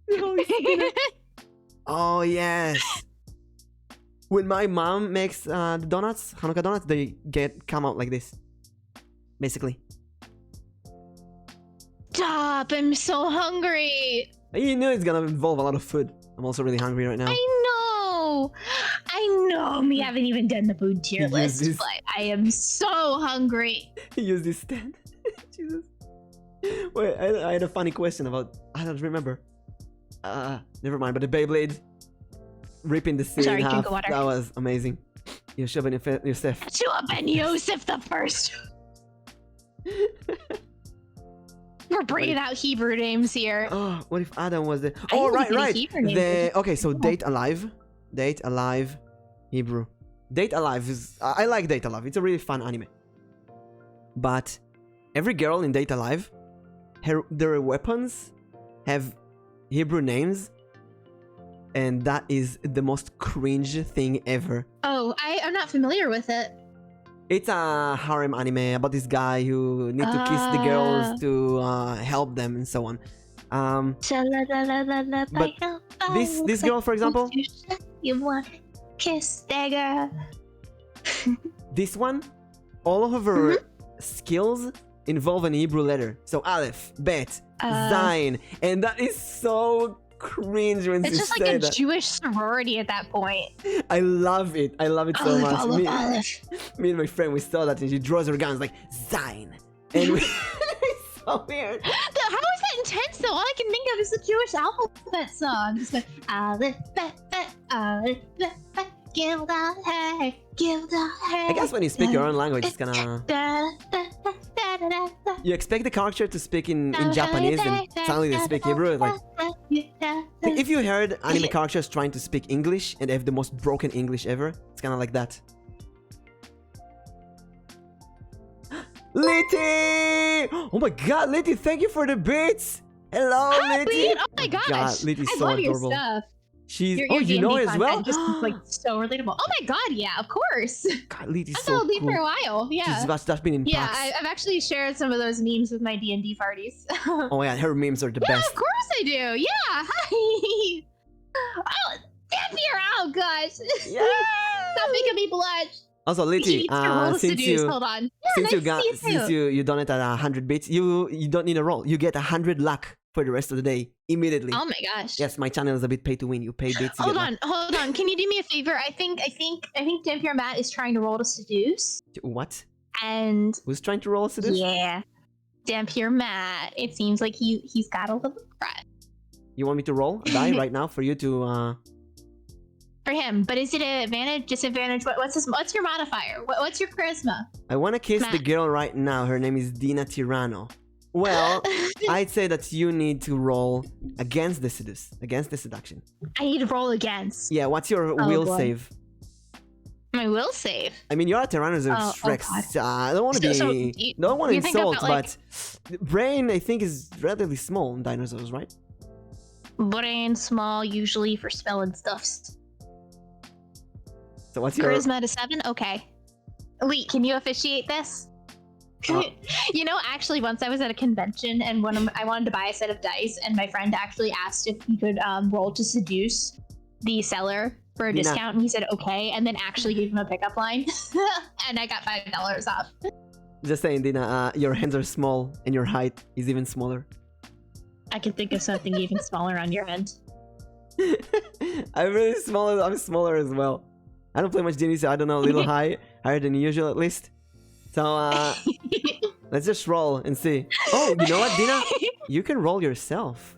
The Holy Spinner. Oh yes. When my mom makes the donuts, Hanukkah donuts, they come out like this, basically. Stop! I'm so hungry. You know it's gonna involve a lot of food. I'm also really hungry right now. I know. We haven't even done the food tier list, but I am so hungry. Use this stand. Jesus. Wait, I had a funny question about. I don't remember. Never mind. But the Beyblade ripping the sea in half. Drink water. That was amazing. Yeshua ben Yosef. Yeshua ben Yosef the first. We're bringing out Hebrew names here. Oh, what if Adam was there? Oh, right. Okay, so Date Alive, Hebrew. Date Alive is. I like Date Alive. It's a really fun anime. But every girl in Date Alive, their weapons have Hebrew names, and that is the most cringe thing ever. Oh, I'm not familiar with it. It's a harem anime about this guy who needs to kiss the girls to help them and so on. But this girl, for example, you want to kiss that girl. This one, all of her skills involve an Hebrew letter. So Aleph, Bet, Zayin, and that is so cringe when it's just like a Jewish sorority at that point. I love it. I love it so much. Me and my friend, we saw that and she draws her guns like Zayin. And it's so weird. How is that intense though? All I can think of is the Jewish alphabet song. Just like Aleph, Bet, Aleph, Bet, Gilda, hey, Gilda, hey. I guess when you speak your own language, it's gonna... You expect the character to speak in Japanese and suddenly they speak Hebrew. It's like... If you heard anime characters trying to speak English and they have the most broken English ever, it's kind of like that. Litty! Oh my god, Litty, thank you for the bits! Hello, Litty! Oh my gosh! Litty's so love adorable. Your stuff. She's you know her as well? Just like so relatable. Oh my god, yeah, of course. God, Litty's I've so known Lee cool. for a while, yeah. That's been in Yeah, packs. I've actually shared some of those memes with my D&D parties. Oh yeah, her memes are the best. Of course I do. Yeah. Hi. Oh, damn, you're out, gosh. Yeah. Stop making me blush. Also, Litty, Hold on. Yeah, since you donate at 100 bits, you don't need a roll. You get 100 luck for the rest of the day immediately. Oh my gosh. Yes, my channel is a bit pay to win. You pay bits. Hold on. Can you do me a favor? I think Dampier Matt is trying to roll to seduce. What? And who's trying to roll a seduce? Yeah, Dampier Matt. It seems like he's got a little crush. You want me to roll a die right now for you to? For him, but is it an advantage, disadvantage? What's your modifier? What's your charisma? I want to kiss the girl right now. Her name is dinahtyranno. Well, I'd say that you need to roll against the seduction. I need to roll against. Yeah, what's your will save? My will save? I mean, you're a Tyrannosaurus Rex. I don't want to be... don't want to insult, but... brain, I think, is relatively small in dinosaurs, right? Brain small, usually for spelling stuffs. So what's your... Charisma to 7? Okay. Wait, can you officiate this? You know, actually, once I was at a convention and I wanted to buy a set of dice, and my friend actually asked if he could roll to seduce the seller for a discount, and he said okay, and then actually gave him a pickup line, and I got $5 off. Just saying, Dina, your hands are small, and your height is even smaller. I can think of something even smaller on your end. I'm really small. I'm smaller as well. I don't play much D&D, so I don't know, a little higher than usual at least. So, let's just roll and see. Oh, you know what, Dina? You can roll yourself.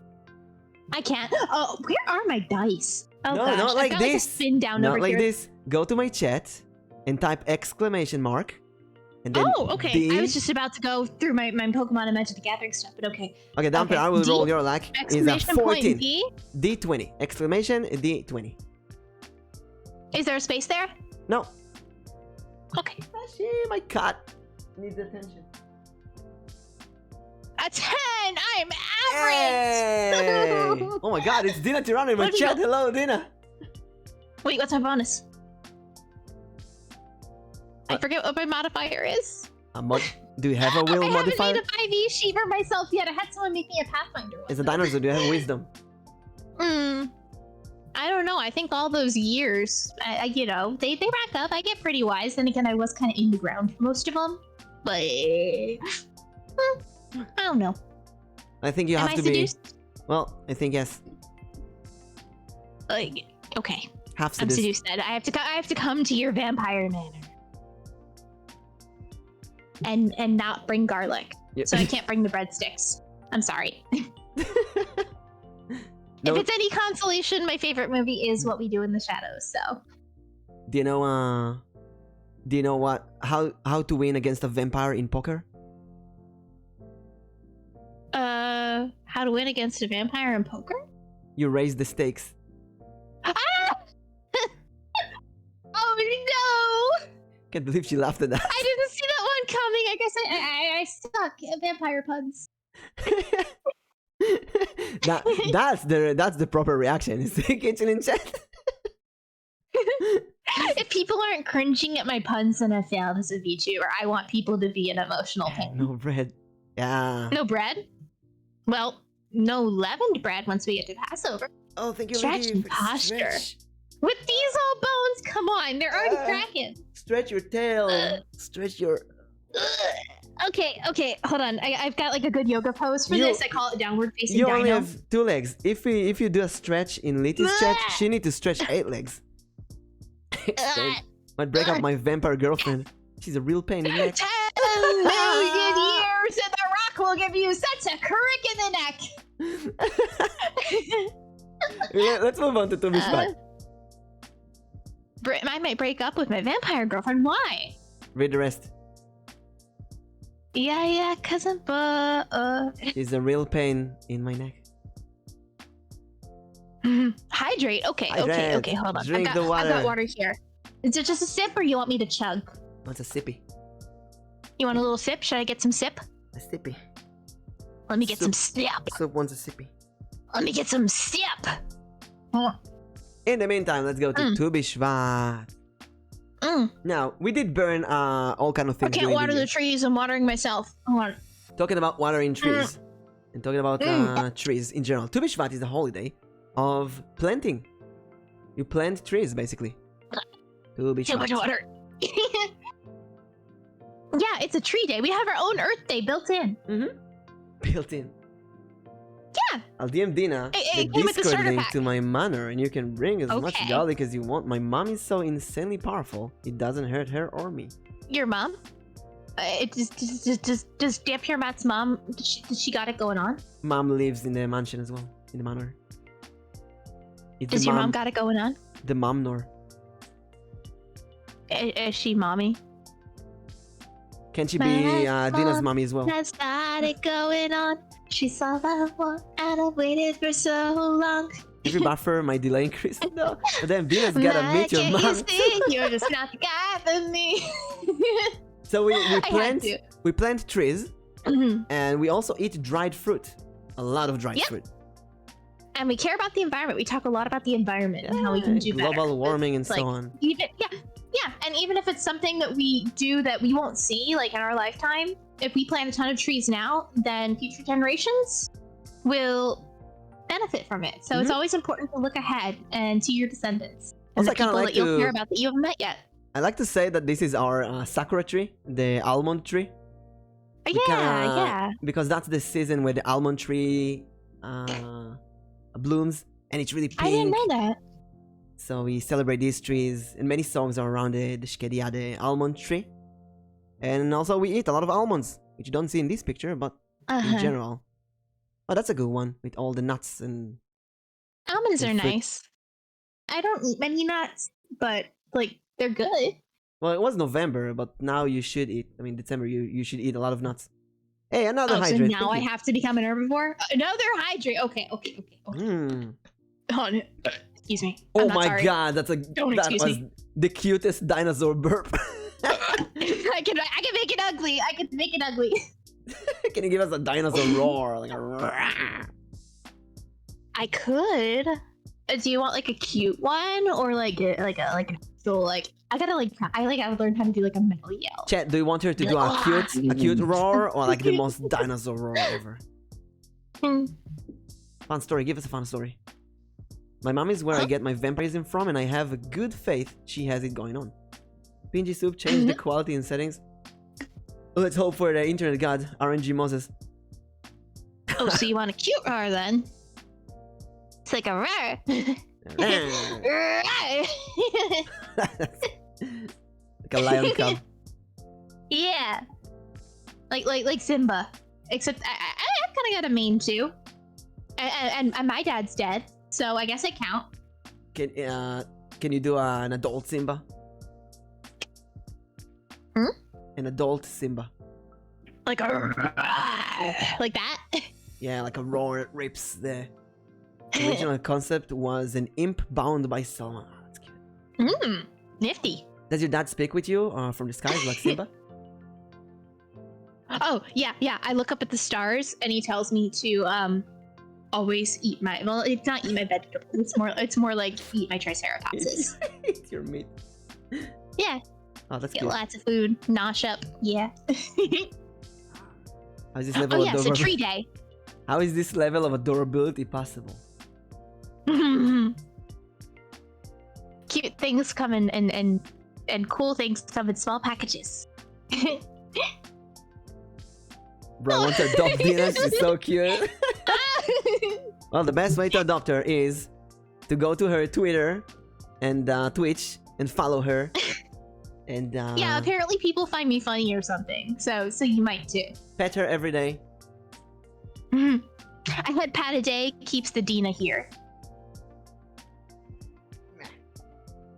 I can't. Oh, where are my dice? Oh, no, gosh. Not like this. Like a spin down not over like here. This. Go to my chat and type ! And then okay. I was just about to go through my Pokemon and Magic the Gathering stuff, but okay. Okay, Dampier, I will roll your luck. Is a 14. D20. Exclamation D20. Is there a space there? No. Okay. My cat needs attention. A 10! I'm average! Hey. Oh my god, it's dinahtyranno in my chat. Hello, Dina. Wait, what's my bonus? I forget what my modifier is. Do you have a will modifier? I haven't made a 5e sheet for myself yet. I had someone make me a Pathfinder one. It's a dinosaur. Do you have wisdom? I don't know. I think all those years, you know, they rack up. I get pretty wise. Then again, I was kind of in the ground for most of them. But I don't know. I think you have to seduced? Be. Well, I think yes. Okay. Half seduced. I'm seduced. Then I have to come to your vampire manor. And not bring garlic. Yep. So I can't bring the breadsticks. I'm sorry. If it's any consolation, my favorite movie is What We Do in the Shadows, so. Do you know what how to win against a vampire in poker? How to win against a vampire in poker? You raise the stakes. Ah! Oh no! Can't believe she laughed at that. I didn't see that one coming. I guess I suck at vampire puns. That's the proper reaction. Is the kitchen in chat? If people aren't cringing at my puns, then I failed as a VTuber. I want people to be in emotional pain. No bread. Yeah. No bread? Well, no leavened bread once we get to Passover. Oh, thank you, Stretch and posture. Stretch. With these old bones, come on, they're already cracking. Stretch your tail. Stretch your... Okay, hold on. I've got like a good yoga pose for this. I call it downward facing dino. You only have 2 legs. If you do a stretch in Litty's chat, she needs to stretch 8 legs. Might break up my vampire girlfriend. She's a real pain in the neck. 10 million years and the rock will give you such a crick in the neck. Let's move on to Tubishvat. I might break up with my vampire girlfriend. Why? Read the rest. Yeah, cousin, but She's a real pain in my neck. Hydrate. Okay, hold on. Drink the water. I've got water here. Is it just a sip, or you want me to chug? What's a sippy? You want a little sip? Should I get some sip? A sippy. Let me get some sip. Soup wants a sippy. Let me get some sip. In the meantime, let's go to Tubishvat. Now, we did burn all kind of things. I can't water the trees. I'm watering myself. Hold on. Talking about watering trees and talking about trees in general. Tubishvat is a holiday of planting. You plant trees, basically. Too much water. Yeah, it's a tree day. We have our own Earth Day built in. Built in. Yeah. I'll DM Dina It the came with the Discord starter link pack. to my manor, and you can bring as much Okay. garlic as you want. My mom is so insanely powerful, it doesn't hurt her or me. Your mom? Does Dampier Matt's mom, does she got it going on? Mom lives in the mansion as well, in the manor. It's Does the your mom got it going on? The momnor. Is she mommy? Can she be Dina's mom mommy as well? has got it going on. She saw that one and I waited for so long. If you buffer, my delay increased. No, but then Dina's gotta meet your Can't mom. you see? You're just not the guy for me. So I we plant trees, Mhm. and we also eat dried fruit. A lot of dried Yep. fruit. And we care about the environment. We talk a lot about the environment and how we can do better. Global warming and It's like, so on. Yeah, and even if it's something that we do that we won't see, like in our lifetime, if we plant a ton of trees now, then future generations will benefit from it. So it's always important to look ahead and to your descendants. And Also, the I kinda people like that you'll to- care about that you haven't met yet. I like to say that this is our sakura tree, the almond tree. Yeah. Because that's the season where the almond tree blooms, and it's really pink. I didn't know that. So we celebrate these trees, and many songs are around the shkedia, the almond tree. And also we eat a lot of almonds, which you don't see in this picture, but in general. Oh, that's a good one, with all the nuts and... Almonds are and fruit. nice. I don't eat many nuts, but like they're good. Well, it was November, but now you should eat. I mean, December, you should eat a lot of nuts. Hey, another So hydrate. now I have to become an herbivore? Another hydrate. Okay. Oh, no. Excuse me. Oh I'm not my sorry. god, that excuse was me. the cutest dinosaur burp. I can make it ugly. I can make it ugly. Can you give us a dinosaur roar? Like a roar? I could. Do you want like a cute one or like a actual like? I gotta learn how to do like a metal yell. Chat, do you want her to Be do like, a cute roar or like the most dinosaur roar ever? Fun story, give us a fun story. My mom is where I get my vampirism from, and I have a good faith she has it going on. Pinji Soup changed the quality and settings. Let's hope for the internet god, RNG Moses. Oh, so you want a cute roar then? It's like a roar. Like a lion cub. Yeah. Like Simba. Except I kind of got a mane too. And my dad's dead, so I guess I count. Can you do an adult Simba? An adult Simba. Like a like that? Yeah, like a roar that rips the original concept was an imp bound by Selma. Oh, that's cute. Nifty. Does your dad speak with you from the skies like Simba? Oh, yeah. I look up at the stars and he tells me to always eat my it's not eat my vegetables. It's more like eat my triceratopses. Eat your meat. Yeah. Oh, that's Get cute. lots of food. Nosh up. Yeah. How is this level Oh of yeah, it's a adorability? tree day. How is this level of adorability possible? Cute things come in and cool things come in small packages. Bro, I want to adopt Dina. She's so cute. Well, the best way to adopt her is to go to her Twitter and Twitch and follow her. And Yeah, apparently people find me funny or something. So you might too. pet her every day. I had pat a day keeps the Dina here.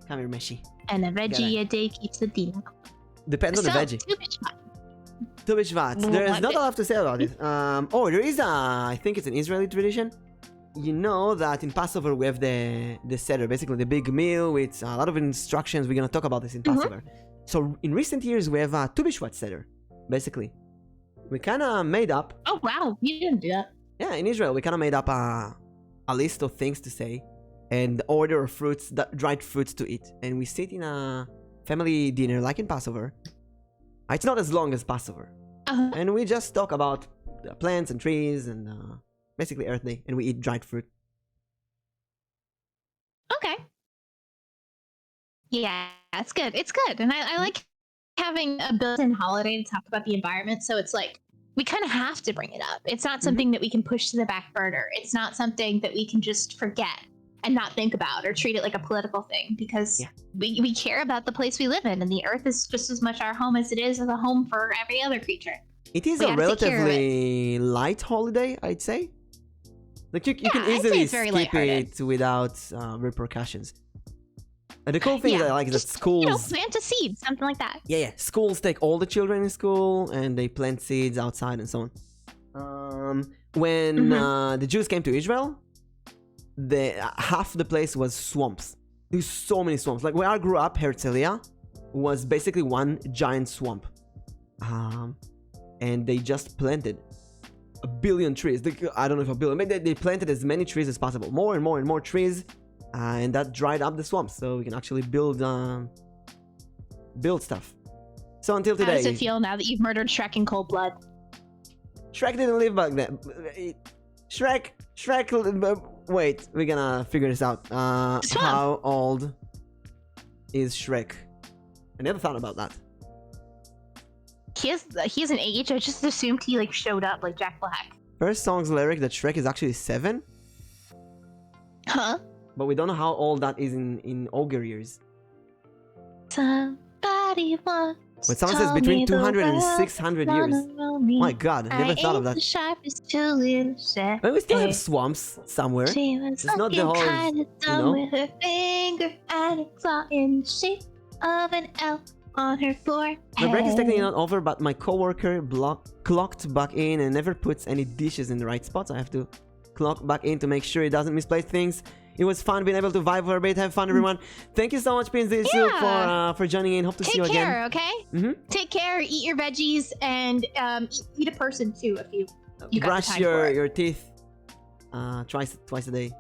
Come here, Meshi. And a veggie a day keeps the Dina. Depends on the veggie. Too much fat. There's not a lot to say about it. Oh, there is I think it's an Israeli tradition. You know that in Passover we have the seder, basically the big meal with a lot of instructions. We're gonna talk about this in Passover. So in recent years we have a Tu B'Shvat seder, basically. We kind of made up. Oh wow, you didn't do that. Yeah, in Israel we kind of made up a list of things to say and order of fruits, dried fruits to eat, and we sit in a family dinner like in Passover. It's not as long as Passover. And we just talk about plants and trees and basically Earth Day, and we eat dried fruit. Okay. Yeah, it's good. It's good. And I like having a built-in holiday to talk about the environment. So it's like, we kind of have to bring it up. It's not something that we can push to the back burner. It's not something that we can just forget and not think about or treat it like a political thing, because we care about the place we live in, and the earth is just as much our home as it is a home for every other creature. It is a relatively light holiday, I'd say. Like you can easily skip it without repercussions. And the cool thing is I like that schools... You know, plant a seed, something like that. Yeah. Schools take all the children in school and they plant seeds outside and so on. When the Jews came to Israel, half the place was swamps. There's so many swamps. Like where I grew up, Herzliya was basically one giant swamp. And they just planted a billion trees. I don't know if a billion, but they planted as many trees as possible. More and more and more trees. And that dried up the swamps, so we can actually build stuff. So until today... How does it feel now that you've murdered Shrek in cold blood? Shrek didn't live back then. Shrek... Wait, we're gonna figure this out. How old is Shrek? I never thought about that. He has an age. I just assumed he like showed up like Jack Black. First song's lyric that Shrek is actually 7. Huh? But we don't know how old that is in ogre years. Somebody once But someone says between 200 and 600 years. My god, I never thought of that. The sharpest tool in the set. But we still have swamps somewhere. She was it's not the whole, kind of dumb with her finger and a claw in the shape of an L on her forehead. My break is technically not over, but my coworker clocked back in and never puts any dishes in the right spots. I have to clock back in to make sure he doesn't misplace things. It was fun being able to vibe for a bit. Have fun, everyone. Thank you so much, Pinzisu, for joining in. Hope to see you again. Take care, okay? Take care. Eat your veggies and eat a person too if you brush got the time for it. your teeth twice a day.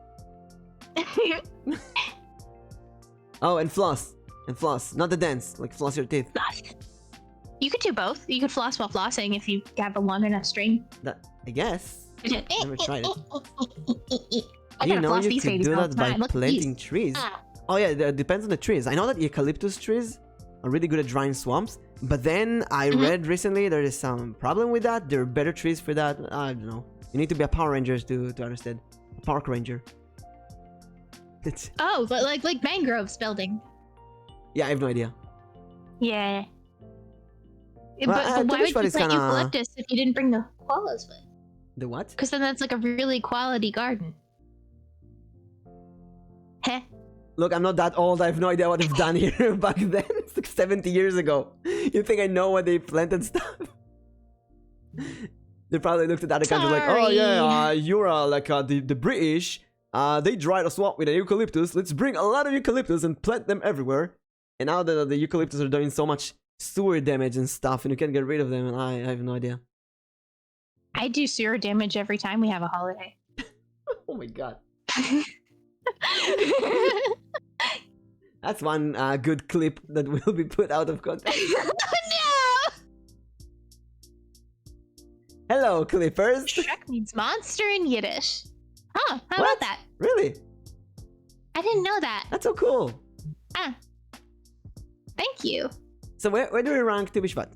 Oh, and floss. Not the dance. Like floss your teeth. You could do both. You could floss while flossing if you have a long enough string. That I guess. Never tried it. I you know you could do that by Look planting trees. Oh yeah, it depends on the trees. I know that eucalyptus trees are really good at drying swamps, but then I read recently there is some problem with that. There are better trees for that. I don't know. You need to be a Power Ranger to understand. A park ranger. Oh, but like mangroves building. Yeah, I have no idea. Yeah. Well, but why would you plant eucalyptus if you didn't bring the koalas with? The what? Because then that's like a really quality garden. Heh. Look, I'm not that old. I have no idea what they've done here back then. It's like 70 years ago. You think I know when they planted stuff? They probably looked at other countries like, oh yeah, you're like the British. They dried a swamp with a eucalyptus. Let's bring a lot of eucalyptus and plant them everywhere. And now that the eucalyptus are doing so much sewer damage and stuff, and you can't get rid of them, and I have no idea. I do sewer damage every time we have a holiday. Oh my god. That's one good clip that will be put out of context. No! Hello, Clippers. Shrek means monster in Yiddish. Huh, how about that? Really? I didn't know that. That's so cool. Thank you. So where do we rank Tu B'Shvat?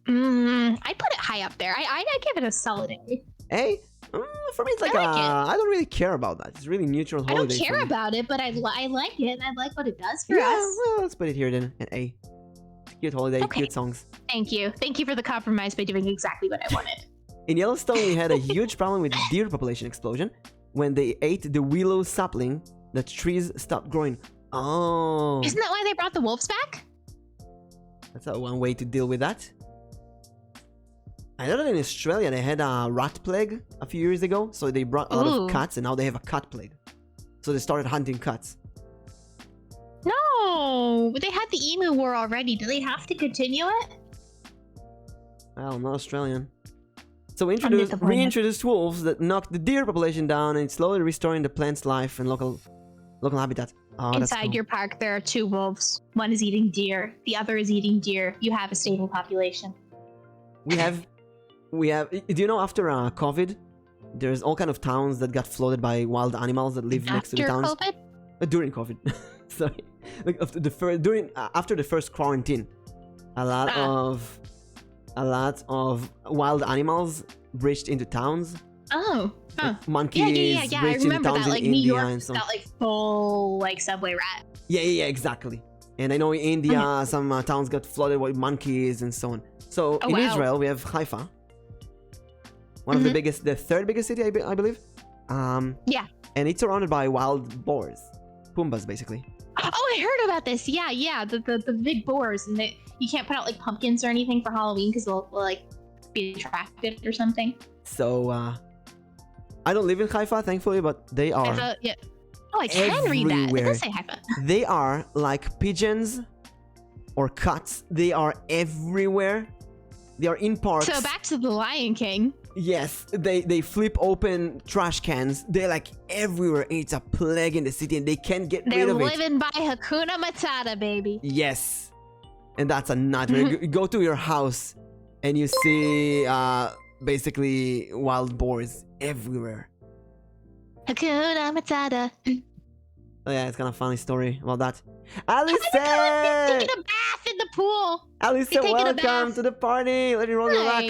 I put it high up there. I give it a solid A. A? For me, it's like, I don't really care about that. It's really neutral holiday. I don't care about it, but I like it, and I like what it does for us. Well, let's put it here then, at A. Cute holiday, cute songs. Thank you. Thank you for the compromise by doing exactly what I wanted. In Yellowstone, we had a huge problem with deer population explosion. When they ate the willow sapling, the trees stopped growing. Oh. Isn't that why they brought the wolves back? That's one way to deal with that. I know that in Australia they had a rat plague a few years ago, so they brought a lot of cats, and now they have a cat plague. So they started hunting cats. No, they had the emu war already. Do they have to continue it? Well, I'm not Australian. So we reintroduced wolves that knocked the deer population down, and it's slowly restoring the plant's life and local habitat. Oh, inside your park, there are 2 wolves. One is eating deer. The other is eating deer. You have a stable population. We have. Do you know after COVID, there's all kind of towns that got flooded by wild animals that live next to the towns. After COVID? during COVID. Sorry, like after the first quarantine, a lot of wild animals breached into towns. Oh, like monkeys. Yeah. I remember that. Like New India York got like full like subway rat. Yeah, exactly. And I know in India some towns got flooded with monkeys and so on. So in Israel we have Haifa, one of the biggest, the third biggest city, I believe. Yeah. And it's surrounded by wild boars, pumbas basically. Oh, I heard about this. Yeah. The big boars, and you can't put out like pumpkins or anything for Halloween because they'll like be attracted or something. So I don't live in Haifa, thankfully, but they are. Yeah. Oh, I can read that. It does say Haifa. They are like pigeons or cats. They are everywhere. They are in parks. So back to the Lion King. Yes, they flip open trash cans. They're like everywhere. It's a plague in the city, and they can't get rid of it. They're living by Hakuna Matata, baby. Yes, and that's a nightmare. You go to your house, and you see basically wild boars everywhere. Hakuna Matata. Oh yeah, it's kind of funny story about that. Alice, taking a bath in the pool. Alice, welcome to the party. Let me roll your luck.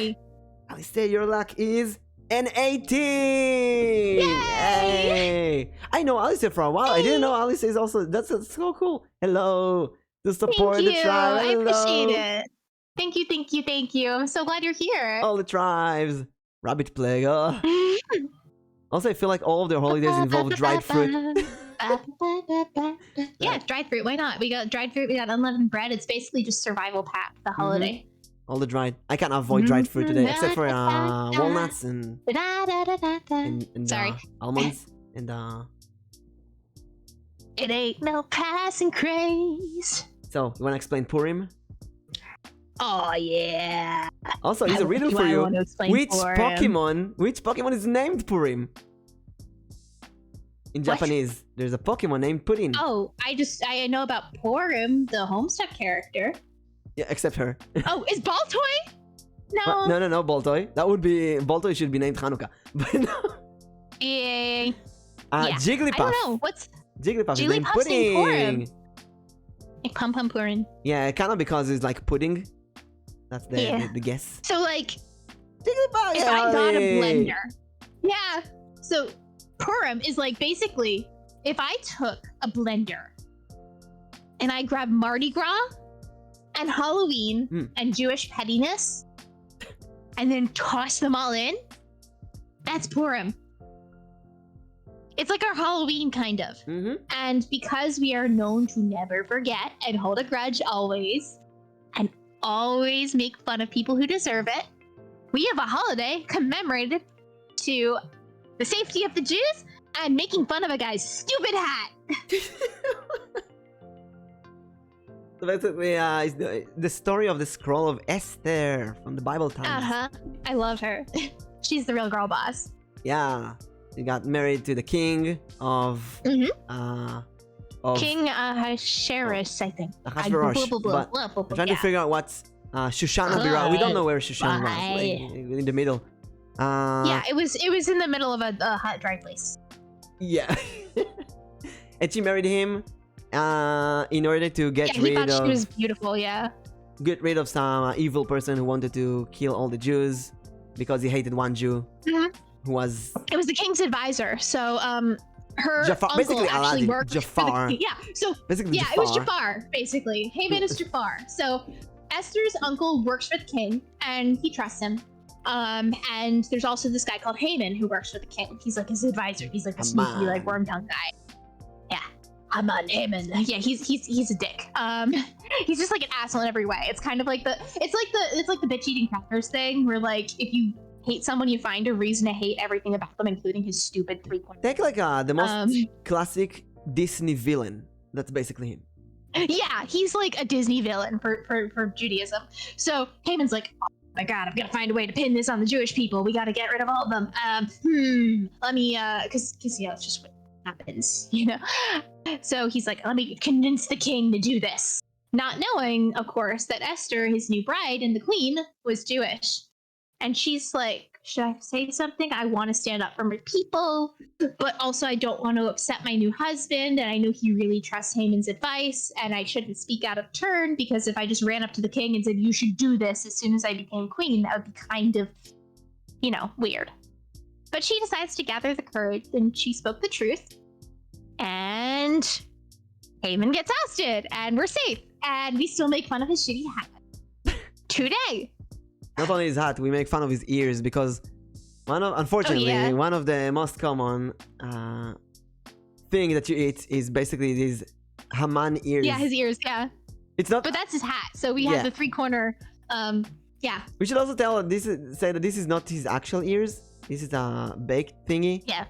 Alice, your luck is an 18. Yay! I know Alice for a while. I didn't know Alice is also. That's so cool. Hello, to support the tribe. Hello. I appreciate it. Thank you. I'm so glad you're here. All the tribes. Rabbit plague. Oh. Also, I feel like all of their holidays involve dried fruit. Yeah, dried fruit. Why not? We got dried fruit. We got unleavened bread. It's basically just survival pack. The holiday. All the dried. I can't avoid dried fruit today, except for walnuts and almonds and It ain't no passing craze. So, you wanna explain Purim? Oh yeah. Also, here's a riddle for you. Which Pokemon is named Purim? In Japanese, there's a Pokemon named Purim. Oh, I know about Purim, the Homestuck character. Yeah, except her. Oh, is Baltoy? No. No, Baltoy. Baltoy should be named Hanukkah. But no. Yeah. Jigglypuff. I don't know. What's Jigglypuff is named Pudding. Like Pum Pudding. Yeah, kind of because it's like pudding. That's the guess. So like, Jigglypuff. if I got a blender. Yeah. So Purim is like basically if I took a blender and I grabbed Mardi Gras and Halloween and Jewish pettiness and then tossed them all in, that's Purim. It's like our Halloween, kind of. And because we are known to never forget and hold a grudge always, and always make fun of people who deserve it, we have a holiday commemorated to the safety of the Jews and making fun of a guy's stupid hat. So basically, it's the story of the scroll of Esther from the Bible times. I love her. She's the real girl boss. Yeah. She got married to the king of King Ahasuerus, I think. Ahasuerus. But I'm trying to figure out what's Shoshana. We don't know where Shoshana was. Like, in the middle. Yeah, it was in the middle of a hot, dry place. Yeah. And she married him in order to get rid of... he thought she was beautiful, yeah. Get rid of some evil person who wanted to kill all the Jews because he hated one Jew. Who was... It was the king's advisor. So, her Jafar, uncle actually worked Jafar. Basically, it was Jafar, basically. Haman is Jafar. So, Esther's uncle works for the king, and he trusts him. And there's also this guy called Haman who works for the king. He's like his advisor. He's like a sneaky, like worm tongue guy. Yeah, Haman. Yeah, he's a dick. He's just like an asshole in every way. It's kind of like it's like the bitch eating crackers thing, where like if you hate someone, you find a reason to hate everything about them, including his stupid 3-point. Take like the most classic Disney villain. That's basically him. Yeah, he's like a Disney villain for Judaism. So Haman's like, oh my god, I'm gonna find a way to pin this on the Jewish people. We gotta get rid of all of them. Let me, cause you know, it's just what happens, you know? So he's like, let me convince the king to do this. Not knowing, of course, that Esther, his new bride and the queen, was Jewish. And she's like, should I say something? I want to stand up for my people, but also I don't want to upset my new husband. And I know he really trusts Haemon's advice, and I shouldn't speak out of turn, because if I just ran up to the king and said, you should do this as soon as I became queen, that would be kind of, weird. But she decides to gather the courage, and she spoke the truth. And Haemon gets ousted, and we're safe. And we still make fun of his shitty hat. Today. Not only his hat, we make fun of his ears, because unfortunately, one of the most common thing that you eat is basically these Haman ears. Yeah, his ears, yeah. It's not, but that's his hat. So we have the 3-corner, We should also say that this is not his actual ears. This is a baked thingy. Yeah.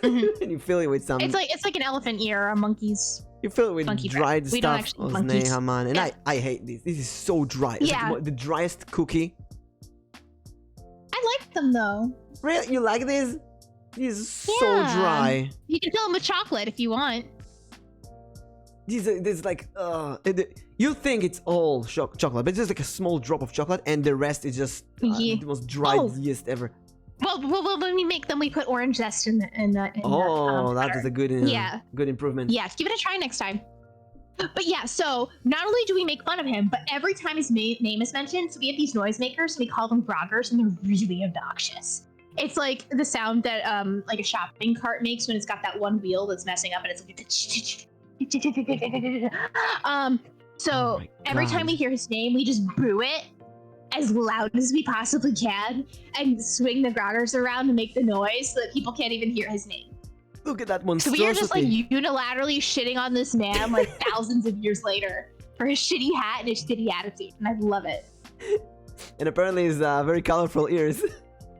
And you fill it with some. It's like an elephant ear or a monkey's. You fill it with dried we don't stuff. actually Haman. And I hate this. This is so dry. It's like the driest cookie. I like them though. Really? You like this? This is so dry. You can fill them with chocolate if you want. This like you think it's all chocolate, but it's just like a small drop of chocolate, and the rest is just the most driest ever. Well, when we make them, we put orange zest in that is a good good improvement. Yeah, give it a try next time. But yeah, so not only do we make fun of him, but every time his name is mentioned, so we have these noisemakers, and we call them groggers, and they're really obnoxious. It's like the sound that like a shopping cart makes when it's got that one wheel that's messing up, and it's like so every time we hear his name, we just boo it as loud as we possibly can and swing the groggers around to make the noise so that people can't even hear his name. Look at that monstrosity. So we are just like unilaterally shitting on this man like thousands of years later for his shitty hat and his shitty attitude, and I love it. And apparently his very colorful ears.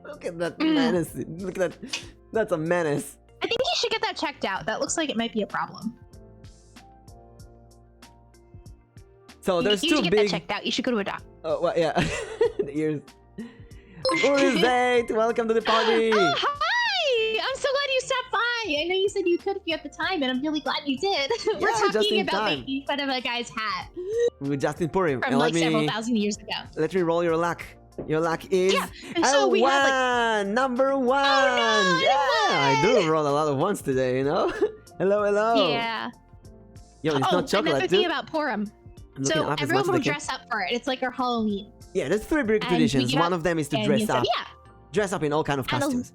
Look at that menace. Look at that. That's a menace. I think you should get that checked out. That looks like it might be a problem. So there's you two should get big. That checked out. You should go to a doctor. Oh well, yeah. The ears. Who's date? Welcome to the party. Oh, hi! I'm so glad you stopped by. I know you said you could if you had the time, and I'm really glad you did. We're talking about making fun of a guy's hat. With Justin Purim. From like several thousand years ago. Let me roll your luck. Your luck is so we have number 1. Oh, no, I do roll a lot of ones today, you know. Hello. Yeah. Yo, it's not chocolate. Another thing about Purim. So everyone will dress up for it. It's like our Halloween. Yeah, there's 3 big traditions. One of them is to dress up. Yeah. Dress up in all kind of costumes.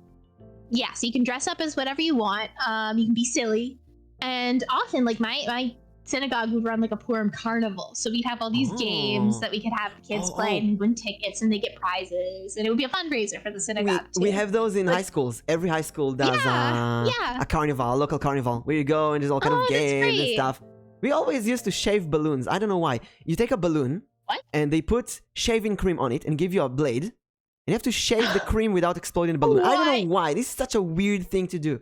Yeah, so you can dress up as whatever you want. You can be silly. And often, like my synagogue would run like a Purim carnival. So we'd have all these games that we could have the kids play and win tickets, and they get prizes. And it would be a fundraiser for the synagogue too. We have those in high schools. Every high school does a carnival, a local carnival, where you go and there's all kind of games and stuff. We always used to shave balloons. I don't know why. You take a balloon and they put shaving cream on it and give you a blade. And you have to shave the cream without exploding the balloon. I don't know why. This is such a weird thing to do.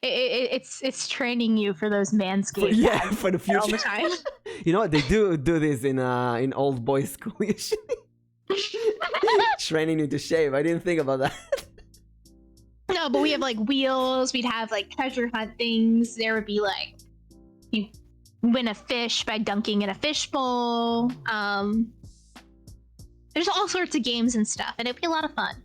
It's training you for those manscaped for the future. All the time. You know what? They do this in old boys school usually. Training you to shave. I didn't think about that. No, but we have like wheels. We'd have like treasure hunt things. There would be like you win a fish by dunking in a fishbowl. There's all sorts of games and stuff, and it'd be a lot of fun.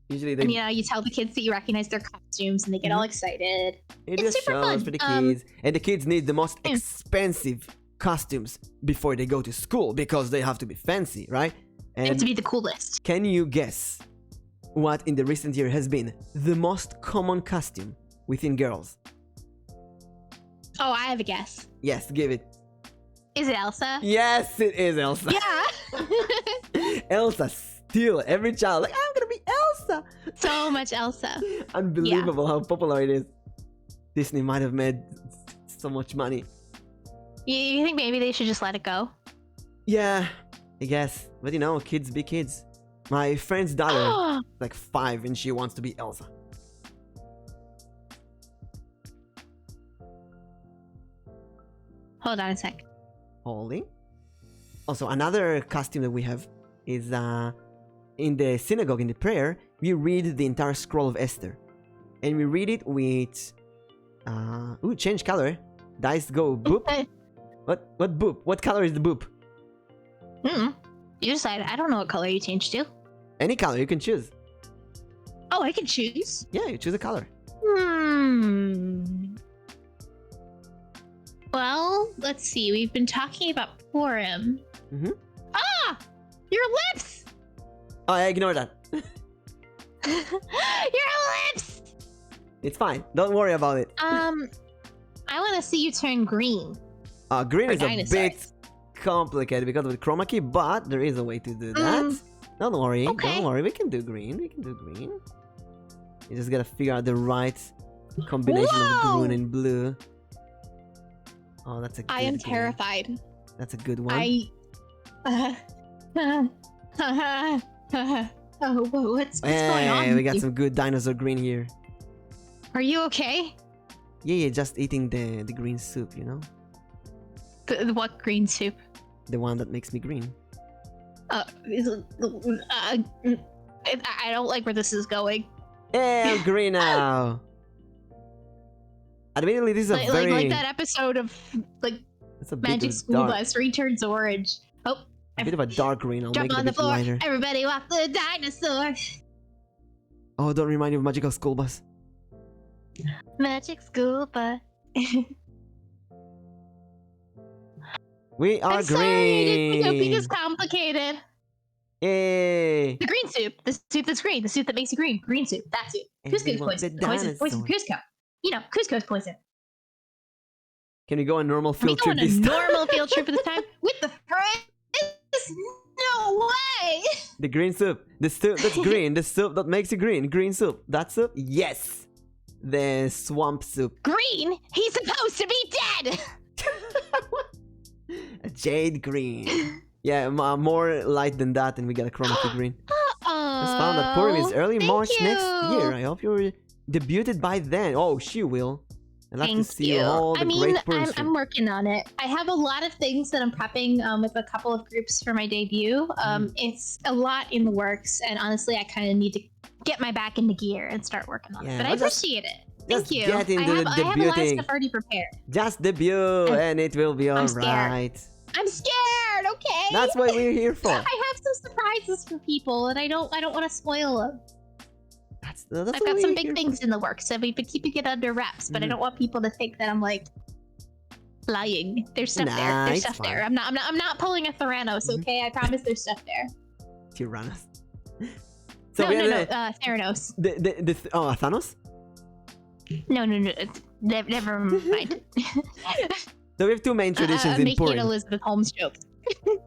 Usually, and you tell the kids that you recognize their costumes, and they get all excited. It's super fun for the kids, and the kids need the most expensive costumes before they go to school because they have to be fancy, right? And they have to be the coolest. Can you guess what in the recent year has been the most common costume within girls? Oh, I have a guess. Yes, give it. Is it Elsa? Yes, it is Elsa. Yeah. Elsa still, every child, like, I'm gonna be Elsa. So much Elsa. Unbelievable how popular it is. Disney might have made so much money. You think maybe they should just let it go? Yeah, I guess. But you know, kids be kids. My friend's daughter is like 5 and she wants to be Elsa. Hold on a sec. Holding. Also, another costume that we have is in the synagogue, in the prayer, we read the entire scroll of Esther. And we read it with change color. Dice go boop. What boop? What color is the boop? You decide. I don't know what color you changed to. Any color you can choose. Oh, I can choose? Yeah, you choose a color. Well, let's see. We've been talking about Purim. Ah! Your lips! Oh, I ignore that. Your lips! It's fine. Don't worry about it. I want to see you turn green. Green For is a bit complicated because of the chroma key, but there is a way to do that. Don't worry. Okay. Don't worry. We can do green. We can do green. You just gotta figure out the right combination of green and blue. Oh, that's a good I am green. terrified. That's a good one. Oh, what's going on? We got some good dinosaur green here. Are you okay? Yeah, just eating the green soup, you know? What green soup? The one that makes me green. I don't like where this is going. Yeah, I'm green now. Admittedly, this is a very... Like that episode of, like, Magic School Bus returns orange. Oh. A bit of a dark green. I'll jump make it on a the bit floor. lighter. Everybody walk the dinosaur. Oh, don't remind me of Magical School Bus. Magic School Bus. We are I'm green. sorry, don't be this complicated. Yay! The green soup. The soup that's green. The soup that makes you green. Green soup. That soup. Cusco's poison. Poison. Cusco. You know, Cusco's poison. Can we go on normal field Can we trip go this on a time? normal field trip this time? With the friends? No way! The green soup. The soup that's green. The soup that makes you green. Green soup. That soup? Yes! The swamp soup. Green? He's supposed to be dead! A jade green. Yeah, more light than that and we get a chroma key green. Just found that Purim is early March next year. I hope you're debuted by then. Oh, she will. I'd like to see all the great Purim stream. I'm working on it. I have a lot of things that I'm prepping with a couple of groups for my debut. It's a lot in the works, and honestly, I kind of need to get my back into gear and start working on it. But I appreciate it. Thank you. Get into the I have a lot of debuting. stuff already prepared. Just debut and it will be alright. I'm scared, okay? That's what we're here for. I have some surprises for people, and I don't want to spoil them. I've got some big things in the works, so we've been keeping it under wraps, but I don't want people to think that I'm like lying. There's stuff there. There's stuff there. I'm not pulling a Theranos, okay? I promise there's stuff there. Tyrannos. So no, Theranos. Oh, Thanos? No. Never mind. So we have two main traditions in making Purim. an Elizabeth Holmes joke.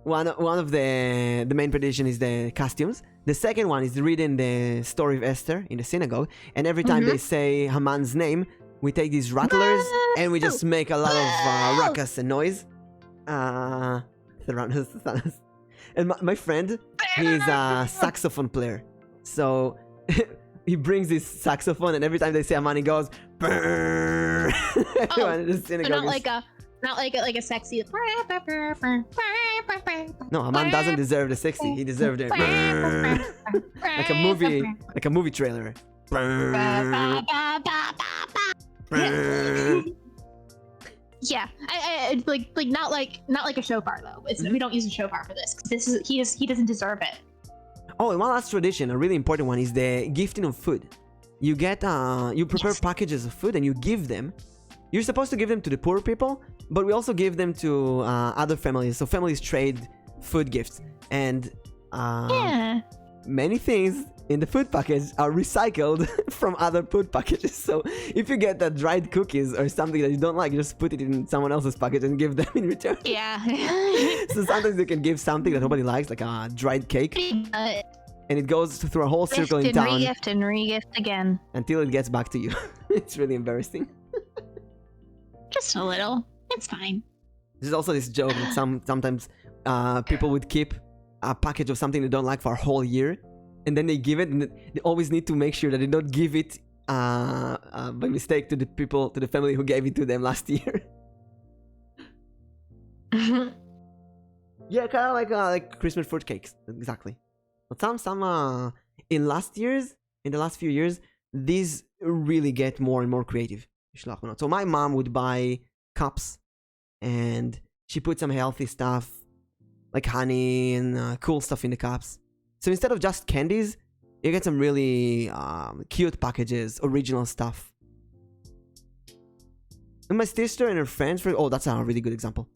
One of the main tradition is the costumes. The second one is reading the story of Esther in the synagogue. And every time they say Haman's name, we take these rattlers and we just make a lot of ruckus and noise. Theranos. And my friend, he's a saxophone player. So he brings his saxophone and every time they say Haman, he goes brrrr. Everyone in the synagogue so not like a sexy. No, Haman doesn't deserve the sexy. He deserved it. like a movie trailer. Yeah, I like not like a shofar though. We don't use a shofar for this. He doesn't deserve it. Oh, and one last tradition, a really important one, is the gifting of food. You get you prepare packages of food and you give them. You're supposed to give them to the poor people, but we also give them to other families. So families trade food gifts, and many things in the food package are recycled from other food packages. So if you get dried cookies or something that you don't like, you just put it in someone else's package and give them in return. Yeah. So sometimes you can give something that nobody likes, like a dried cake, and it goes through a whole circle in town. Regift and regift again. Until it gets back to you. It's really embarrassing. Just a little. It's fine. There's also this joke that sometimes people would keep a package of something they don't like for a whole year, and then they give it, and they always need to make sure that they don't give it by mistake to the family who gave it to them last year. Yeah, kind of like Christmas fruitcakes, exactly. But some in the last few years, these really get more and more creative. So my mom would buy cups, and she put some healthy stuff like honey and cool stuff in the cups. So instead of just candies, you get some really cute packages, original stuff. And my sister and her friends, oh, that's a really good example.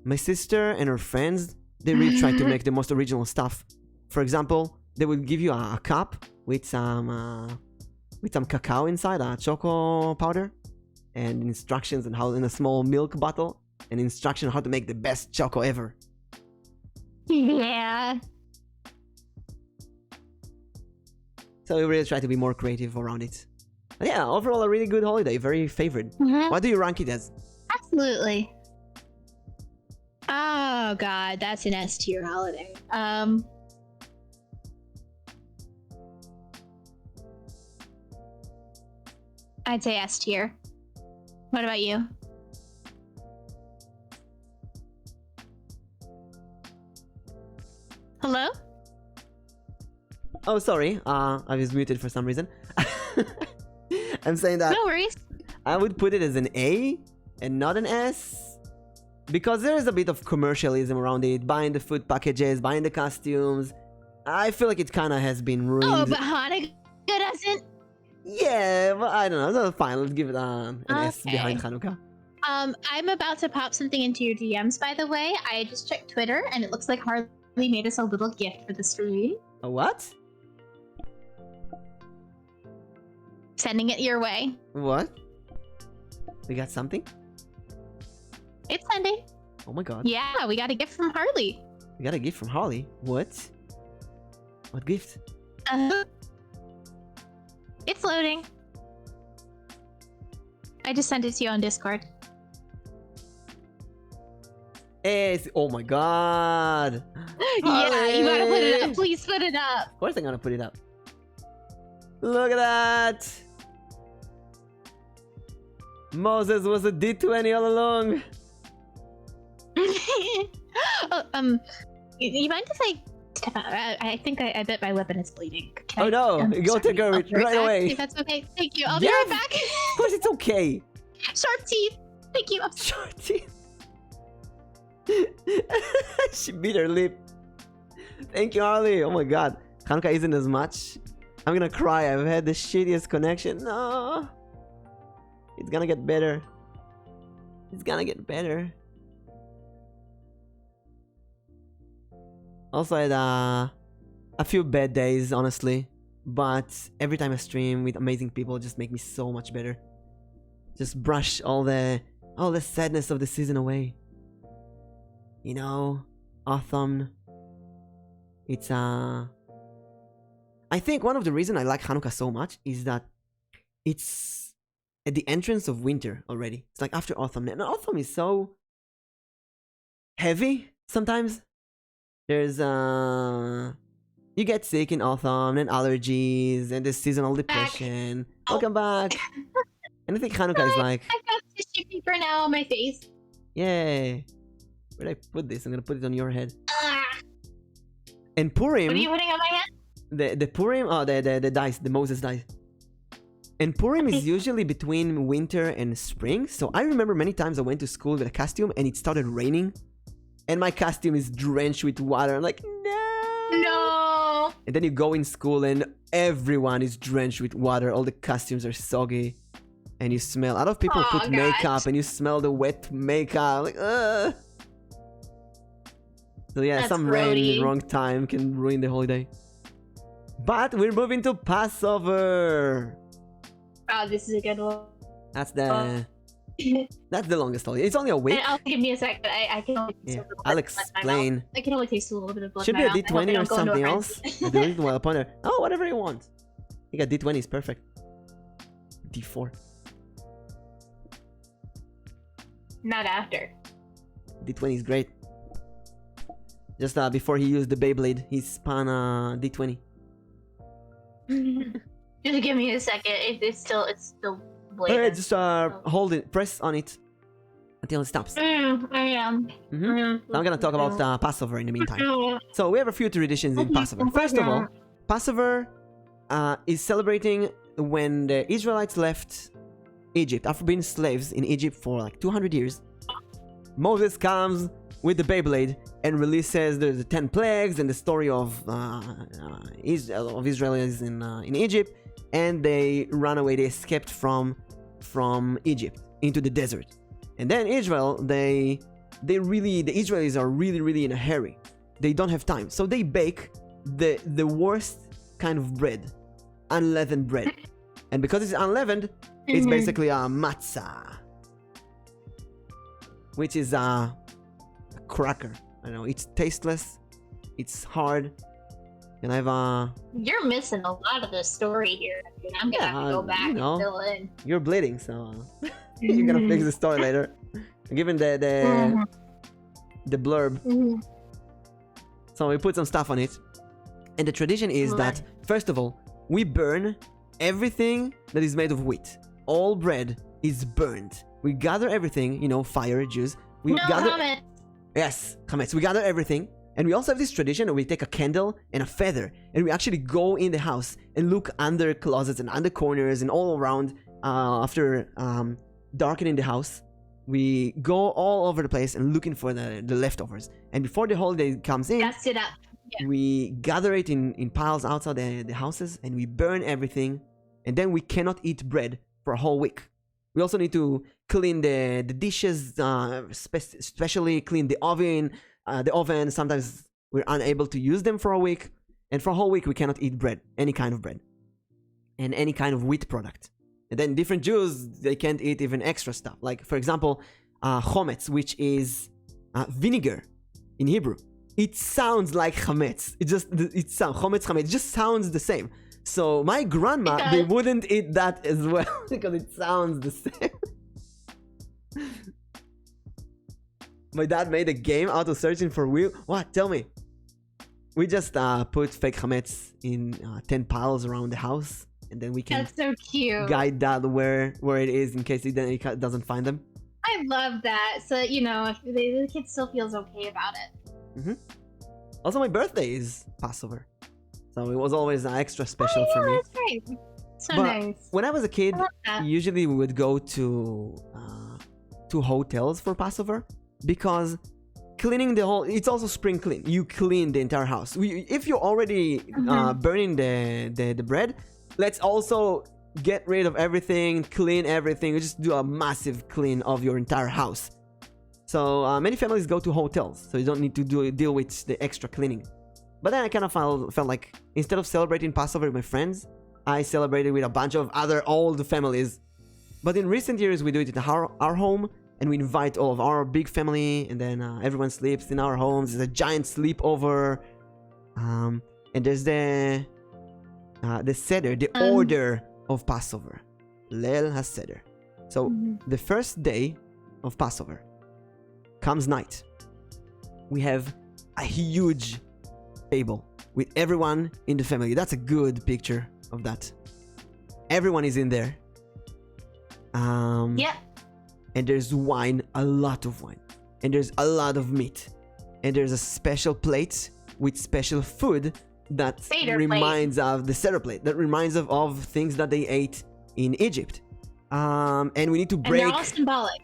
My sister and her friends, they really try to make the most original stuff. For example, they will give you a cup with some cacao inside, a choco powder, and instructions on how in a small milk bottle, and instruction on how to make the best choco ever. Yeah. So we really try to be more creative around it. But yeah, overall a really good holiday, very favored. What do you rank it as? Absolutely. Oh god, that's an S tier holiday. I'd say S tier. What about you? Hello? Oh, sorry. I was muted for some reason. I'm saying that No worries. I would put it as an A and not an S. Because there is a bit of commercialism around it. Buying the food packages, buying the costumes. I feel like it kind of has been ruined. Oh, but Hanukkah doesn't? Yeah, but I don't know. So fine, let's give it an S behind Hanukkah. I'm about to pop something into your DMs, by the way. I just checked Twitter, and it looks like Harley made us a little gift for the stream. A what? Sending it your way. What? We got something? It's sending. Oh my god. Yeah, we got a gift from Harley. We got a gift from Harley. What? What gift? It's loading. I just sent it to you on Discord. Oh my god. Yeah, you gotta put it up. Please put it up. Of course I'm gonna put it up. Look at that. Moses was a D20 all along. You mind if I step out? I think I bet my weapon is bleeding. Oh no! Go take care of it right away. If that's okay. Thank you. I'll be right back. Of course it's okay. Sharp teeth. Thank you. Sharp teeth. She bit her lip. Thank you, Harley. Oh my god. Hanukkah isn't as much. I'm gonna cry. I've had the shittiest connection. No. It's gonna get better. It's gonna get better. Also, I had a few bad days, honestly. But every time I stream with amazing people, it just make me so much better. Just brush all the sadness of the season away. You know, autumn. It's I think one of the reasons I like Hanukkah so much is that it's at the entrance of winter already. It's like after autumn. And autumn is so heavy sometimes. There's you get sick in autumn and allergies and the seasonal depression. Welcome back. And I think Hanukkah is like, I got tissue paper now on my face. yay. Where did I put this? I'm gonna put it on your head. And Purim. What are you putting on my head? The Purim, the dice, the Moses dice. And Purim is usually between winter and spring. So I remember many times I went to school with a costume and it started raining. And my costume is drenched with water. I'm like, no. No. And then you go in school and everyone is drenched with water. All the costumes are soggy. And you smell. A lot of people put makeup and you smell the wet makeup. Like, ugh. So yeah, That's some grody. rain in the wrong time can ruin the holiday. But we're moving to Passover. Oh, this is a good one. That's the longest holiday. It's only a week. Give me a sec. I can only taste a little I'll bit of blood in my explain. mouth. I can only taste a little bit of blood. Should in be my a mouth. I hope I D20 or don't go into something a else. frenzy. The reason why upon there. Oh, whatever you want. I think a D20 is perfect. D4. Not after. D20 is great. Just before he used the Beyblade, he spun a D20. Just give me a second. It's still bladed. Alright, just hold it, press on it until it stops. I am. Now I'm gonna talk about Passover in the meantime. So we have a few traditions in Passover. First of all, Passover is celebrating when the Israelites left Egypt after being slaves in Egypt for like 200 years. Moses comes with the Beyblade and releases the 10 plagues and the story of Israelis in Egypt, and they run away. They escaped from Egypt into the desert, and then the Israelis are really in a hurry. They don't have time, so they bake the worst kind of bread, unleavened bread, and because it's unleavened, it's basically a matzah, which is a cracker. I don't know, it's tasteless, it's hard, and You're missing a lot of the story here. I'm gonna have to go back and fill in. You're bleeding, so you're gonna fix the story later. Given the blurb. So we put some stuff on it. And the tradition is that, first of all, we burn everything that is made of wheat. All bread is burned. We gather everything, fire, juice. Chametz. Yes, chametz. We gather everything. And we also have this tradition where we take a candle and a feather, and we actually go in the house and look under closets and under corners and all around after darkening the house. We go all over the place and looking for the leftovers. And before the holiday comes in, Dust it up. Yeah. we gather it in piles outside the houses, and we burn everything. And then we cannot eat bread for a whole week. We also need to clean the dishes, especially clean the oven. Sometimes we're unable to use them for a week. And for a whole week, we cannot eat bread, any kind of bread, and any kind of wheat product. And then different Jews, they can't eat even extra stuff. Like, for example, chometz, which is vinegar in Hebrew. It sounds like chametz. Chometz, chametz. It just sounds the same. So my grandma, they wouldn't eat that as well because it sounds the same. My dad made a game out of searching for wheel. What? Tell me. We just put fake chametz in 10 piles around the house. And then we can That's so cute. guide that where it is in case it doesn't find them. I love that. So, if the kid still feels okay about it. Also, my birthday is Passover. So it was always extra special for me. That's right. So But nice. when I was a kid, I love that. usually we would go to hotels for Passover because cleaning it's also spring clean. You clean the entire house. If you're already burning the bread, let's also get rid of everything, clean everything. We just do a massive clean of your entire house. So many families go to hotels, so you don't need to deal with the extra cleaning. But then I kind of felt like instead of celebrating Passover with my friends, I celebrated with a bunch of other old families. But in recent years, we do it at our home, and we invite all of our big family, and then everyone sleeps in our homes. There's a giant sleepover, and there's the Seder, the order of Passover, Leil HaSeder. So the first day of Passover comes night. We have a huge table with everyone in the family. That's a good picture of that. Everyone is in there. Yeah. And there's wine, a lot of wine. And there's a lot of meat. And there's a special plate with special food that reminds of the Seder plate. That reminds of things that they ate in Egypt. And we need to break... And they're all symbolic.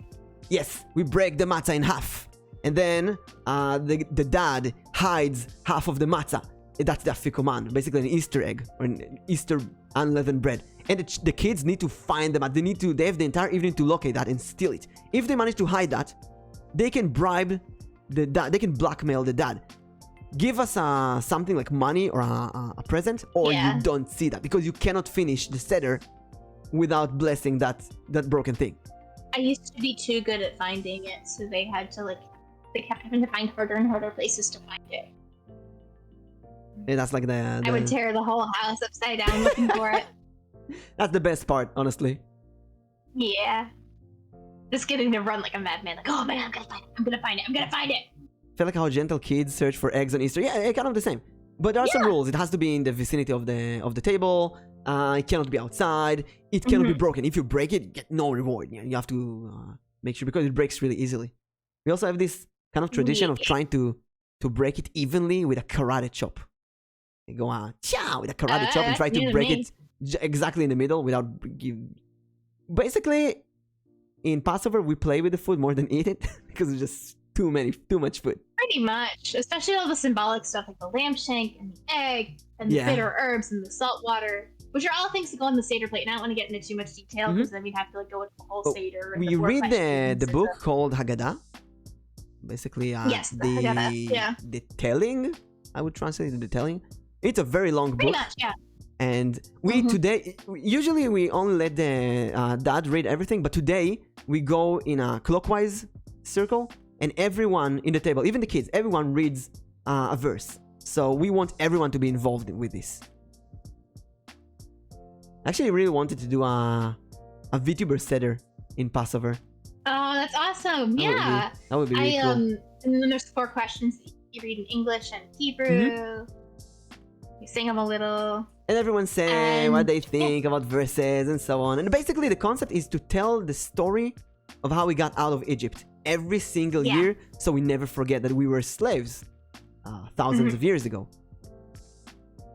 Yes, we break the matzah in half. And then the dad hides half of the matzah. That's the afikoman, basically an Easter egg or an Easter unleavened bread. And the kids need to find them. They have the entire evening to locate that and steal it. If they manage to hide that, they can bribe the dad. They can blackmail the dad. Give us something like money or a present, or you don't see that because you cannot finish the Seder without blessing that broken thing. I used to be too good at finding it, so they had to they kept having to find harder and harder places to find it. And that's like I would tear the whole house upside down looking for it. That's the best part, honestly. Yeah. Just getting to run like a madman, like, oh man, I'm gonna find it, I'm gonna find it, I'm gonna find it. I feel like how gentle kids search for eggs on Easter. Yeah, kind of the same. But there are some rules. It has to be in the vicinity of the table. It cannot be outside. It cannot be broken. If you break it, you get no reward. You have to make sure because it breaks really easily. We also have this kind of tradition of trying to break it evenly with a karate chop. You go with a karate chop and try to break it exactly in the middle without basically in Passover we play with the food more than eat it because it's just too much food. Pretty much, especially all the symbolic stuff like the lampshank and the egg and the bitter herbs and the salt water, which are all things that go on the Seder plate. And I don't want to get into too much detail because then we'd have to like go into the whole Seder. And we read the book called Haggadah. Basically, yes, the Haggadah, the telling. I would translate it the telling. It's a very long book. Pretty much, yeah. And we today, usually we only let the dad read everything, but today we go in a clockwise circle, and everyone in the table, even the kids, everyone reads a verse. So we want everyone to be involved with this. Actually, I really wanted to do a VTuber Seder in Passover. Oh, that's awesome! That would be really cool. And then there's 4 questions that you read in English and Hebrew. You sing them a little. And everyone say what they think about verses and so on. And basically the concept is to tell the story of how we got out of Egypt every single year, so we never forget that we were slaves thousands of years ago.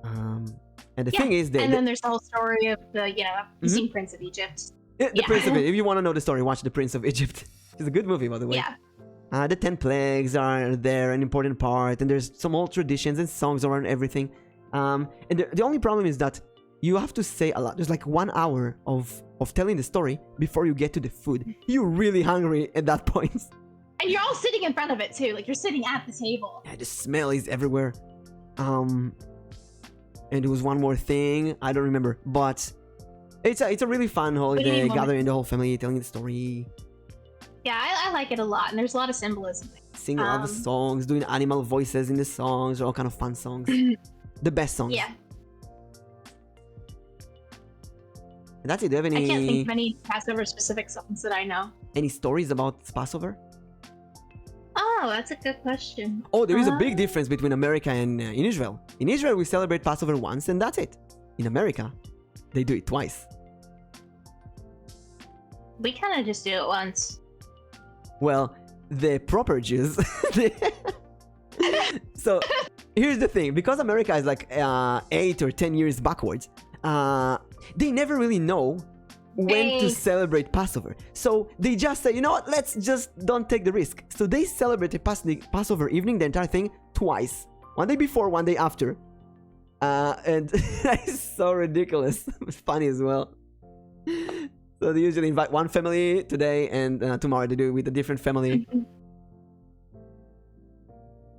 And the thing is that... And then there's the whole story of the, you've seen Prince of Egypt. The Prince of Egypt. If you want to know the story, watch The Prince of Egypt. It's a good movie, by the way. Yeah. The 10 plagues are there, an important part, and there's some old traditions and songs around everything. And the only problem is that you have to say a lot. There's like 1 hour of telling the story before you get to the food. You're really hungry at that point. And you're all sitting in front of it too. Like you're sitting at the table. Yeah, the smell is everywhere. And there was one more thing. I don't remember. But it's a really fun holiday. Gathering the whole family, telling the story. Yeah, I like it a lot. And there's a lot of symbolism. Singing all the songs, doing animal voices in the songs, all kind of fun songs. The best songs. Yeah. And that's it. Do you have any... I can't think of any Passover specific songs that I know. Any stories about Passover? Oh, that's a good question. Oh, there is a big difference between America and in Israel. In Israel, we celebrate Passover once and that's it. In America, they do it twice. We kind of just do it once. Well, the proper Jews... So, here's the thing. Because America is like 8 or 10 years backwards, they never really know when to celebrate Passover. So they just say, you know what, let's just don't take the risk. So they celebrate the Passover evening, the entire thing, twice. One day before, one day after. And it's so ridiculous. It's funny as well. So they usually invite one family today, and tomorrow they do it with a different family.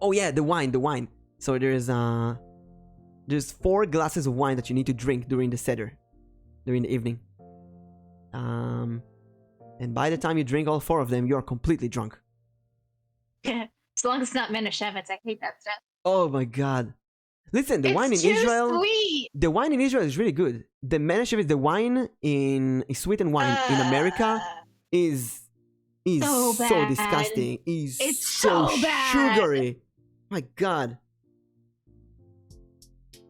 Oh yeah, the wine. So there's 4 glasses of wine that you need to drink during the Seder, during the evening. And by the time you drink all 4 of them, you're completely drunk. As long as it's not Menashevitz, I hate that stuff. Oh my god. Listen, the wine in Israel... Sweet. The wine in Israel is really good. The Menashevitz, the wine in sweetened wine in America is so disgusting. It's so bad. Sugary. My god.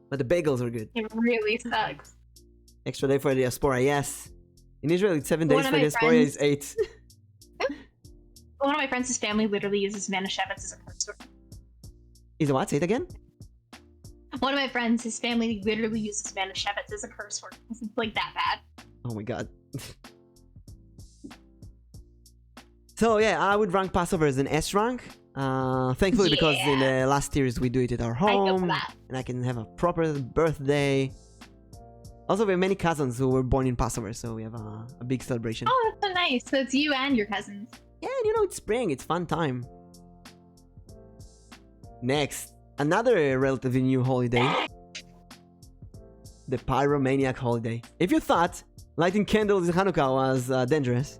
But the bagels are good. It really sucks. Extra day for the diaspora, yes. In Israel, it's 7 days. For the diaspora, it's 8. One of my friends' family literally uses Manischewitz as a curse word. Is it what? Say it again? One of my friends, his family literally uses Manischewitz as a curse word. It's like that bad. Oh my god. So yeah, I would rank Passover as an S rank. Thankfully, because in the last years we do it at our home, and I can have a proper birthday. Also, we have many cousins who were born in Passover, so we have a big celebration. Oh, that's so nice. So it's you and your cousins. Yeah, and it's spring. It's fun time. Next, another relatively new holiday. The Pyromaniac holiday. If you thought lighting candles in Hanukkah was dangerous,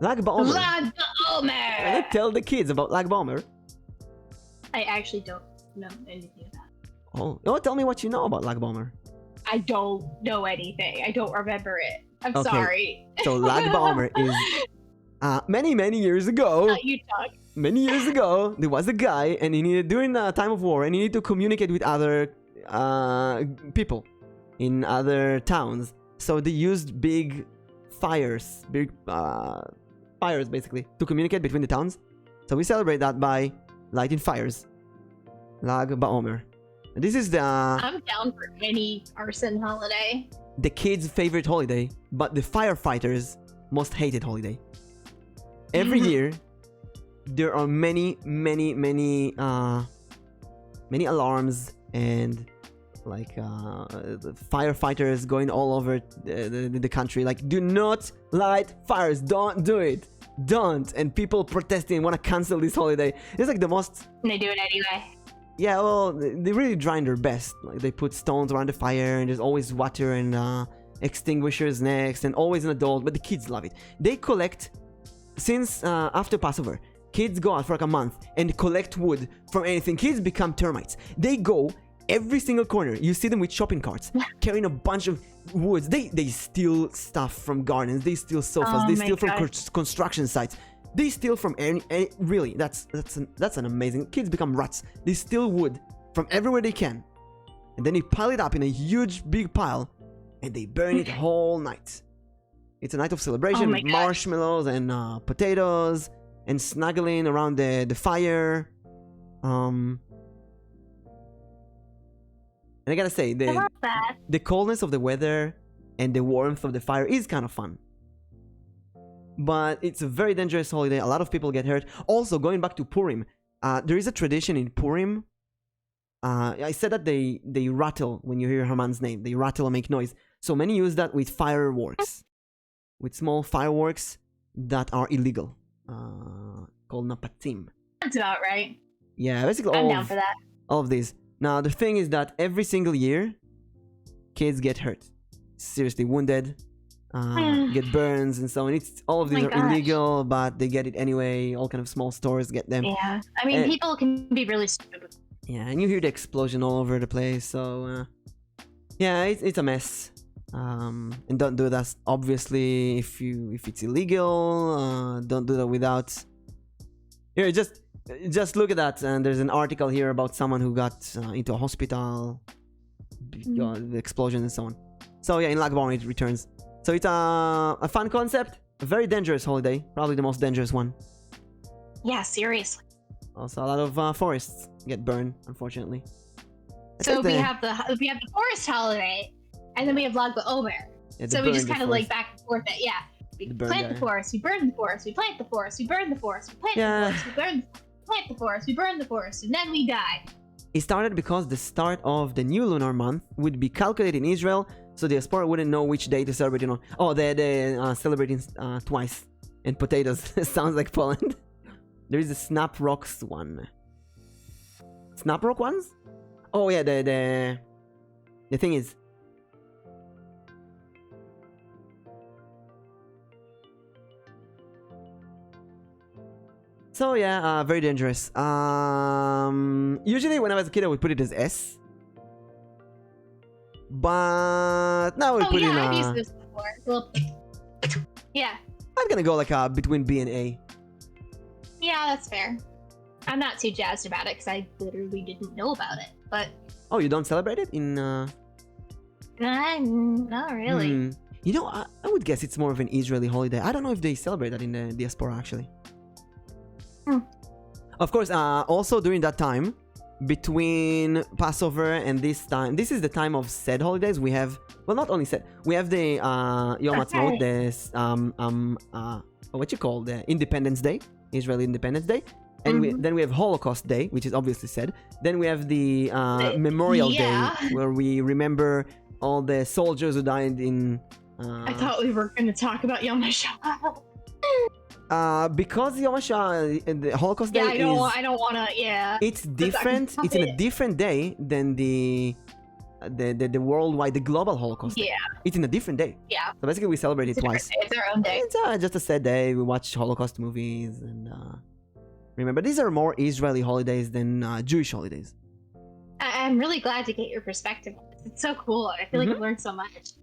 Lag BaOmer. Lag BaOmer! Can I tell the kids about Lag BaOmer? I actually don't know anything about it. Oh, tell me what you know about Lag BaOmer. I don't know anything. I don't remember it. I'm sorry. So Lag BaOmer is many years ago. You talk. Many years ago, there was a guy, and he needed during the time of war, and he needed to communicate with other people in other towns. So they used big fires, basically, to communicate between the towns. So we celebrate that by lighting fires. Lag BaOmer. And this is I'm down for any arson holiday. The kids' favorite holiday, but the firefighters' most hated holiday. Every year, there are many alarms and like firefighters going all over the country. Like, do not light fires. Don't do it. Don't. And people protesting want to cancel this holiday. It's like the most. And they do it anyway. Yeah, well, they really trying their best. Like, they put stones around the fire, and there's always water and extinguishers next, and always an adult. But the kids love it. They collect since after Passover. Kids go out for like a month and collect wood from anything. Kids become termites. They go every single corner. You see them with shopping carts carrying a bunch of woods. They steal stuff from gardens. They steal sofas. They steal from construction sites. They steal from any really. That's an amazing. Kids become rats. They steal wood from everywhere they can, and then they pile it up in a huge big pile, and they burn it whole night. It's a night of celebration with marshmallows and potatoes and snuggling around the fire. And I gotta say, the coldness of the weather and the warmth of the fire is kind of fun. But it's a very dangerous holiday. A lot of people get hurt. Also, going back to Purim, there is a tradition in Purim. I said that they rattle when you hear Haman's name. They rattle and make noise. So many use that with fireworks. With small fireworks that are illegal. Called napatim. That's about right. Yeah, basically I'm down for that. All of these. Now, the thing is that every single year, kids get hurt. Seriously wounded. Get burns and so on. All of these are illegal, but they get it anyway. All kind of small stores get them. Yeah, I mean, people can be really stupid. Yeah, and you hear the explosion all over the place. So, yeah, it's a mess. And don't do that. Obviously, if it's illegal, don't do that without. Here, just look at that. And there's an article here about someone who got into a hospital, the explosion and so on. So yeah, in Lag BaOmer it returns. So it's a fun concept, a very dangerous holiday, probably the most dangerous one. Yeah, seriously. Also, a lot of forests get burned, unfortunately. So we have the forest holiday, and then we have Lag BaOmer. Yeah, so we just kind of like back and forth. Yeah, we plant the forest, we burn the forest, we plant the forest, we burn the forest, we plant the forest, we burn, plant the forest, we burn the forest, and then we die. It started because the start of the new lunar month would be calculated in Israel, so the diaspora wouldn't know which day to celebrate it on. Oh, they're celebrating twice. And potatoes. Sounds like Poland. There is a Snap Rocks one. Snap Rock ones? Oh yeah, the thing is. So yeah, very dangerous. Usually when I was a kid I would put it as S. But now we put in I've used this before. Well, yeah. I'm gonna go like between B and A. Yeah, that's fair. I'm not too jazzed about it because I literally didn't know about it. But oh, you don't celebrate it in? Not really. You know, I would guess it's more of an Israeli holiday. I don't know if they celebrate that in the diaspora actually. Of course, also during that time, between Passover and this time, this is the time of said holidays. We have, well, not only said, we have the Yom Ha'atzmaut, what you call the Independence Day, Israeli Independence Day, and then we have Holocaust Day, which is obviously said. Then we have the Memorial Day, where we remember all the soldiers who died in. I thought we were going to talk about Yom HaShoah. Because Yom HaShoah, the Holocaust Day I don't want to, it's different. It's in a different day than the worldwide, the global Holocaust Day. It's in a different day. Yeah. So basically we celebrate it twice. It's our own day. It's just a sad day. We watch Holocaust movies and remember, these are more Israeli holidays than Jewish holidays. I'm really glad to get your perspective. It's so cool. I feel like I've learned so much.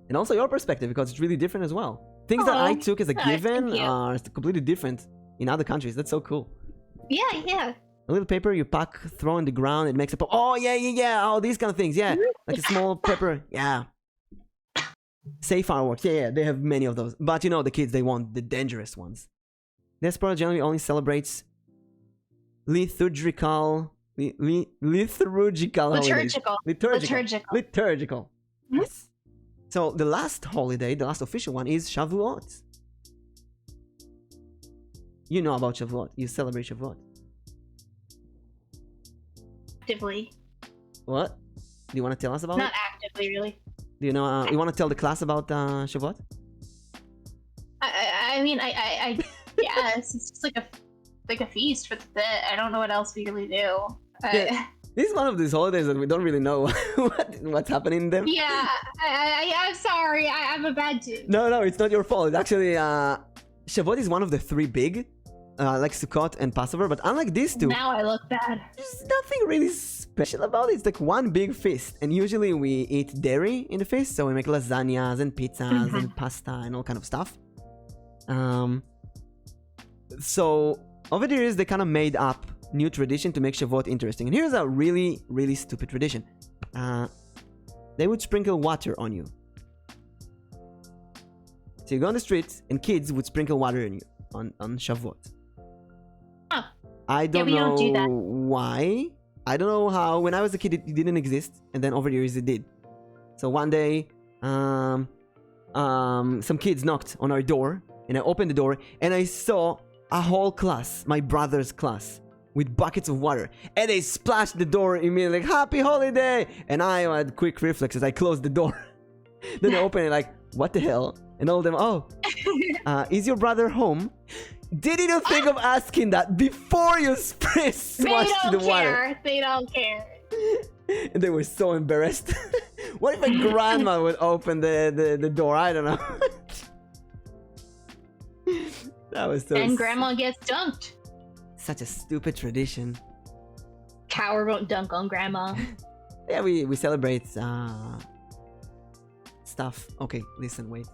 And also your perspective, because it's really different as well. Things that I took as a given are completely different in other countries. That's so cool. Yeah. A little paper you pack, throw on the ground, it makes a pop. Oh, yeah. Oh, these kind of things. Yeah. Like a small pepper. Yeah. Say fireworks. Yeah. They have many of those. But you know, the kids, they want the dangerous ones. Diaspora generally only celebrates liturgical holidays. Liturgical. Yes. So the last holiday, the last official one, is Shavuot. you know about Shavuot. You celebrate Shavuot. Actively. What? Do you want to tell us about Not it? actively, really. Do you know? You want to tell the class about Shavuot? I mean, yes, it's just like a feast for the bit. I don't know what else we really do. Yeah. This is one of these holidays that we don't really know what's happening in them. Yeah, I'm sorry. I'm a bad dude. No, it's not your fault. It's actually Shavuot is one of the three big, like Sukkot and Passover. But unlike these two, Now I look bad. there's nothing really special about it. It's like one big feast, and usually we eat dairy in the feast, so we make lasagnas and pizzas and pasta and all kind of stuff. So over the years, they kind of made up new tradition to make Shavuot interesting. And here's a really, really stupid tradition. They would sprinkle water on you. So you go on the streets, and kids would sprinkle water on you on Shavuot. Huh. I don't we know don't do that. why. I don't know how. When I was a kid, it didn't exist, and then over the years it did. So one day, some kids knocked on our door, and I opened the door, and I saw a whole class, my brother's class, with buckets of water, and they splashed the door immediately, like, happy holiday! And I had quick reflexes. I closed the door. Then I opened it, like, what the hell? And all of them, oh, is your brother home? Didn't you think of asking that before you splashed the water? They don't care. And they were so embarrassed. What if my grandma would open the door? I don't know. That was so. And grandma gets dunked. Such a stupid tradition. Coward won't dunk on grandma. Yeah, we celebrate stuff. Okay, listen, wait.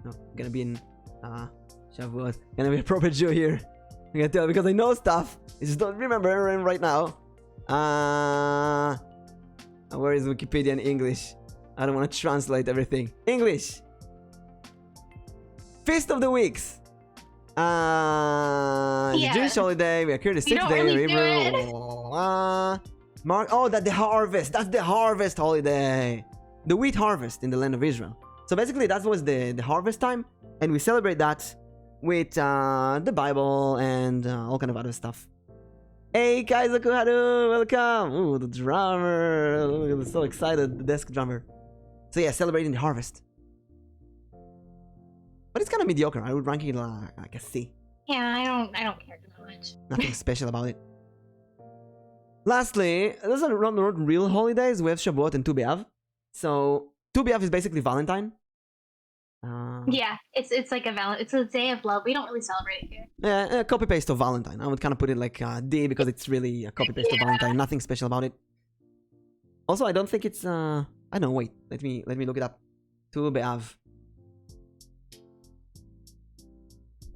No, I'm gonna be in Shavuot. Gonna be a proper Jew here. I'm gonna tell because I know stuff. I just don't remember right now. Where is Wikipedia in English? I don't want to translate everything. English. Feast of the Weeks. The Jewish holiday. We occur the sixth day really of April. That's the harvest. That's the harvest holiday. The wheat harvest in the land of Israel. So basically, that was the harvest time, and we celebrate that with the Bible and all kind of other stuff. Hey, Kaiser Kuhadu, welcome! Ooh, the drummer. I'm so excited, the desk drummer. So yeah, celebrating the harvest. But it's kind of mediocre. I would rank it like a C. Yeah, I don't care too much. Nothing special about it. Lastly, those are not real holidays. We have Shavuot and Tu B'Av. So Tu B'Av is basically Valentine. Yeah, it's like it's a day of love. We don't really celebrate it here. Yeah, a copy paste of Valentine. I would kind of put it like D because it's really a copy paste of Valentine. Nothing special about it. Also, I don't think it's I don't know. Wait, let me look it up. Tu B'Av.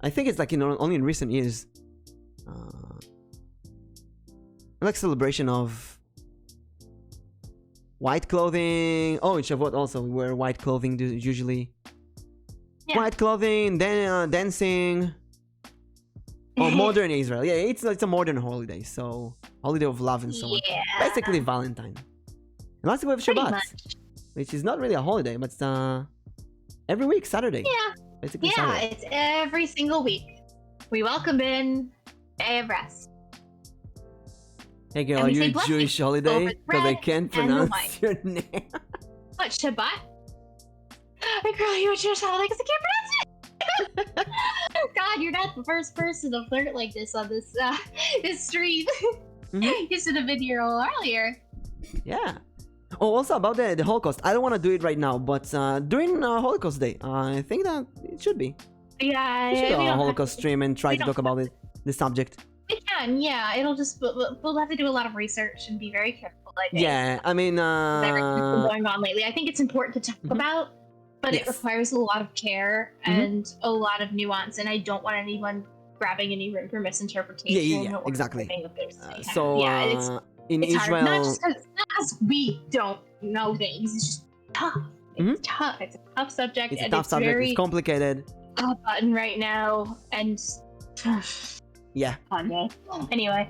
I think it's like only in recent years. Like celebration of white clothing. Oh, in Shavuot also we wear white clothing usually. Yeah. White clothing, then dancing. Oh, modern Israel. Yeah, it's a modern holiday. So holiday of love and so on. Basically Valentine. And lastly we have Shabbat, which is not really a holiday, but it's every week Saturday. Yeah. Basically Saturday. It's every single week. We welcome in day of rest. Hey girl, are you a Jewish holiday? Because I can't pronounce your name. What, Shabbat? Hey girl, you a Jewish holiday because I can't pronounce it. God, you're not the first person to flirt like this on this stream. You should have been here earlier. Yeah. Oh, also about the Holocaust. I don't want to do it right now, but during Holocaust Day, I think that it should be. Yeah, we should do a Holocaust stream and try to talk about the subject. We can, yeah. It'll just we'll have to do a lot of research and be very careful. I think. Yeah, I mean, everything's been going on lately. I think it's important to talk about, but it requires a lot of care and a lot of nuance, and I don't want anyone grabbing any room for misinterpretation. Yeah, exactly. It's in Israel, hard. Not just because we don't know things. It's just tough. It's tough. It's a tough subject. It's a tough subject. Very it's complicated. Hot button right now, and yeah. Anyway,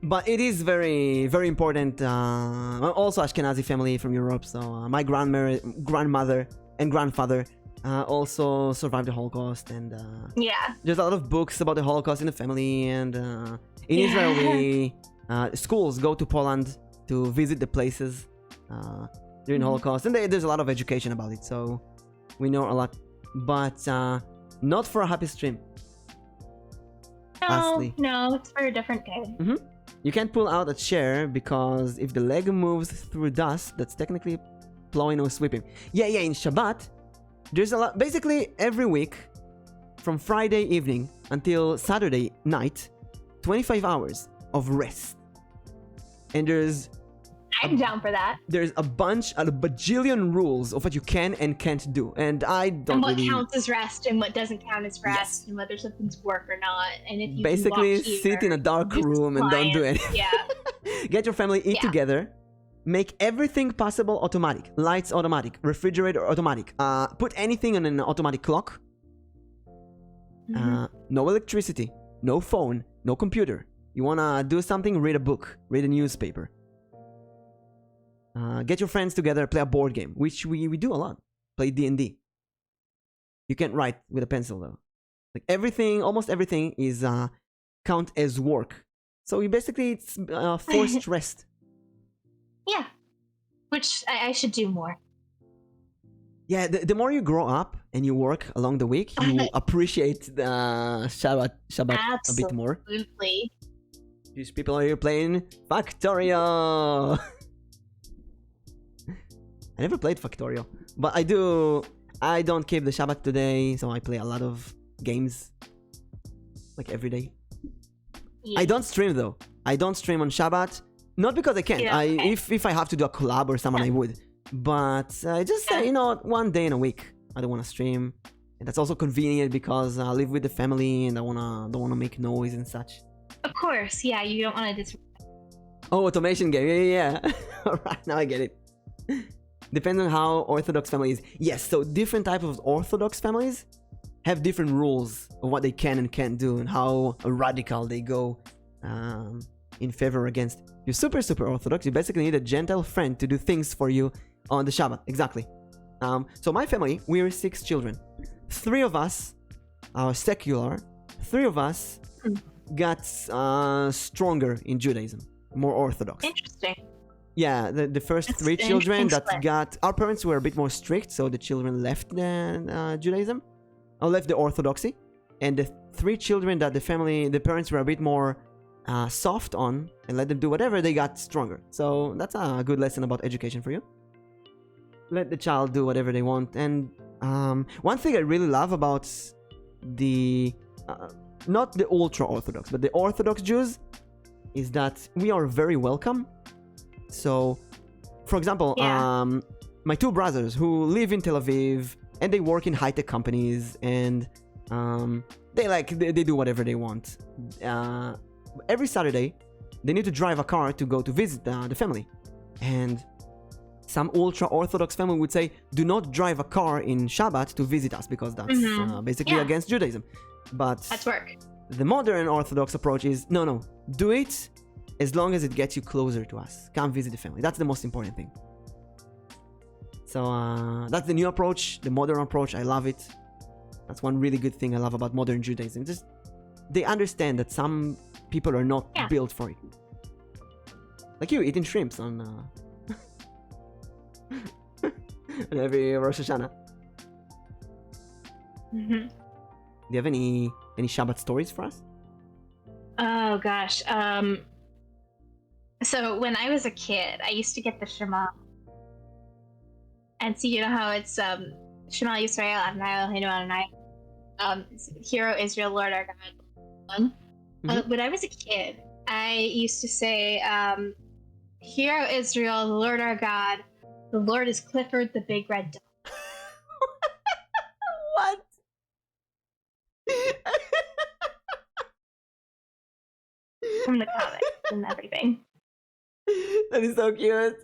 but it is very, very important. Also, Ashkenazi family from Europe. So my grandmother and grandfather also survived the Holocaust, and yeah, there's a lot of books about the Holocaust in the family. And in Israel, we schools go to Poland to visit the places during the Holocaust, and there's a lot of education about it, so we know a lot. But not for a happy stream. No, it's for a different game. You can't pull out a chair because if the leg moves through dust, that's technically plowing or sweeping. Yeah, in Shabbat, there's a lot. Basically, every week, from Friday evening until Saturday night, 25 hours of rest. And I'm down for that. There's a bajillion rules of what you can and can't do, and I don't. And what really... counts as rest and what doesn't count as rest, and whether something's work or not. And if you basically can walk sit in a dark room and don't do anything. Yeah. Get your family, eat together, make everything possible automatic. Lights automatic, refrigerator automatic. Put anything on an automatic clock. No electricity, no phone, no computer. You wanna do something? Read a book, read a newspaper. Get your friends together, play a board game, which we do a lot. Play D&D. You can't write with a pencil though. Like everything, almost everything is count as work. So it's forced rest. Yeah, which I should do more. Yeah, the more you grow up and you work along the week, you appreciate the Shabbat a bit more. Absolutely. These people are here playing Factorio. I never played Factorio, but I do. I don't keep the Shabbat today, so I play a lot of games, like every day. Yeah. I don't stream though. I don't stream on Shabbat, not because I can't. If I have to do a collab or someone, I would. But just one day in a week, I don't want to stream, and that's also convenient because I live with the family and I don't wanna make noise and such. Of course, yeah. You don't want to Oh, automation game. Yeah. All right, now I get it. Depends on how Orthodox family is. Yes, so different types of Orthodox families have different rules of what they can and can't do and how radical they go in favor or against. You're super Orthodox. You basically need a Gentile friend to do things for you on the Shabbat. Exactly. So my family, we're 6 children. 3 of us are secular. 3 of us got stronger in Judaism, more Orthodox. Interesting. Yeah, the first 3 children that got... Our parents were a bit more strict, so the children left Judaism, or left the Orthodoxy. And the 3 children that the parents were a bit more soft on and let them do whatever, they got stronger. So that's a good lesson about education for you. Let the child do whatever they want. And one thing I really love about the... not the ultra-Orthodox, but the Orthodox Jews is that we are very welcome. So, for example, my 2 brothers who live in Tel Aviv and they work in high-tech companies and they do whatever they want. Every Saturday, they need to drive a car to go to visit the family. And some ultra-Orthodox family would say, do not drive a car in Shabbat to visit us because that's basically against Judaism. But that's work. The modern Orthodox approach is, no, do it as long as it gets you closer to us. Come visit the family. That's the most important thing. So that's the new approach, the modern approach. I love it. That's one really good thing I love about modern Judaism. Just they understand that some people are not built for it. Like you eating shrimps on on every Rosh Hashanah. Do you have any Shabbat stories for us? Oh gosh. So when I was a kid, I used to get the Shema. And so you know how it's Shema Yisrael, Adonai Eloheinu Adonai. Hero Israel, Lord our God. When I was a kid, I used to say, Hero Israel, the Lord our God, the Lord is Clifford the Big Red Dog. What? From the comics and everything. That is so cute.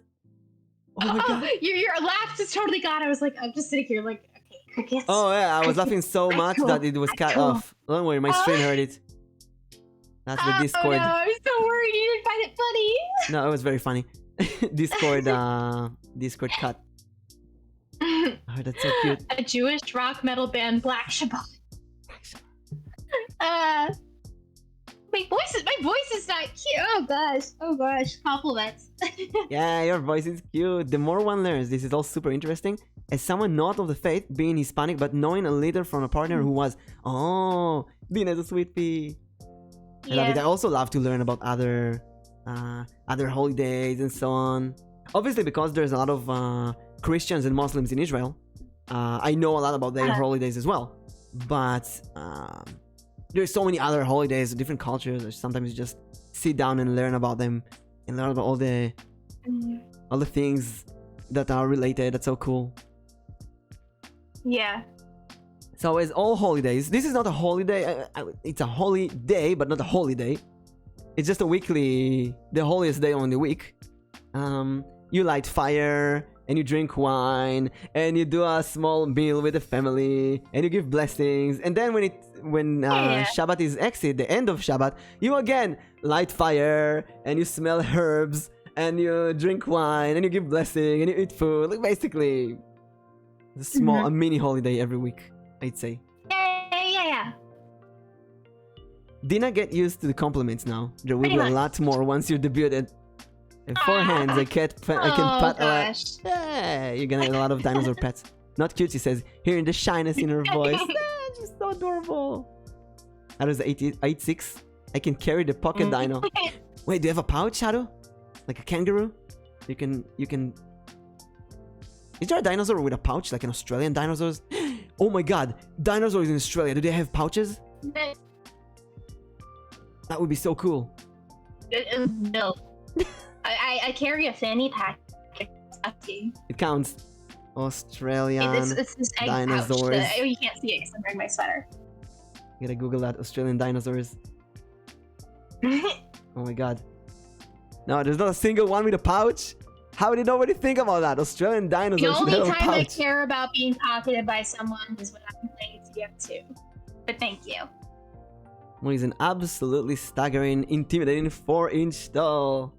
Oh my god. Your laugh is totally gone. I was like, I'm just sitting here like, okay, crickets. Oh yeah, I was laughing so much that it was cut off. Don't worry, my screen heard it. That's the Discord. Oh no, I'm so worried you didn't find it funny. No, it was very funny. Discord cut. Oh, that's so cute. A Jewish rock metal band, Black Shabbat. My voice is not cute. Oh gosh, compliments. Yeah, your voice is cute. The more one learns, this is all super interesting. As someone not of the faith, being Hispanic, but knowing a leader from a partner who was, oh, Dina's a sweet pea. I love it. I also love to learn about other holidays and so on. Obviously, because there's a lot of Christians and Muslims in Israel, I know a lot about their holidays as well. But there's so many other holidays, different cultures. Sometimes you just sit down and learn about them and learn about all the things that are related. That's so cool. Yeah. So as all holidays, this is not a holiday. It's a holy day, but not a holiday. It's just a weekly, the holiest day on the week. You light fire and you drink wine and you do a small meal with the family and you give blessings. And then when Shabbat is exit, the end of Shabbat, you again light fire and you smell herbs and you drink wine and you give blessing and you eat food. Like basically, a mini holiday every week, I'd say. Yeah. Dina, get used to the compliments now. There will be a lot more once you debuted. In 4 hands, I can pat a lot. Yeah, you're gonna get a lot of dinosaur pets. Not cute, she says, hearing the shyness in her voice. She's so adorable. That was 86. I can carry the pocket dino. Wait, do you have a pouch, Shadow? Like a kangaroo? You can... Is there a dinosaur with a pouch, like an Australian dinosaurs? Oh my god, dinosaurs in Australia, do they have pouches? That would be so cool. No. I carry a fanny pack. It counts. Australian it's this egg dinosaurs. Pouch. You can't see it because I'm wearing my sweater. You gotta Google that. Australian dinosaurs. Oh my god. No, there's not a single one with a pouch. How did nobody think about that? Australian dinosaurs. The only time I care about being pocketed by someone is when I'm playing TF2. But thank you. One is an absolutely staggering, intimidating 4-inch doll.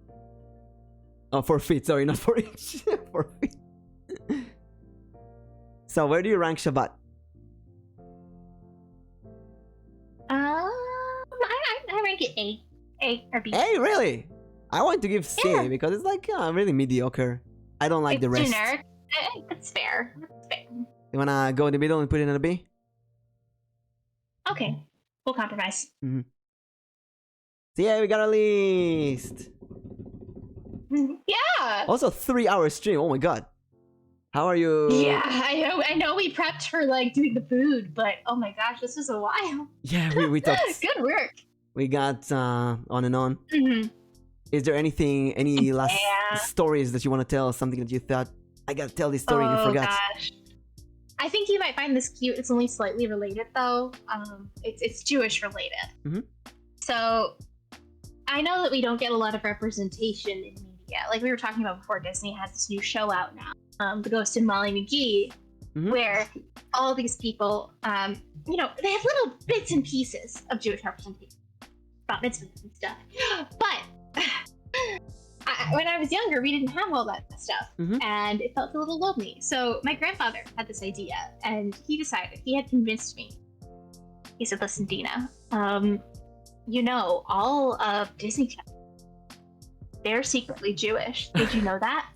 Oh, 4 feet. Sorry, not 4 inch. 4 feet. So, where do you rank Shabbat? I rank it A or B. A, really? I want to give C because it's like really mediocre. I don't like the rest. It's generic. It's fair. You wanna go in the middle and put it in a B? Okay. We'll compromise. So yeah, we got a list. Yeah. Also, 3-hour stream. Oh my god. How are you? Yeah, I know. We prepped for like doing the food, but oh my gosh, this was a while. Yeah, we talked. Good work. We got on and on. Is there any last stories that you want to tell? Something that you thought I gotta tell this story and you forgot? Gosh. I think you might find this cute. It's only slightly related though. It's Jewish related. So I know that we don't get a lot of representation in media. Like we were talking about before, Disney has this new show out now, The Ghost of Molly McGee, where all these people, they have little bits and pieces of Jewish representation, bat mitzvahs and stuff. But when I was younger, we didn't have all that stuff, and it felt a little lonely. So my grandfather had this idea, and he had convinced me. He said, "Listen, Dina, all of Disney Channel, they're secretly Jewish. Did you know that?"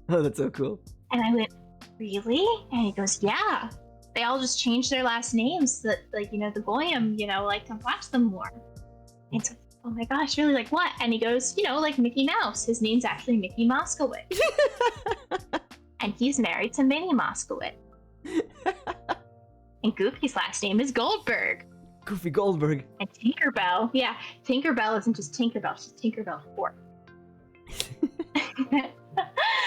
Oh, that's so cool. And I went, "Really?" And he goes, "Yeah. They all just changed their last names so that, like, the Elboim, can watch them more." And so, oh my gosh, really? Like what? And he goes, like Mickey Mouse. His name's actually Mickey Moskowitz. And he's married to Minnie Moskowitz. And Goofy's last name is Goldberg. Goofy Goldberg. And Tinkerbell, Tinkerbell isn't just Tinkerbell, she's Tinkerbell 4.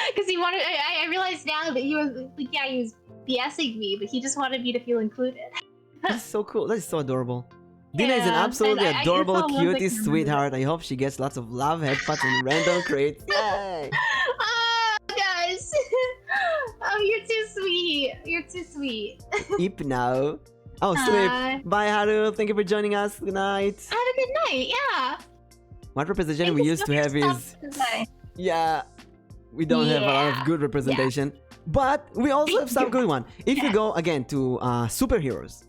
Because he wanted, I realized now that he was BSing me, but he just wanted me to feel included. That's so cool. That is so adorable. Dina is an absolutely adorable, cutie sweetheart. I hope she gets lots of love, headphones, and random crates. Yay! Oh, guys. Oh, you're too sweet. You're too sweet. Eep now. Oh, sleep. Bye, Haru. Thank you for joining us. Good night. Have a good night. Yeah. What representation we used to have is... Yeah. We don't have a lot of good representation. But we also have some good one. If you go again to superheroes,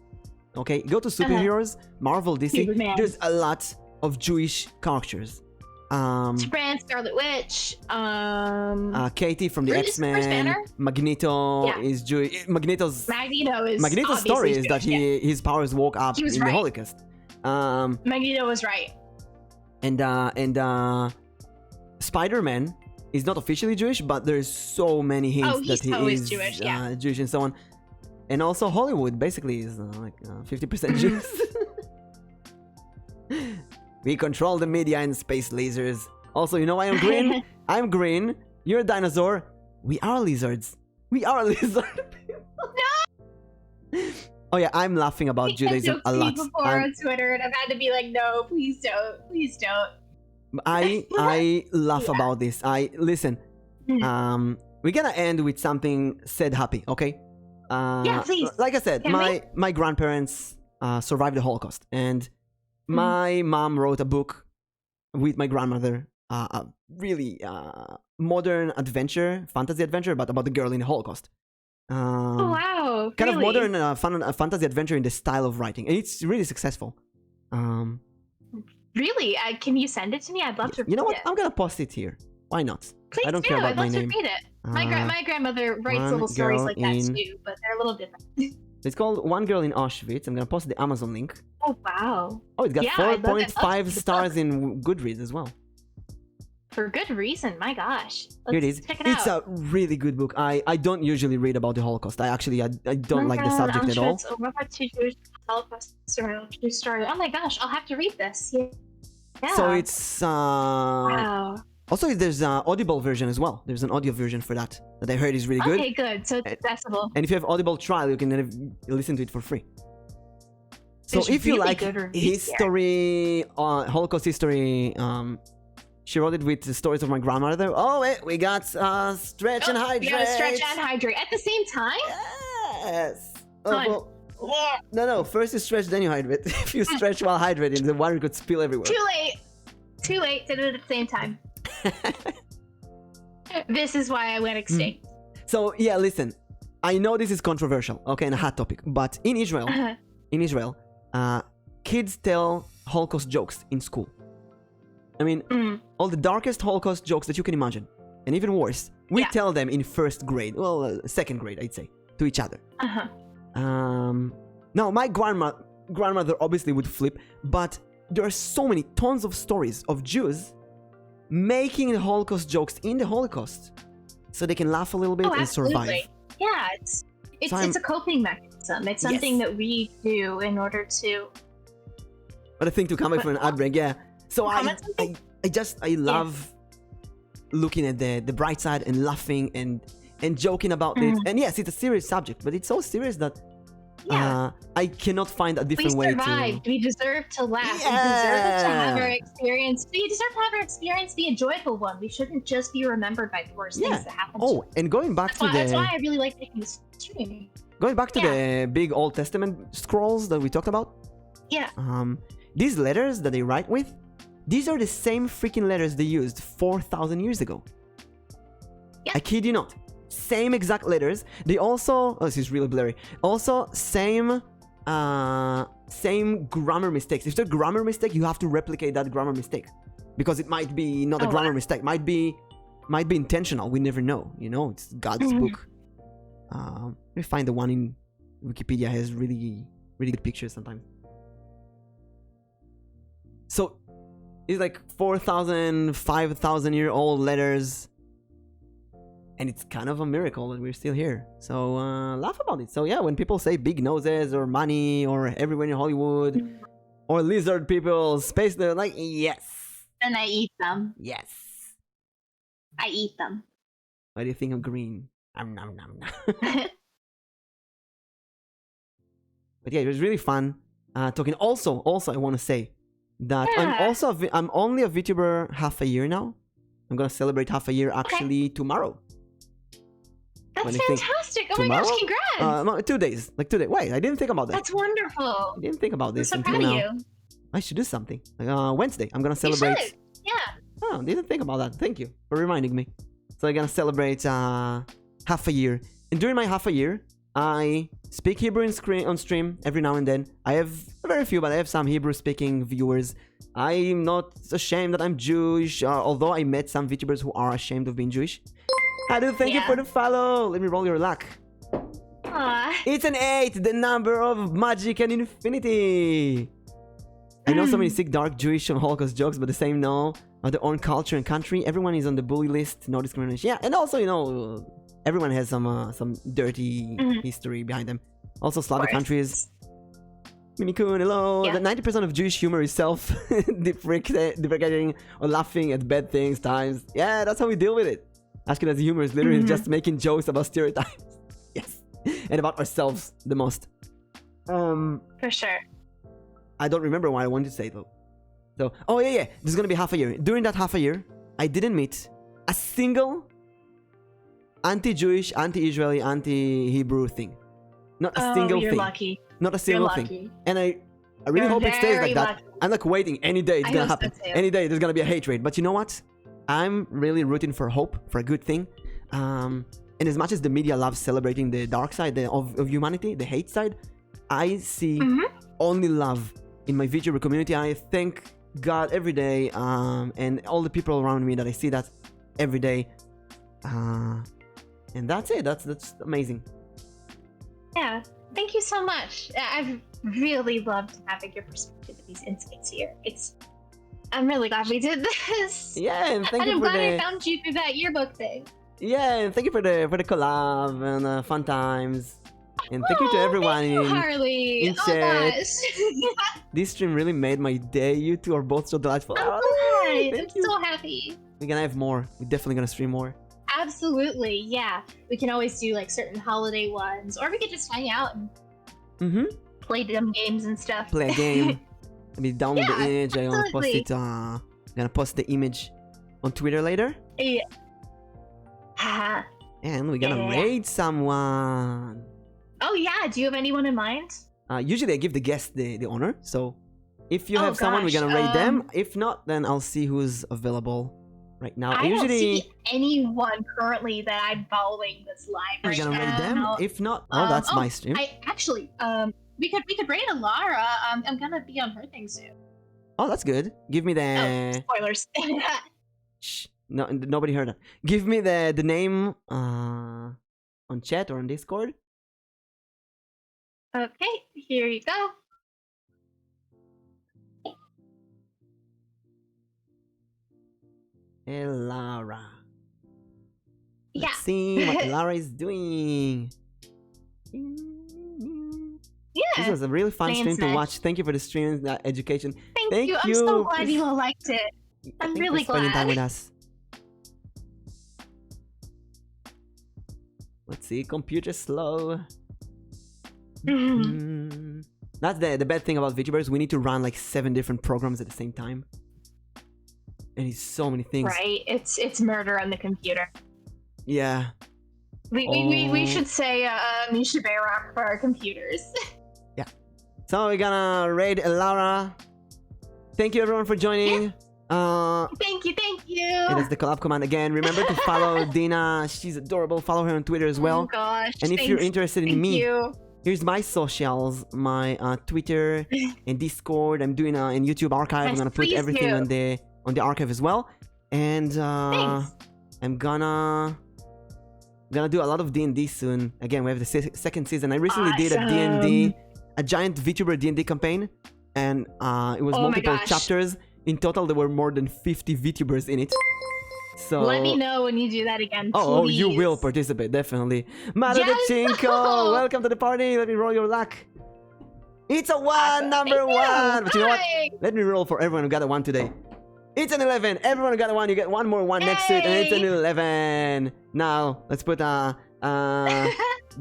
okay, go to superheroes, Marvel, DC. Superman. There's a lot of Jewish characters. Superman, Scarlet Witch, Katie from the X-Men. Magneto is Jewish. Magneto is Magneto's story is that his powers woke up in the Holocaust. Magneto was right. And Spider-Man is not officially Jewish, but there's so many hints that he is Jewish, Jewish and so on. And also Hollywood basically is like 50% Jews. We control the media and space lasers. Also, you know why I'm green? I'm green. You're a dinosaur. We are lizards. We are lizard people. No! Oh yeah, I'm laughing about Judaism a lot. Before on Twitter, and I've had to be like, no, please don't, please don't. I laugh about this. Listen. We're gonna end with something sad happy, okay? Yeah, please. Like I said, my grandparents survived the Holocaust, and my mom wrote a book with my grandmother, a really modern adventure, fantasy adventure, but about the girl in the Holocaust. Oh wow! Kind of modern fantasy adventure in the style of writing, and it's really successful. Really? Can you send it to me? I'd love to read it. You know what? I'm gonna post it here. Why not? Please I don't care about my name. I'd love to read it. My grandmother writes little stories like that too, but they're a little different. It's called One Girl in Auschwitz. I'm gonna post the Amazon link. Oh wow! Oh, it's got 4.5 stars in Goodreads as well. For good reason, my gosh. Here it is. Check it out. It's a really good book. I don't usually read about the Holocaust. I don't like the subject at all. Holocaust true story. Oh my gosh, I'll have to read this. Yeah. So it's wow. Also, there's an Audible version as well. There's an audio version for that I heard is really good. Okay, good. So it's accessible. And if you have Audible trial, you can listen to it for free. So There's if you really like good history, Holocaust history, she wrote it with the stories of my grandmother. Oh wait, we got Stretch and Hydrate. We got Stretch and Hydrate at the same time. Yes. No. First you stretch, then you hydrate. If you stretch while hydrating, the water could spill everywhere. Too late to do it at the same time. This is why I went extinct. So yeah, listen. I know this is controversial, okay, and a hot topic, but in Israel, kids tell Holocaust jokes in school. I mean, all the darkest Holocaust jokes that you can imagine, and even worse, we tell them in first grade, well, second grade, I'd say, to each other. Now, my grandmother obviously would flip, but there are so many tons of stories of Jews making Holocaust jokes in the Holocaust, so they can laugh a little bit and survive. Yeah, it's a coping mechanism. It's something that we do in order to. But I think to come back from an ad break, yeah. So I love looking at the bright side and laughing and joking about it. And yes, it's a serious subject, but it's so serious that I cannot find a different way to. We survived. We deserve to laugh. We deserve to have our experience. We deserve to have our experience be a joyful one. We shouldn't just be remembered by the worst things that happen to us. And going back that's why I really like making this stream. Going back to the big Old Testament scrolls that we talked about. Yeah. These letters that they write with, these are the same freaking letters they used 4,000 years ago. Yeah. I kid you not. Same exact letters. They also, this is really blurry. Also, same grammar mistakes. If there's a grammar mistake, you have to replicate that grammar mistake, because it might be not a grammar mistake. Might be intentional. We never know. You know, it's God's book. Let me find the one in Wikipedia. It has really good pictures sometimes. So it's like 4,000, 5,000-year-old letters. And it's kind of a miracle that we're still here. So laugh about it. So yeah, when people say big noses or money or everyone in Hollywood or lizard people, space, they're like, yes. And I eat them. Yes. I eat them. Why do you think I'm green? Nom, nom, nom, nom. But yeah, it was really fun talking. Also, I want to say that I'm only a VTuber half a year now. I'm gonna celebrate half a year actually tomorrow. That's fantastic! Oh my gosh, congrats! No, 2 days. Like 2 days. Wait, I didn't think about that. That's wonderful. I didn't think about this I'm so until proud now. Of you. I should do something. Wednesday, I'm gonna celebrate. You should. Yeah. Oh, didn't think about that. Thank you for reminding me. So I'm gonna celebrate half half a year. And during my half a year, I speak Hebrew on stream every now and then. I have very few, but I have some Hebrew-speaking viewers. I'm not ashamed that I'm Jewish, although I met some VTubers who are ashamed of being Jewish. Hadu, thank you for the follow. Let me roll your luck. Aww. It's an 8, the number of magic and infinity. I know so many sick, dark Jewish and Holocaust jokes, but the same know about their own culture and country. Everyone is on the bully list, no discrimination. Yeah, and also, you know, everyone has some dirty history behind them. Also, Slavic countries. Minikun, hello. Yeah. 90% of Jewish humor is self-deprecating or laughing at bad things times. Yeah, that's how we deal with it. Ashkenazi humor is literally just making jokes about stereotypes. Yes. And about ourselves the most. For sure. I don't remember what I wanted to say though. So, oh yeah. There's gonna be half a year. During that half a year, I didn't meet a single anti-Jewish, anti-Israeli, anti-Hebrew thing. Not a single thing. Lucky. Not a single thing. And I really hope it stays like that. Lucky. I'm like waiting any day it's gonna happen. Any day there's gonna be a hatred. But you know what? I'm really rooting for hope, for a good thing. And as much as the media loves celebrating the dark side of humanity, the hate side, I see only love in my VTuber community. I thank God every day, and all the people around me that I see that every day. And that's it. That's amazing. Yeah. Thank you so much. I've really loved having your perspective of these insights here. I'm really glad we did this. Yeah, and thank you I'm for glad I found you through that yearbook thing. Yeah, and thank you for the collab and fun times. And thank you to everyone Harley. in chat. This stream really made my day. You two are both so delightful. I'm so happy. We're gonna have more. We're definitely gonna stream more. Absolutely, yeah. We can always do like certain holiday ones, or we could just hang out and play dumb games and stuff. Play a game. Let me download the image. I'm gonna post it. I'm gonna post the image on Twitter later. Yeah. And we're gonna raid someone. Oh yeah. Do you have anyone in mind? Usually I give the guest the honor. So if you have someone, we're gonna raid them. If not, then I'll see who's available. Right now, I don't see anyone currently that I'm following that's live right now. We're gonna raid them. If not, that's my stream. We could raid Alara. I'm gonna be on her thing soon. Oh, that's good. Give me the spoilers. Shh. No, nobody heard that. Give me the name on chat or on Discord. Okay, here you go. Elara. Let's see what Elara is doing. Yeah. This was a really fun stream to watch. Thank you for the stream education. Thank you. I'm so glad you all liked it. I'm really glad. Spending time with us. Let's see. Computer slow. That's the bad thing about VTubers. We need to run like 7 different programs at the same time. And it's so many things. Right, it's murder on the computer. Yeah. We should say Misha Bayrock for our computers. Yeah. So we're gonna raid Elara. Thank you everyone for joining. Thank you. It is the collab command again. Remember to follow Dina. She's adorable. Follow her on Twitter as well. Oh gosh. And if you're interested in me, you. Here's my socials, my Twitter and Discord. I'm doing in YouTube archive. I'm gonna put everything on the archive as well. And I'm gonna do a lot of D&D soon. Again, we have the second season. I recently did a giant VTuber D&D campaign, and it was multiple chapters. In total, there were more than 50 VTubers in it. So let me know when you do that again, please. Oh, you will participate, definitely. Madagachinko, welcome to the party. Let me roll your luck. It's a 1, number 1. But you know what? Let me roll for everyone who got a 1 today. It's an 11. Everyone who got a 1, you get one more 1 next to it, and it's an 11. Now, let's put a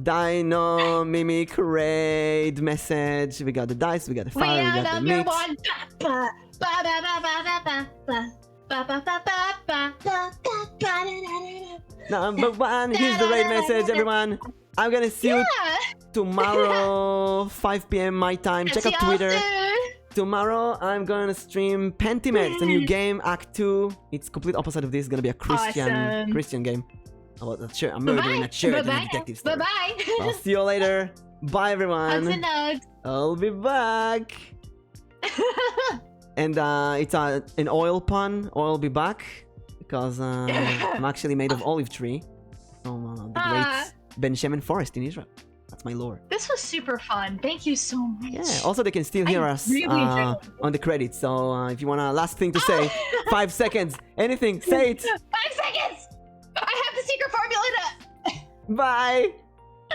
Dino Mimic raid message. We got the dice, we got the fire, we got the meat. Number 1, here's the raid message, everyone. I'm gonna see you tomorrow, 5 p.m. my time. Check out Twitter. Tomorrow, I'm gonna stream Pentimex, a new game, Act 2. It's complete opposite of this. It's gonna be a Christian game. Oh, I'm murdering a sheriff in a detective story. Bye-bye. I'll see you later. Bye, everyone. Hugs and nugs. I'll be back. And it's an oil pun. I'll be back because I'm actually made of olive tree from the great Ben Shemen forest in Israel. That's my lore. This was super fun. Thank you so much. Yeah. Also, they can still hear us really on the credits. So if you want a last thing to say, 5 seconds, anything, say it. 5 seconds. I have the secret formula. Bye.